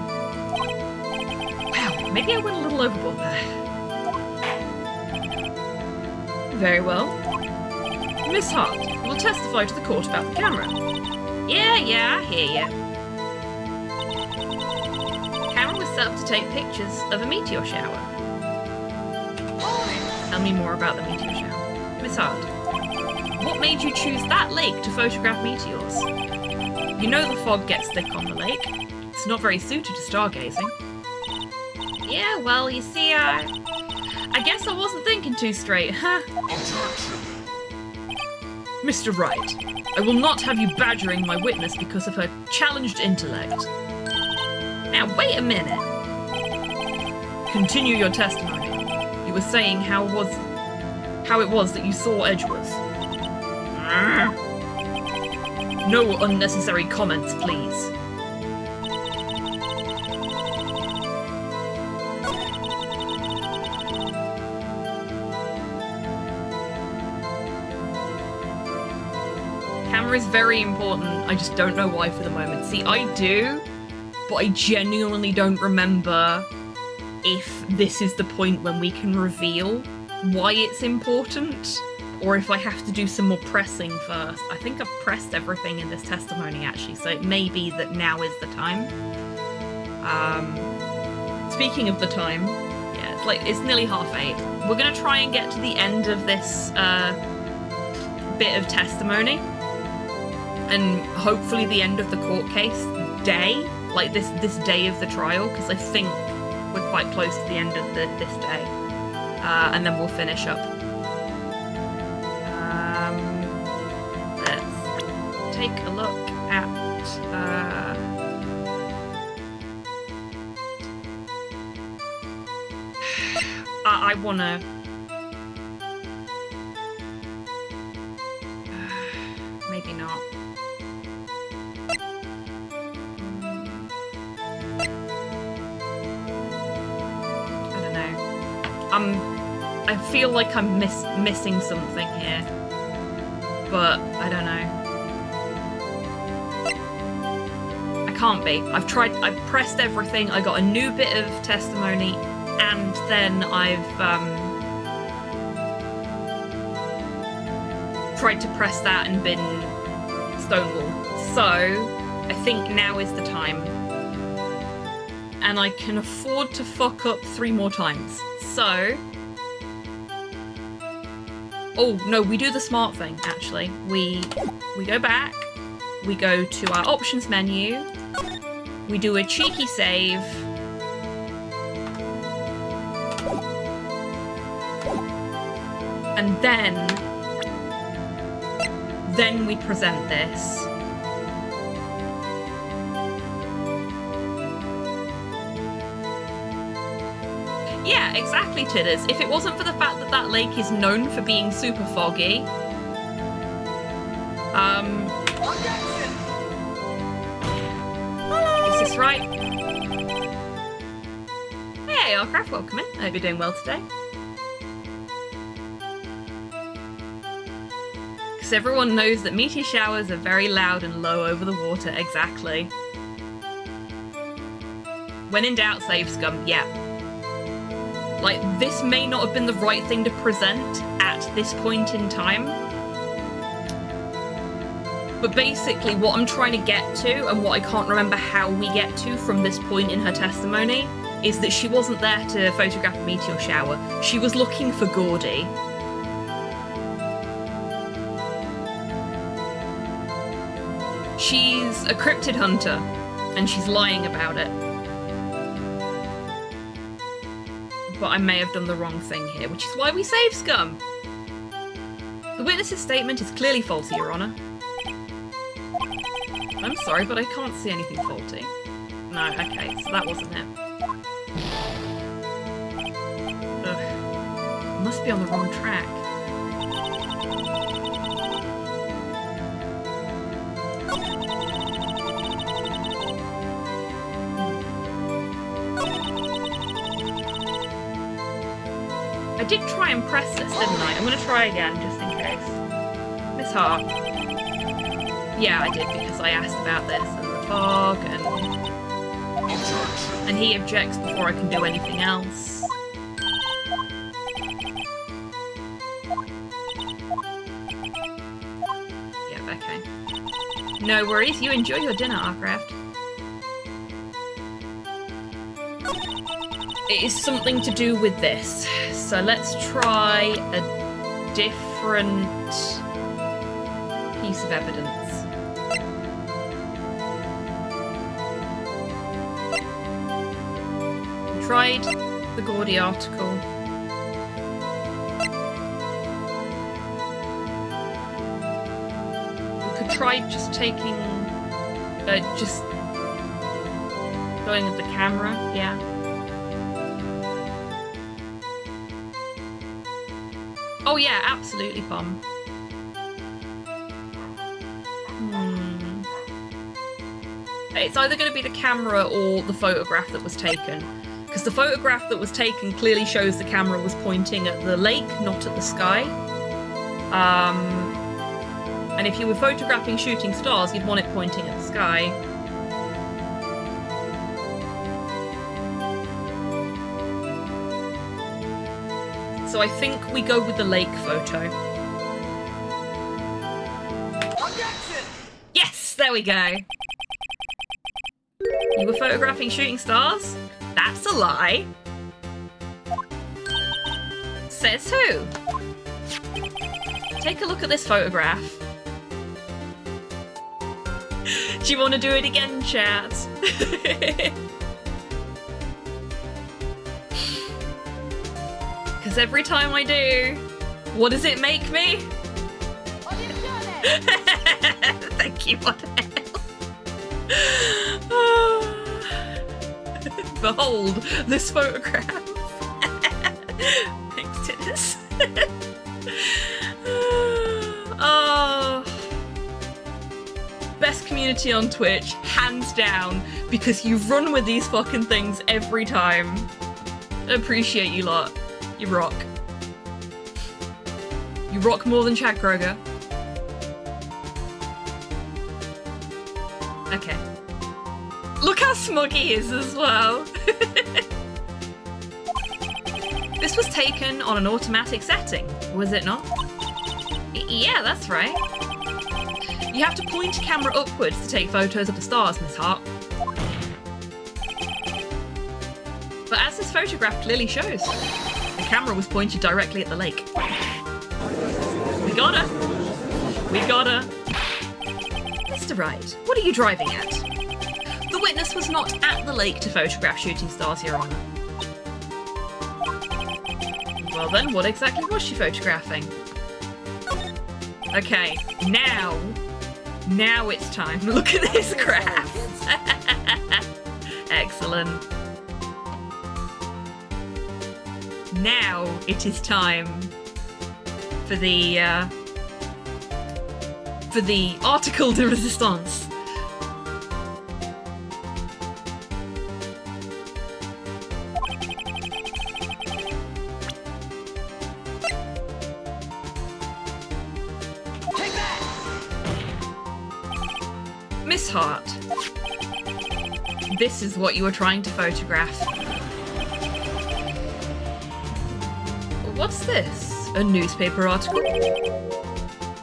A: Wow, maybe I went a little overboard there. Very well. Miss Hart, you will testify to the court about the camera.
G: Yeah, I hear ya. The camera was set up to take pictures of a meteor shower.
A: Tell me more about the meteor shower. Miss Hart, what made you choose that lake to photograph meteors? You know the fog gets thick on the lake. It's not very suited to stargazing.
G: Yeah, well, you see, I guess I wasn't thinking too straight, huh?
A: Mr. Wright, I will not have you badgering my witness because of her challenged intellect.
G: Now, wait a minute.
A: Continue your testimony. You were saying how it was that you saw Edgeworth. No unnecessary comments, please. Camera is very important. I just don't know why for the moment. See, I do, but I genuinely don't remember if this is the point when we can reveal why it's important, or if I have to do some more pressing first. I think I've pressed everything in this testimony, actually, so it may be that now is the time. Speaking of the time, yeah, it's nearly 8:30. We're gonna try and get to the end of this bit of testimony, and hopefully the end of the court case day, like this day of the trial, because I think we're quite close to the end of this day, and then we'll finish up. Let's take a look at I wanna maybe not. I feel like I'm missing something here, but I don't know. I can't be. I've pressed everything. I got a new bit of testimony, and then I've tried to press that and been stonewalled. So I think now is the time. And I can afford to fuck up 3 more times. So... Oh, no, we do the smart thing, actually. We go back, we go to our options menu, we do a cheeky save, and then we present this. Yeah, exactly, Tidders. If it wasn't for the fact that that lake is known for being super foggy, is this right? Hey, Arcraft, welcome in. I hope you're doing well today. Because everyone knows that meteor showers are very loud and low over the water, exactly. When in doubt, save scum, yeah. Like, this may not have been the right thing to present at this point in time. But basically, what I'm trying to get to, and what I can't remember how we get to from this point in her testimony, is that she wasn't there to photograph a meteor shower. She was looking for Gordy. She's a cryptid hunter. And she's lying about it. But I may have done the wrong thing here, which is why we save Scum. The witness's statement is clearly faulty, Your Honour. I'm sorry, but I can't see anything faulty. No, okay, so that wasn't it. Ugh. Must be on the wrong track. I did try and press this, didn't I? I'm gonna try again, just in case. Miss Hart. Yeah, I did, because I asked about this and the fog, and he objects before I can do anything else. Yep, okay. No worries, you enjoy your dinner, Arcraft. It is something to do with this. So let's try a different piece of evidence. We tried the Gordy article. We could try just taking... just going at the camera, yeah. Oh yeah, absolutely, Pom. It's either going to be the camera or the photograph that was taken. Because the photograph that was taken clearly shows the camera was pointing at the lake, not at the sky. And if you were photographing shooting stars, you'd want it pointing at the sky. So I think we go with the lake photo.
H: Objection!
A: Yes, there we go. You were photographing shooting stars? That's a lie. Says who? Take a look at this photograph. Do you want to do it again, chat? Because every time I do, what does it make me? Thank you, what the hell? Behold, this photograph. Thanks, Tinnis. Oh. Best community on Twitch, hands down, because you run with these fucking things every time. Appreciate you lot. You rock. You rock more than Chad Kroger. Okay. Look how smug he is as well. This was taken on an automatic setting, was it not? Yeah, that's right. You have to point a camera upwards to take photos of the stars, Miss Hart. But as this photograph clearly shows, the camera was pointed directly at the lake. We got her. We got her. Mr. Wright, what are you driving at? The witness was not at the lake to photograph shooting stars, Your Honour. Well then, what exactly was she photographing? Okay, now it's time. Look at this graph. Excellent. Now it is time for the article de resistance.
H: Take that!
A: Miss Hart, this is what you were trying to photograph. What's this? A newspaper article?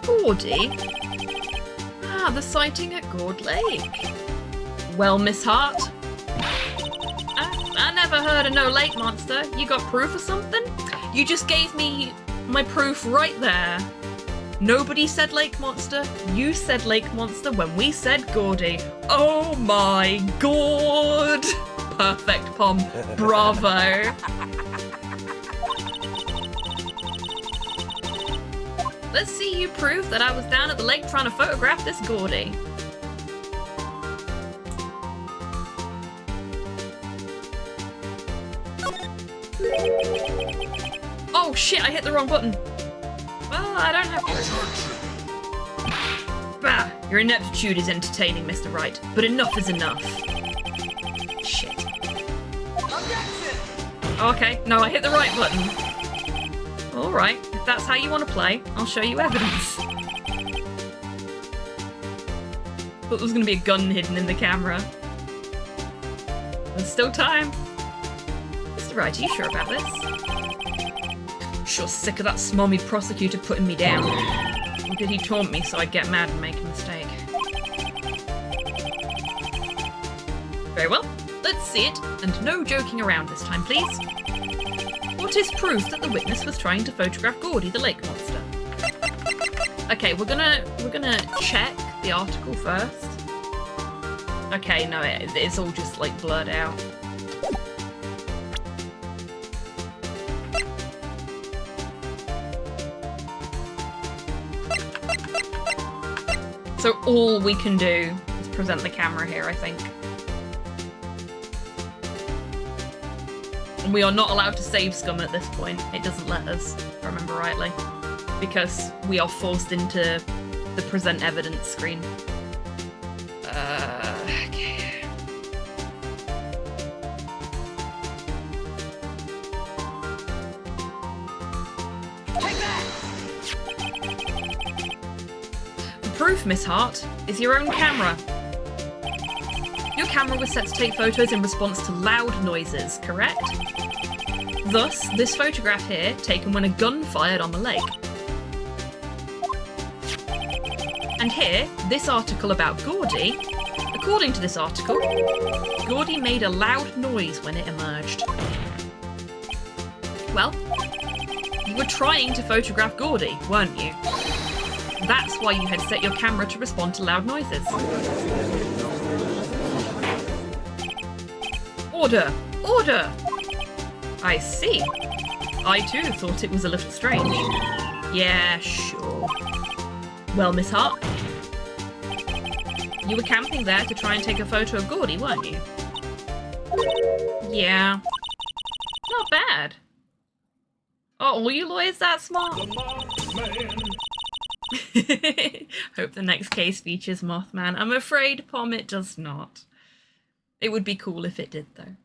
A: Gordy? Ah, the sighting at Gord Lake. Well, Miss Hart, I never heard of no lake monster. You got proof or something? You just gave me my proof right there. Nobody said lake monster. You said lake monster when we said Gordy. Oh my god! Perfect, Pom. Bravo. Let's see you prove that I was down at the lake trying to photograph this Gordy. Oh shit, I hit the wrong button. Well, I don't have to. Bah, your ineptitude is entertaining, Mr. Wright, but enough is enough. Shit. Okay, no, I hit the right button. Alright, if that's how you want to play, I'll show you evidence. Thought there was going to be a gun hidden in the camera. There's still time. Mr. Wright, are you sure about this? Sure sick of that smarmy prosecutor putting me down. Or did he taunt me so I'd get mad and make a mistake? Very well, let's see it, and no joking around this time, please. What is proof that the witness was trying to photograph Gordy, the lake monster? Okay, we're gonna check the article first. Okay, no, it's all just like blurred out. So all we can do is present the camera here, I think. And we are not allowed to save scum at this point. It doesn't let us, if I remember rightly. Because we are forced into the present evidence screen. Okay. Take that! The proof, Miss Hart, is your own camera. Your camera was set to take photos in response to loud noises, correct? Thus, this photograph here, taken when a gun fired on the lake. And here, this article about Gordy. According to this article, Gordy made a loud noise when it emerged. Well, you were trying to photograph Gordy, weren't you? That's why you had set your camera to respond to loud noises. Order! Order! I see. I too thought it was a little strange. Yeah, sure. Well, Miss Hart, you were camping there to try and take a photo of Gordy, weren't you? Yeah. Not bad. Oh, all you lawyers that smart? Hope the next case features Mothman. I'm afraid, Pom, it does not. It would be cool if it did, though.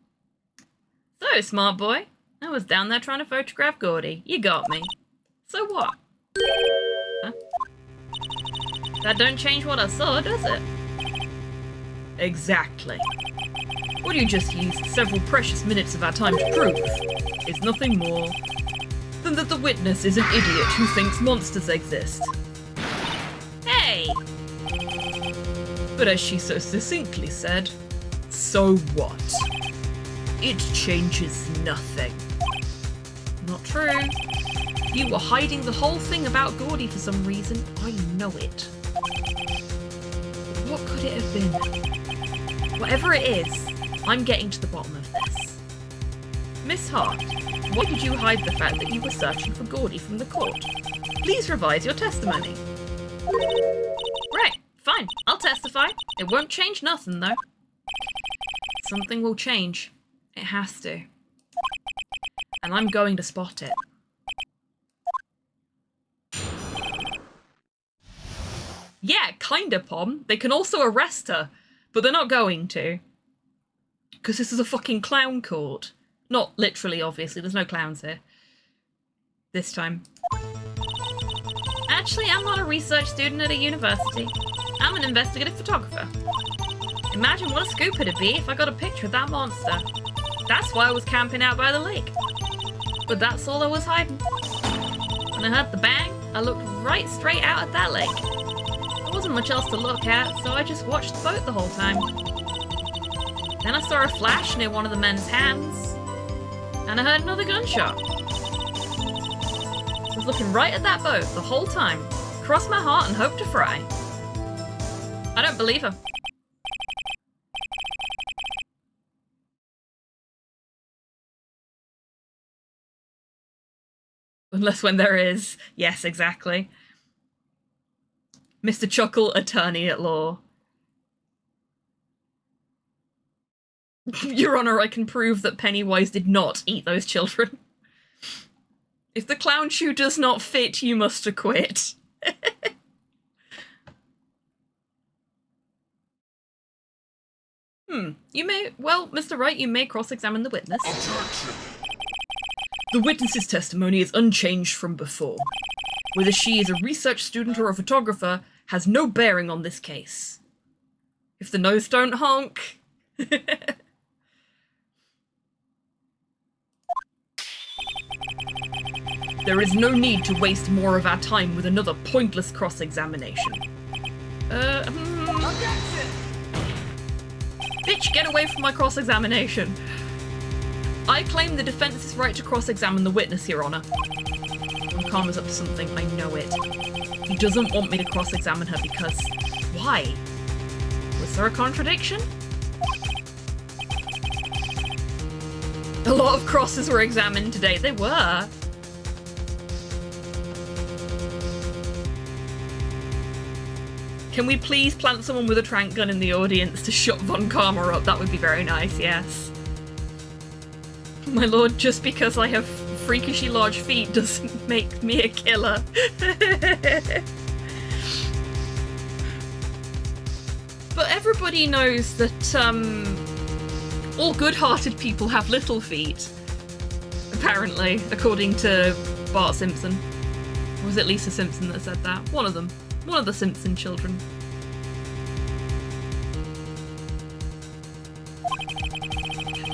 A: So, smart boy, I was down there trying to photograph Gordy. You got me. So what? Huh? That don't change what I saw, does it? Exactly. What you just used several precious minutes of our time to prove is nothing more than that the witness is an idiot who thinks monsters exist. Hey! But as she so succinctly said, so what? It changes nothing. Not true. You were hiding the whole thing about Gordy for some reason. I know it. What could it have been? Whatever it is, I'm getting to the bottom of this. Miss Hart, why did you hide the fact that you were searching for Gordy from the court? Please revise your testimony. Right, fine, I'll testify. It won't change nothing, though. Something will change. It has to. And I'm going to spot it. Yeah, kinda, Pom. They can also arrest her, but they're not going to. Because this is a fucking clown court. Not literally, obviously. There's no clowns here. This time. Actually, I'm not a research student at a university. I'm an investigative photographer. Imagine what a scoop it'd be if I got a picture of that monster. That's why I was camping out by the lake. But that's all I was hiding. When I heard the bang, I looked right straight out at that lake. There wasn't much else to look at, so I just watched the boat the whole time. Then I saw a flash near one of the men's hands, and I heard another gunshot. I was looking right at that boat the whole time, cross my heart and hope to fry. I don't believe her. Unless when there is. Yes, exactly. Mr. Chuckle, attorney at law. Your Honor, I can prove that Pennywise did not eat those children. If the clown shoe does not fit, you must acquit. You may, well, Mr. Wright, you may cross-examine the witness.
B: Objection.
A: The witness's testimony is unchanged from before. Whether she is a research student or a photographer has no bearing on this case. If the nose don't honk. There is no need to waste more of our time with another pointless cross-examination. Bitch, get away from my cross-examination. I claim the defense's right to cross-examine the witness, Your Honor. Karma's up to something, I know it. He doesn't want me to cross-examine her because... Why? Was there a contradiction? A lot of crosses were examined today. They were. Can we please plant someone with a trank gun in the audience to shut Von Karma up? That would be very nice, yes. My lord, just because I have freakishly large feet doesn't make me a killer. But everybody knows that, all good-hearted people have little feet. Apparently, according to Bart Simpson. Or was it Lisa Simpson that said that? One of them. One of the Simpson children.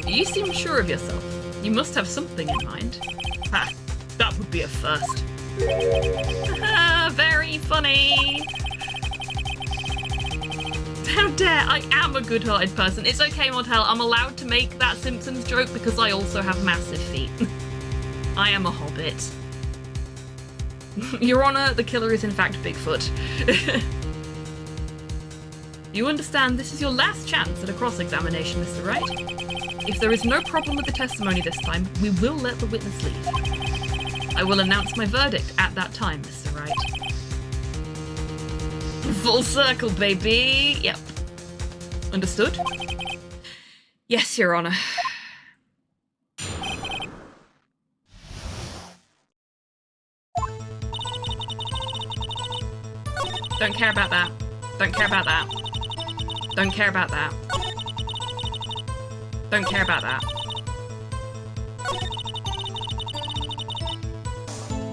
A: You seem sure of yourself. You must have something in mind. Ha! That would be a first. Very funny! How dare! I am a good-hearted person. It's okay, Montel. I'm allowed to make that Simpsons joke because I also have massive feet. I am a hobbit. Your Honor, the killer is in fact Bigfoot. You understand this is your last chance at a cross-examination, Mr. Wright. If there is no problem with the testimony this time, we will let the witness leave. I will announce my verdict at that time, Mr. Wright. Full circle, baby! Yep. Understood? Yes, Your Honor. Don't care about that. Don't care about that. Don't care about that. Don't care about that.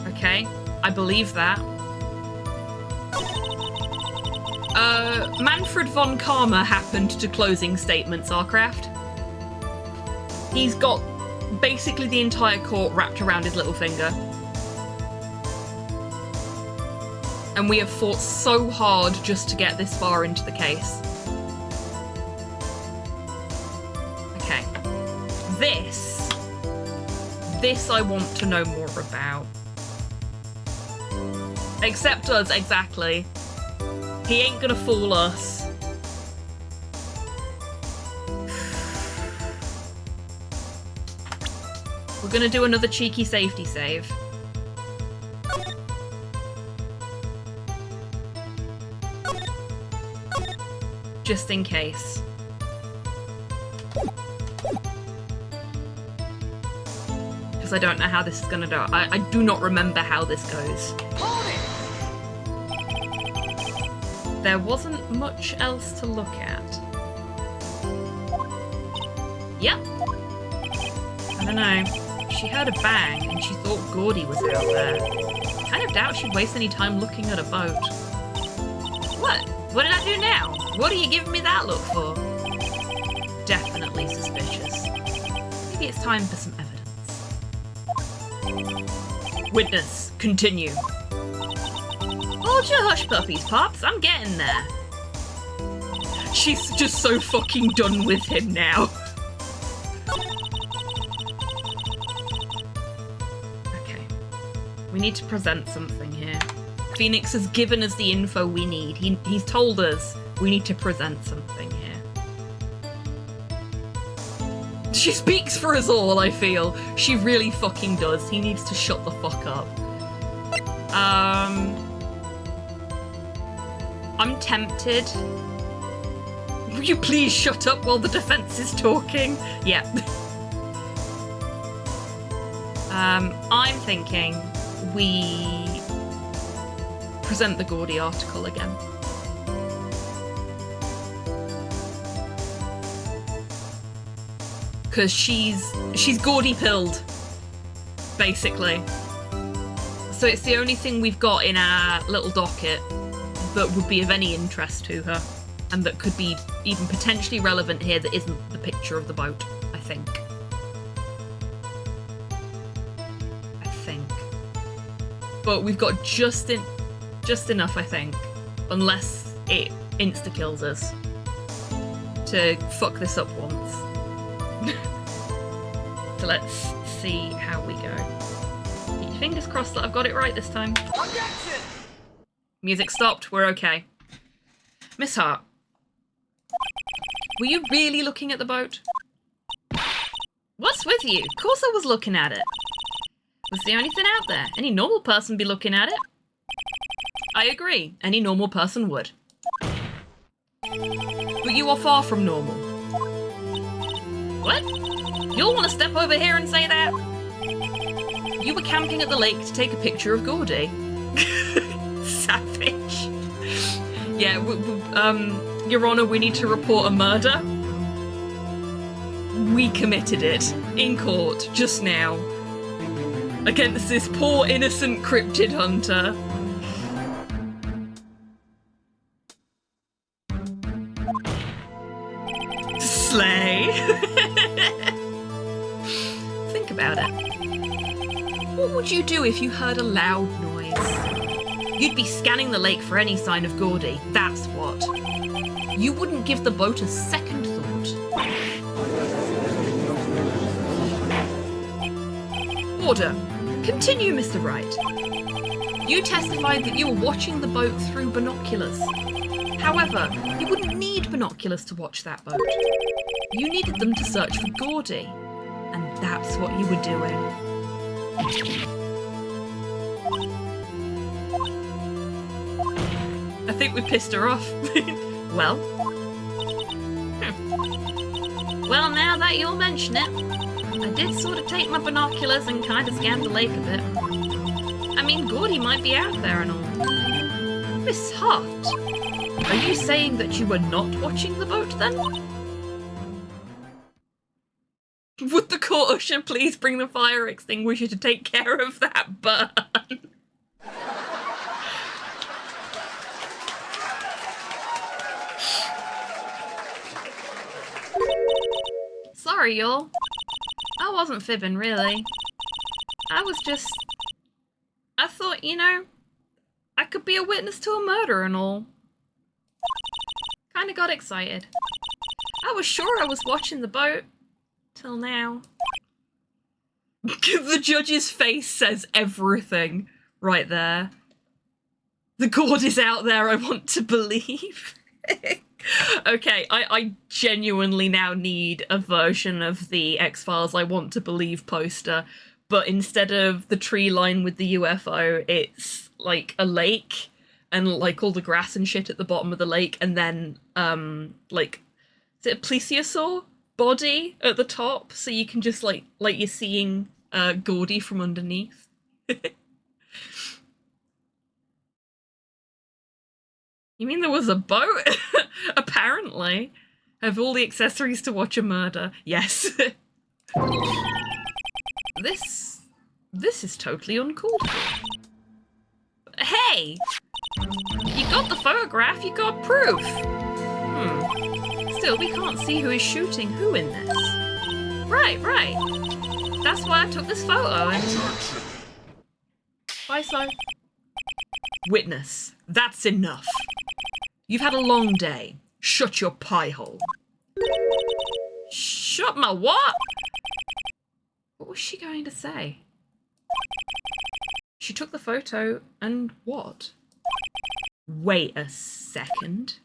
A: Okay, I believe that. Manfred von Karma happened to closing statements, Arcraft. He's got basically the entire court wrapped around his little finger. And we have fought so hard just to get this far into the case. Okay. This I want to know more about. Accept us, exactly. He ain't gonna fool us. We're gonna do another cheeky safety save. Just in case. Because I don't know how this is gonna go. I do not remember how this goes. There wasn't much else to look at. Yep. I don't know. She heard a bang and she thought Gordy was out there. Kind of doubt she'd waste any time looking at a boat. What? What did I do now? What are you giving me that look for? Definitely suspicious. Maybe it's time for some evidence. Witness, continue. Hold your hush puppies, Pops. I'm getting there. She's just so fucking done with him now. Okay. We need to present something here. Phoenix has given us the info we need. He's told us we need to present something here. She speaks for us all, I feel. She really fucking does. He needs to shut the fuck up. I'm tempted. Will you please shut up while the defense is talking? Yeah. I'm thinking we present the Gordy article again. Because she's Gordy pilled, basically. So it's the only thing we've got in our little docket that would be of any interest to her, and that could be even potentially relevant here that isn't the picture of the boat, I think. But we've got just enough, I think, unless it insta-kills us, to fuck this up once. So let's see how we go. Keep your fingers crossed that I've got it right this time.
H: Objection!
A: Music stopped, we're okay. Miss Hart, were you really looking at the boat? What's with you? Of course I was looking at it. Was the only thing out there. Any normal person be looking at it. I agree, any normal person would. But you are far from normal. What? You'll want to step over here and say that? You were camping at the lake to take a picture of Gordy. Savage. Yeah, Your Honor, we need to report a murder. We committed it in court just now against this poor innocent cryptid hunter. Slay. Think about it. What would you do if you heard a loud noise? You'd be scanning the lake for any sign of Gordy, that's what. You wouldn't give the boat a second thought. Order. Continue, Mr. Wright. You testified that you were watching the boat through binoculars. However, you wouldn't need binoculars to watch that boat. You needed them to search for Gordy, and that's what you were doing. I think we pissed her off. Well. Well, now that you'll mention it, I did sort of take my binoculars and kind of scan the lake a bit. I mean, Gordy might be out there and all. Miss Hart, are you saying that you were not watching the boat then? Would the court usher please bring the fire extinguisher to take care of that burn? Sorry, y'all. I wasn't fibbing, really. I thought, you know, I could be a witness to a murder and all. Kinda got excited. I was sure I was watching the boat. Till now. The judge's face says everything right there. The Gord is out there, I want to believe. Okay, I genuinely now need a version of the X-Files I Want to Believe poster, but instead of the tree line with the UFO, it's like a lake and like all the grass and shit at the bottom of the lake, and then like, is it a plesiosaur body at the top, so you can just like you're seeing Gordy from underneath. You mean there was a boat? Apparently. Have all the accessories to watch a murder. Yes. This is totally uncalled for. Hey! You got the photograph, you got proof. Still, we can't see who is shooting who in this. Right. That's why I took this photo and... Bye, Slow. Witness. That's enough. You've had a long day. Shut your pie hole. Shut my what? What was she going to say? She took the photo and what? Wait a second.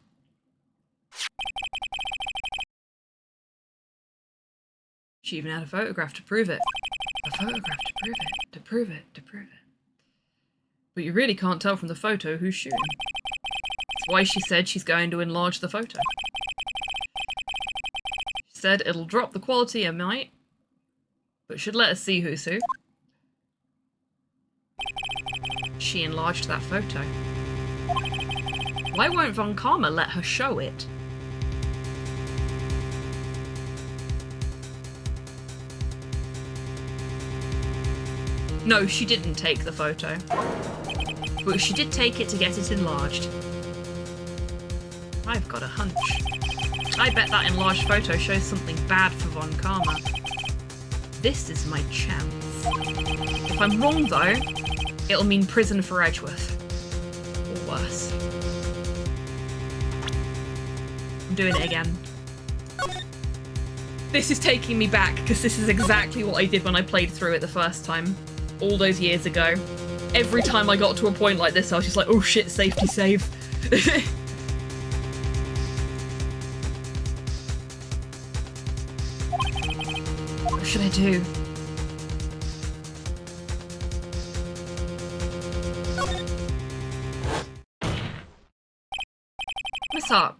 A: She even had a photograph to prove it. A photograph to prove it, to prove it, to prove it. But you really can't tell from the photo who's shooting. That's why she said she's going to enlarge the photo. She said it'll drop the quality a mite, but should let us see who's who. She enlarged that photo. Why won't Von Karma let her show it? No, she didn't take the photo. But she did take it to get it enlarged. I've got a hunch. I bet that enlarged photo shows something bad for Von Karma. This is my chance. If I'm wrong though, it'll mean prison for Edgeworth. Or worse. I'm doing it again. This is taking me back, because this is exactly what I did when I played through it the first time. All those years ago. Every time I got to a point like this, I was just like, oh shit, safety save. What should I do? Miss Hart,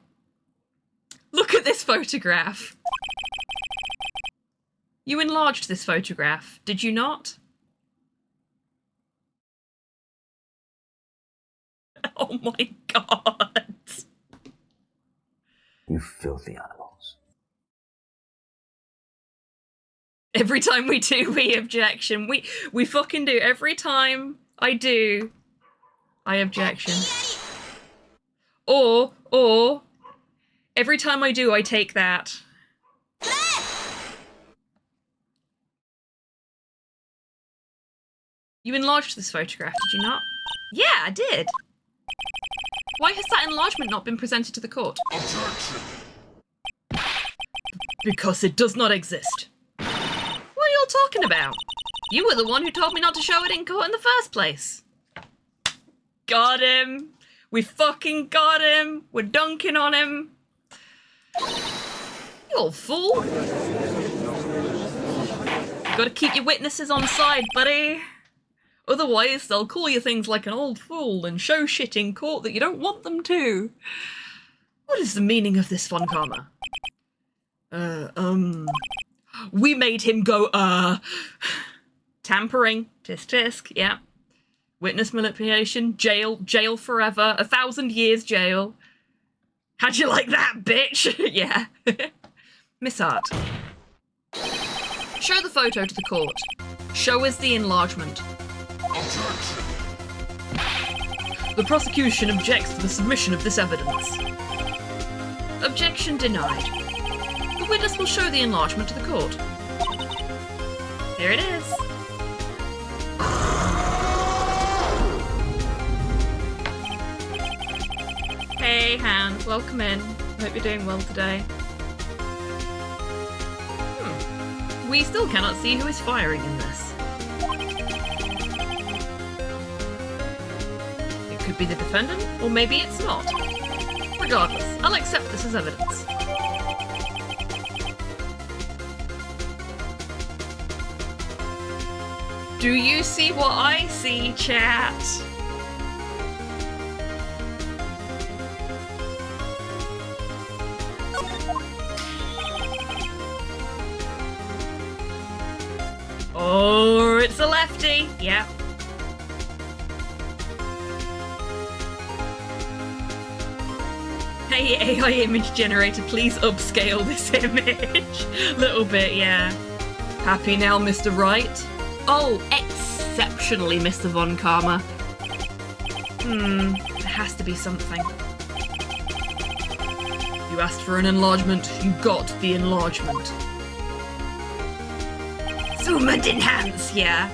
A: look at this photograph. You enlarged this photograph, did you not? Oh my god.
J: You filthy animals.
A: Every time we do, we objection. We fucking do. Every time I do, I objection. Or, every time I do, I take that. You enlarged this photograph, did you not? Yeah, I did. Why has that enlargement not been presented to the court?
B: Objection!
A: Because it does not exist. What are you all talking about? You were the one who told me not to show it in court in the first place. Got him. We fucking got him. We're dunking on him. You old fool. Gotta keep your witnesses on side, buddy. Otherwise, they'll call you things like an old fool and show shit in court that you don't want them to. What is the meaning of this, Von Karma? We made him go, Tampering. Tisk tisk, yeah. Witness manipulation. Jail forever. 1,000 years jail. How'd you like that, bitch? Yeah. Miss Hart. Show the photo to the court. Show us the enlargement.
B: Objection!
A: The prosecution objects to the submission of this evidence. Objection denied. The witness will show the enlargement to the court. Here it is. Hey, Hans, welcome in. Hope you're doing well today. We still cannot see who is firing in this. It could be the defendant, or maybe it's not. Regardless, I'll accept this as evidence. Do you see what I see, chat? Oh, it's a lefty. Yeah. Hey, AI image generator, please upscale this image. Little bit, yeah. Happy now, Mr. Wright? Oh, exceptionally, Mr. Von Karma. There has to be something. You asked for an enlargement, you got the enlargement. Zoom and enhance, yeah.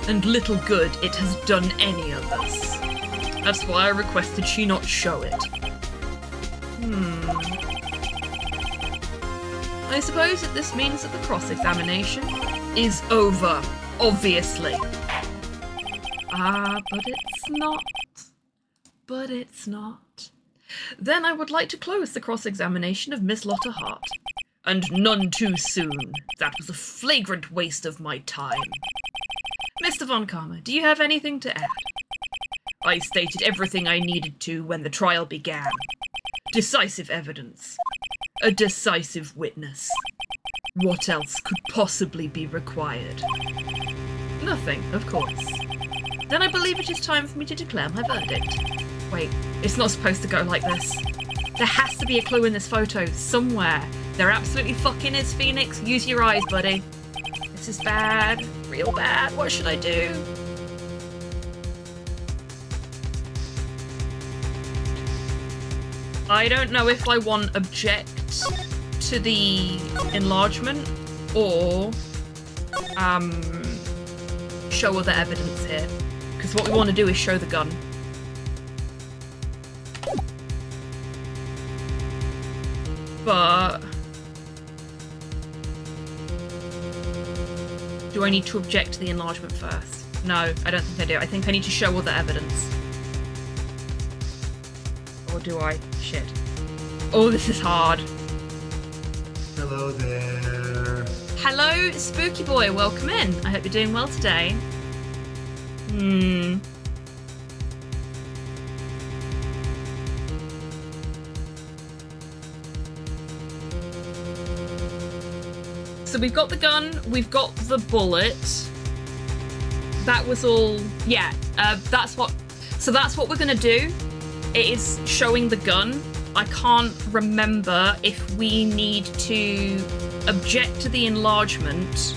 A: And little good it has done any of us. That's why I requested she not show it. I suppose that this means that the cross-examination is over, obviously. But it's not. But it's not. Then I would like to close the cross-examination of Miss Lotta Hart. And none too soon. That was a flagrant waste of my time. Mr. Von Karma, do you have anything to add? I stated everything I needed to when the trial began. Decisive evidence. A decisive witness. What else could possibly be required? Nothing, of course. Then I believe it is time for me to declare my verdict. Wait, it's not supposed to go like this. There has to be a clue in this photo somewhere. There absolutely fucking is, Phoenix. Use your eyes, buddy. This is bad. Real bad. What should I do? I don't know if I want object to the enlargement or show other evidence here. Because what we want to do is show the gun. But do I need to object to the enlargement first? No, I don't think I do. I think I need to show other evidence. Or do I? Shit. Oh, this is hard.
K: Hello there.
A: Hello, Spooky Boy. Welcome in. I hope you're doing well today. So we've got the gun, we've got the bullet. That was all, yeah, that's what we're gonna do. It is showing the gun. I can't remember if we need to object to the enlargement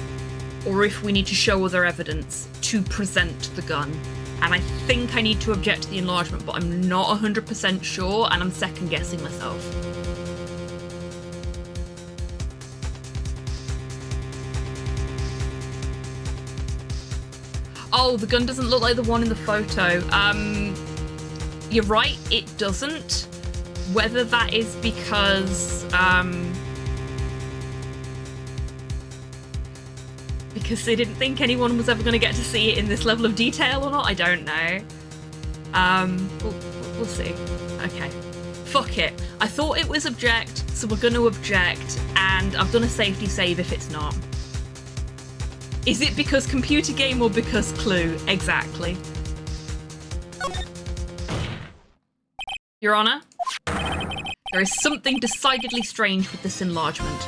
A: or if we need to show other evidence to present the gun. And I think I need to object to the enlargement, but I'm not 100% sure, and I'm second guessing myself. Oh, the gun doesn't look like the one in the photo. You're right, it doesn't. Whether that is because they didn't think anyone was ever going to get to see it in this level of detail or not, I don't know. We'll see. Okay. Fuck it. I thought it was object, so we're going to object, and I've done a safety save if it's not. Is it because computer game or because clue? Exactly. Your Honor, there is something decidedly strange with this enlargement.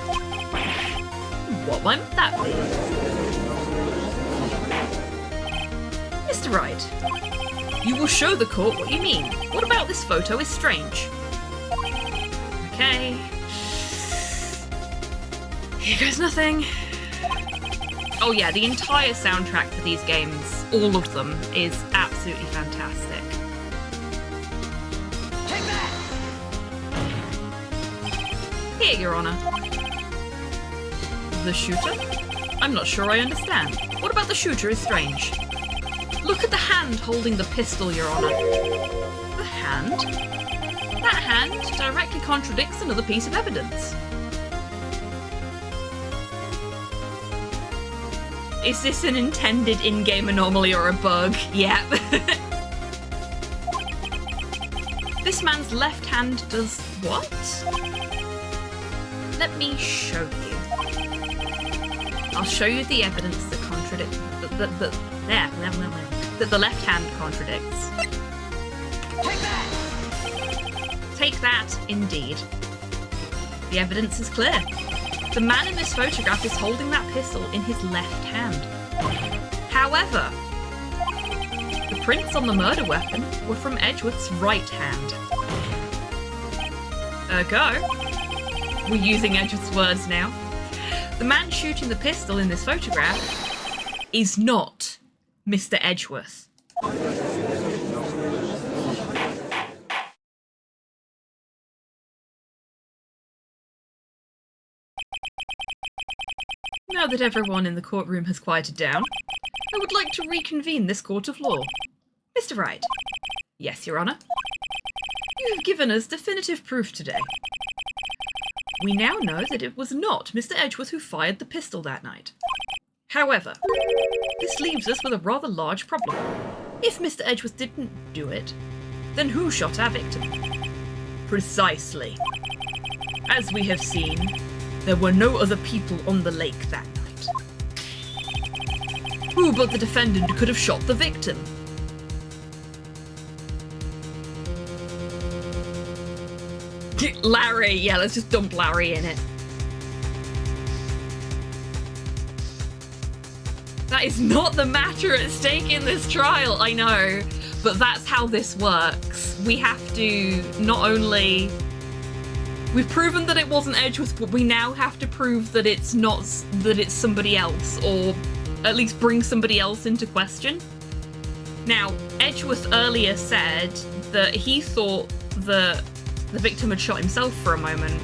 A: What might that be? Mr. Wright, you will show the court what you mean. What about this photo is strange? Okay. Here goes nothing. Oh yeah, the entire soundtrack for these games, all of them, is absolutely fantastic. Take that! Here, Your Honor. The shooter? I'm not sure I understand. What about the shooter is strange? Look at the hand holding the pistol, Your Honor. The hand? That hand directly contradicts another piece of evidence. Is this an intended in-game anomaly or a bug? Yep. This man's left hand does what? Let me show you. I'll show you the evidence that contradicts that the left hand contradicts. Take that! Take that, indeed. The evidence is clear. The man in this photograph is holding that pistol in his left hand. However, the prints on the murder weapon were from Edgeworth's right hand. Ergo, we're using Edgeworth's words now. The man shooting the pistol in this photograph is not Mr. Edgeworth. Now that everyone in the courtroom has quieted down, I would like to reconvene this court of law. Mr. Wright. Yes, Your Honor. You have given us definitive proof today. We now know that it was not Mr. Edgeworth who fired the pistol that night. However, this leaves us with a rather large problem. If Mr. Edgeworth didn't do it, then who shot our victim? Precisely. As we have seen, there were no other people on the lake that night. Who but the defendant could have shot the victim? Larry, yeah, let's just dump Larry in it. That is not the matter at stake in this trial, I know, but that's how this works. We have to not only... We've proven that it wasn't Edgeworth, but we now have to prove that it's not, that it's somebody else, or at least bring somebody else into question. Now, Edgeworth earlier said that he thought that the victim had shot himself for a moment.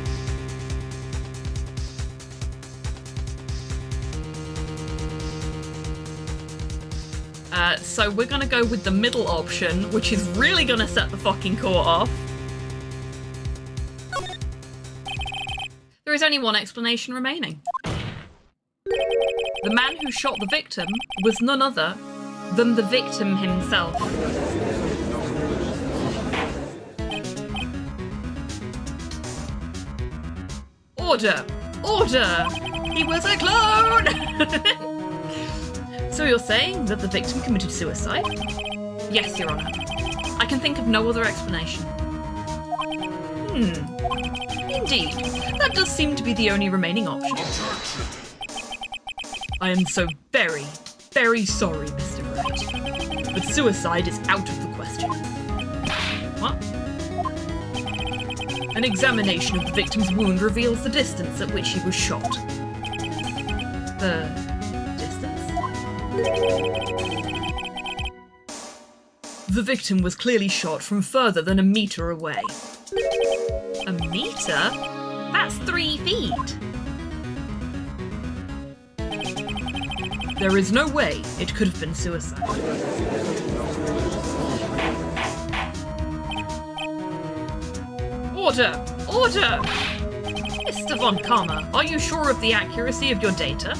A: So we're gonna go with the middle option, which is really gonna set the fucking court off. There is only one explanation remaining. The man who shot the victim was none other than the victim himself. Order! Order! He was a clone! So you're saying that the victim committed suicide? Yes, Your Honour. I can think of no other explanation. Indeed. That does seem to be the only remaining option. I am so very, very sorry, Mr. Wright, but suicide is out of the question. What? An examination of the victim's wound reveals the distance at which he was shot. The distance? The victim was clearly shot from further than a meter away. A meter? That's 3 feet. There is no way it could have been suicide. Order! Order! Mr. Von Karma, are you sure of the accuracy of your data?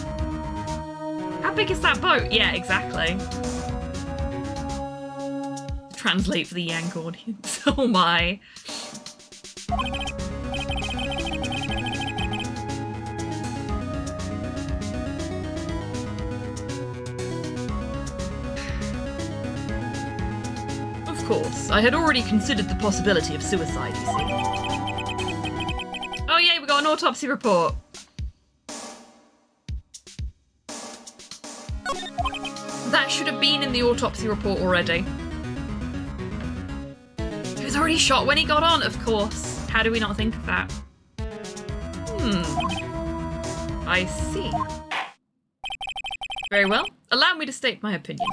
A: How big is that boat? Yeah, exactly. Translate for the Yank audience. Oh my. Of course, I had already considered the possibility of suicide, you see. Oh yay, we got an autopsy report. That should have been in the autopsy report already. He was already shot when he got on, of course. How do we not think of that? I see. Very well. Allow me to state my opinion.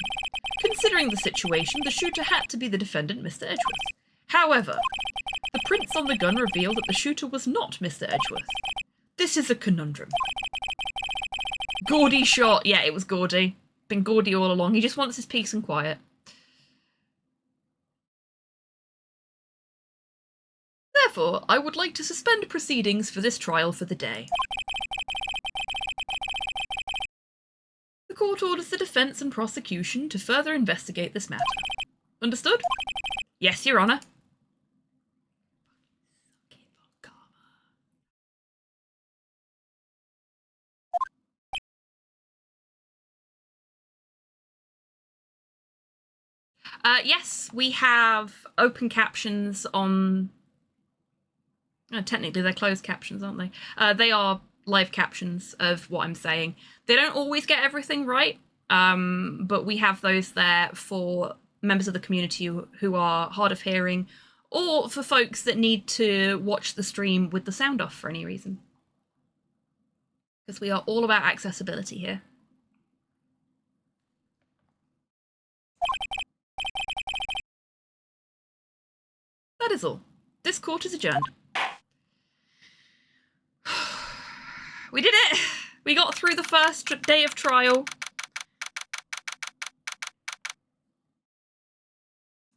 A: Considering the situation, the shooter had to be the defendant, Mr. Edgeworth. However, the prints on the gun reveal that the shooter was not Mr. Edgeworth. This is a conundrum. Gordy shot. Yeah, it was Gordy. Been Gordy all along. He just wants his peace and quiet. Therefore, I would like to suspend proceedings for this trial for the day. The court orders the defence and prosecution to further investigate this matter. Understood? Yes, Your Honour. Yes, we have open captions on... technically, they're closed captions, aren't they? They are live captions of what I'm saying. They don't always get everything right, but we have those there for members of the community who are hard of hearing, or for folks that need to watch the stream with the sound off for any reason. Because we are all about accessibility here. That is all. This court is adjourned. We did it! We got through the first day of trial.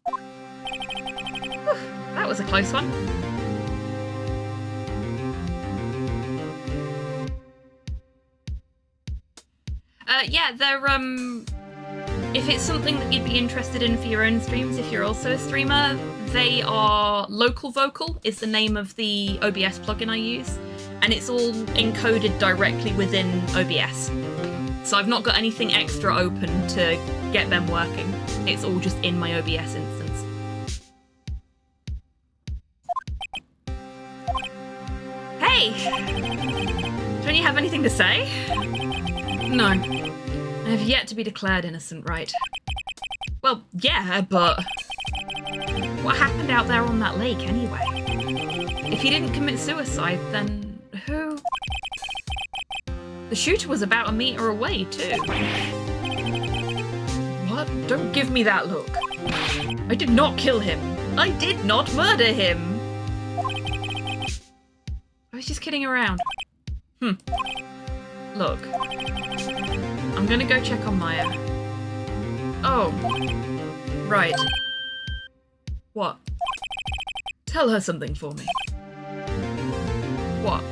A: Whew, that was a close one. Yeah,
G: if it's something that you'd be interested in for your own streams, if you're also a streamer, they are Local Vocal is the name of the OBS plugin I use, and it's all encoded directly within OBS. So I've not got anything extra open to get them working. It's all just in my OBS instance. Hey! Don't you have anything to say? No. I have yet to be declared innocent, right? Well, yeah, but what happened out there on that lake anyway? If he didn't commit suicide, then who? The shooter was about a meter away, too. What? Don't give me that look. I did not kill him. I did not murder him. I was just kidding around. Look. I'm gonna go check on Maya. Oh. Right. What? Tell her something for me. What?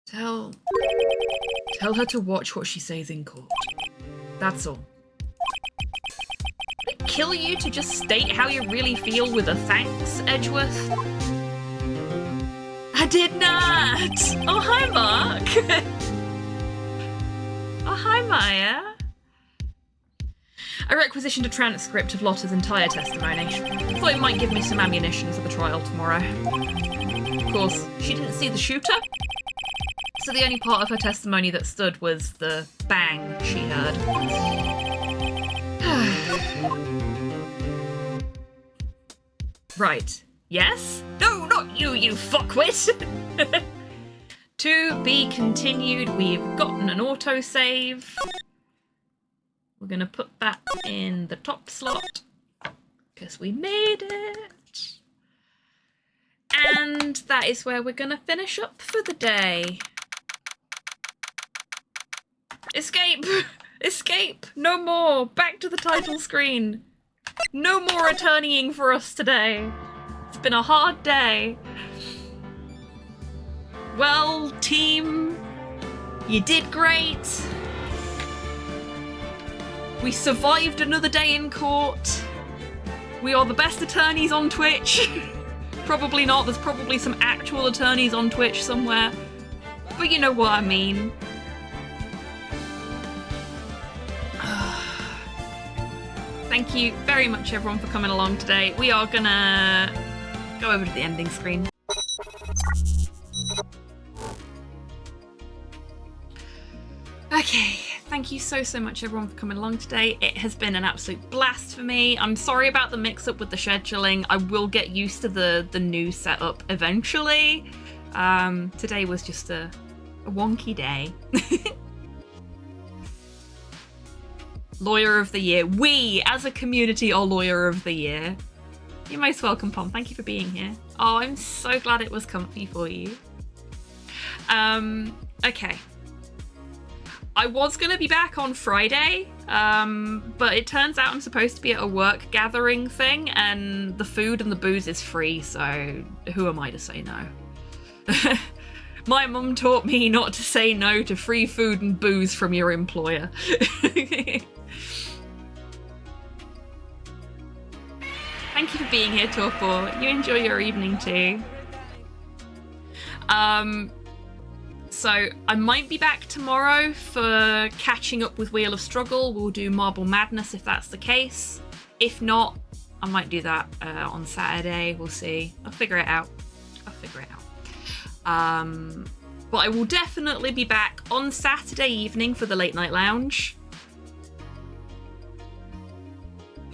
G: Tell her to watch what she says in court. That's all. Did it kill you to just state how you really feel with a thanks, Edgeworth? I did not! Oh, hi, Mark! Oh, hi, Maya. I requisitioned a transcript of Lotta's entire testimony. Thought it might give me some ammunition for the trial tomorrow. Of course, she didn't see the shooter, so the only part of her testimony that stood was the bang she heard. Right. Yes? No, not you, you fuckwit! To be continued, we've gotten an autosave. We're gonna put that in the top slot, because we made it. And that is where we're gonna finish up for the day. Escape! Escape! No more! Back to the title screen! No more attorneying for us today. It's been a hard day. Well, team, you did great. We survived another day in court. We are the best attorneys on Twitch. Probably not, there's probably some actual attorneys on Twitch somewhere. But you know what I mean. Thank you very much everyone for coming along today. We are gonna go over to the ending screen. Okay, thank you so much everyone for coming along today. It has been an absolute blast for me. I'm sorry about the mix-up with the scheduling. I will get used to the new setup eventually. Today was just a wonky day. Lawyer of the Year. We, as a community, are Lawyer of the Year. You're most welcome, Pom. Thank you for being here. Oh, I'm so glad it was comfy for you. Okay. I was going to be back on Friday, but it turns out I'm supposed to be at a work gathering thing, and the food and the booze is free, so who am I to say no? My mum taught me not to say no to free food and booze from your employer. Thank you for being here, Torpor. You enjoy your evening too. So I might be back tomorrow for catching up with Wheel of Struggle. We'll do Marble Madness if that's the case. If not, I might do that on Saturday. We'll see. I'll figure it out. But I will definitely be back on Saturday evening for the Late Night Lounge.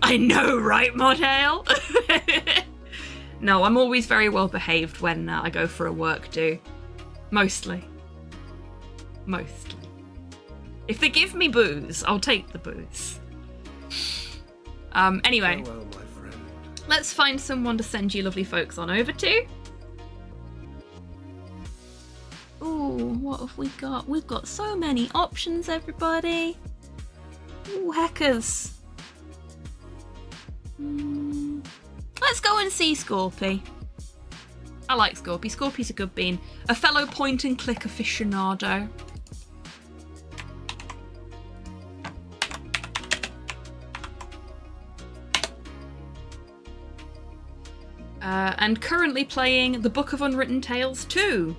G: I know, right, Modale? No, I'm always very well behaved when I go for a work do. Mostly. If they give me booze, I'll take the booze. Anyway,
K: Farewell, my friend.
G: let's find someone to send you lovely folks on over to. Ooh, what have we got? We've got so many options, everybody. Ooh, heckers. Let's go and see Scorpy. I like Scorpy. Scorpy's a good bean. A fellow point and click aficionado.
A: and currently playing The Book of Unwritten Tales 2.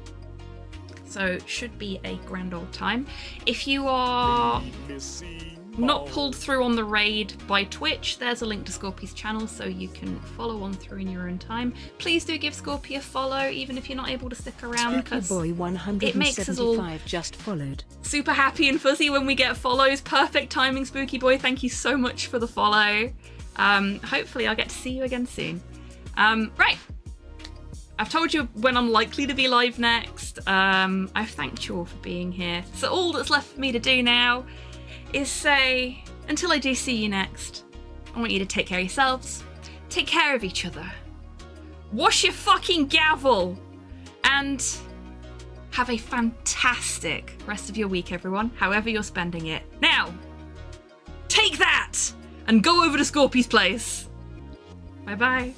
A: So should be a grand old time. If you are not pulled through on the raid by Twitch, there's a link to Scorpy's channel so you can follow on through in your own time. Please do give Scorpy a follow, even if you're not able to stick around, because
D: Boy 175
A: it makes us all
D: just followed.
A: super happy and fuzzy when we get follows. Perfect timing, Spooky Boy. Thank you so much for the follow. Hopefully I'll get to see you again soon. Right. I've told you when I'm likely to be live next. I've thanked you all for being here. So all that's left for me to do now is say, until I do see you next, I want you to take care of yourselves, take care of each other, wash your fucking gavel, and have a fantastic rest of your week, everyone, however you're spending it. Now, take that and go over to Scorpy's place. Bye-bye.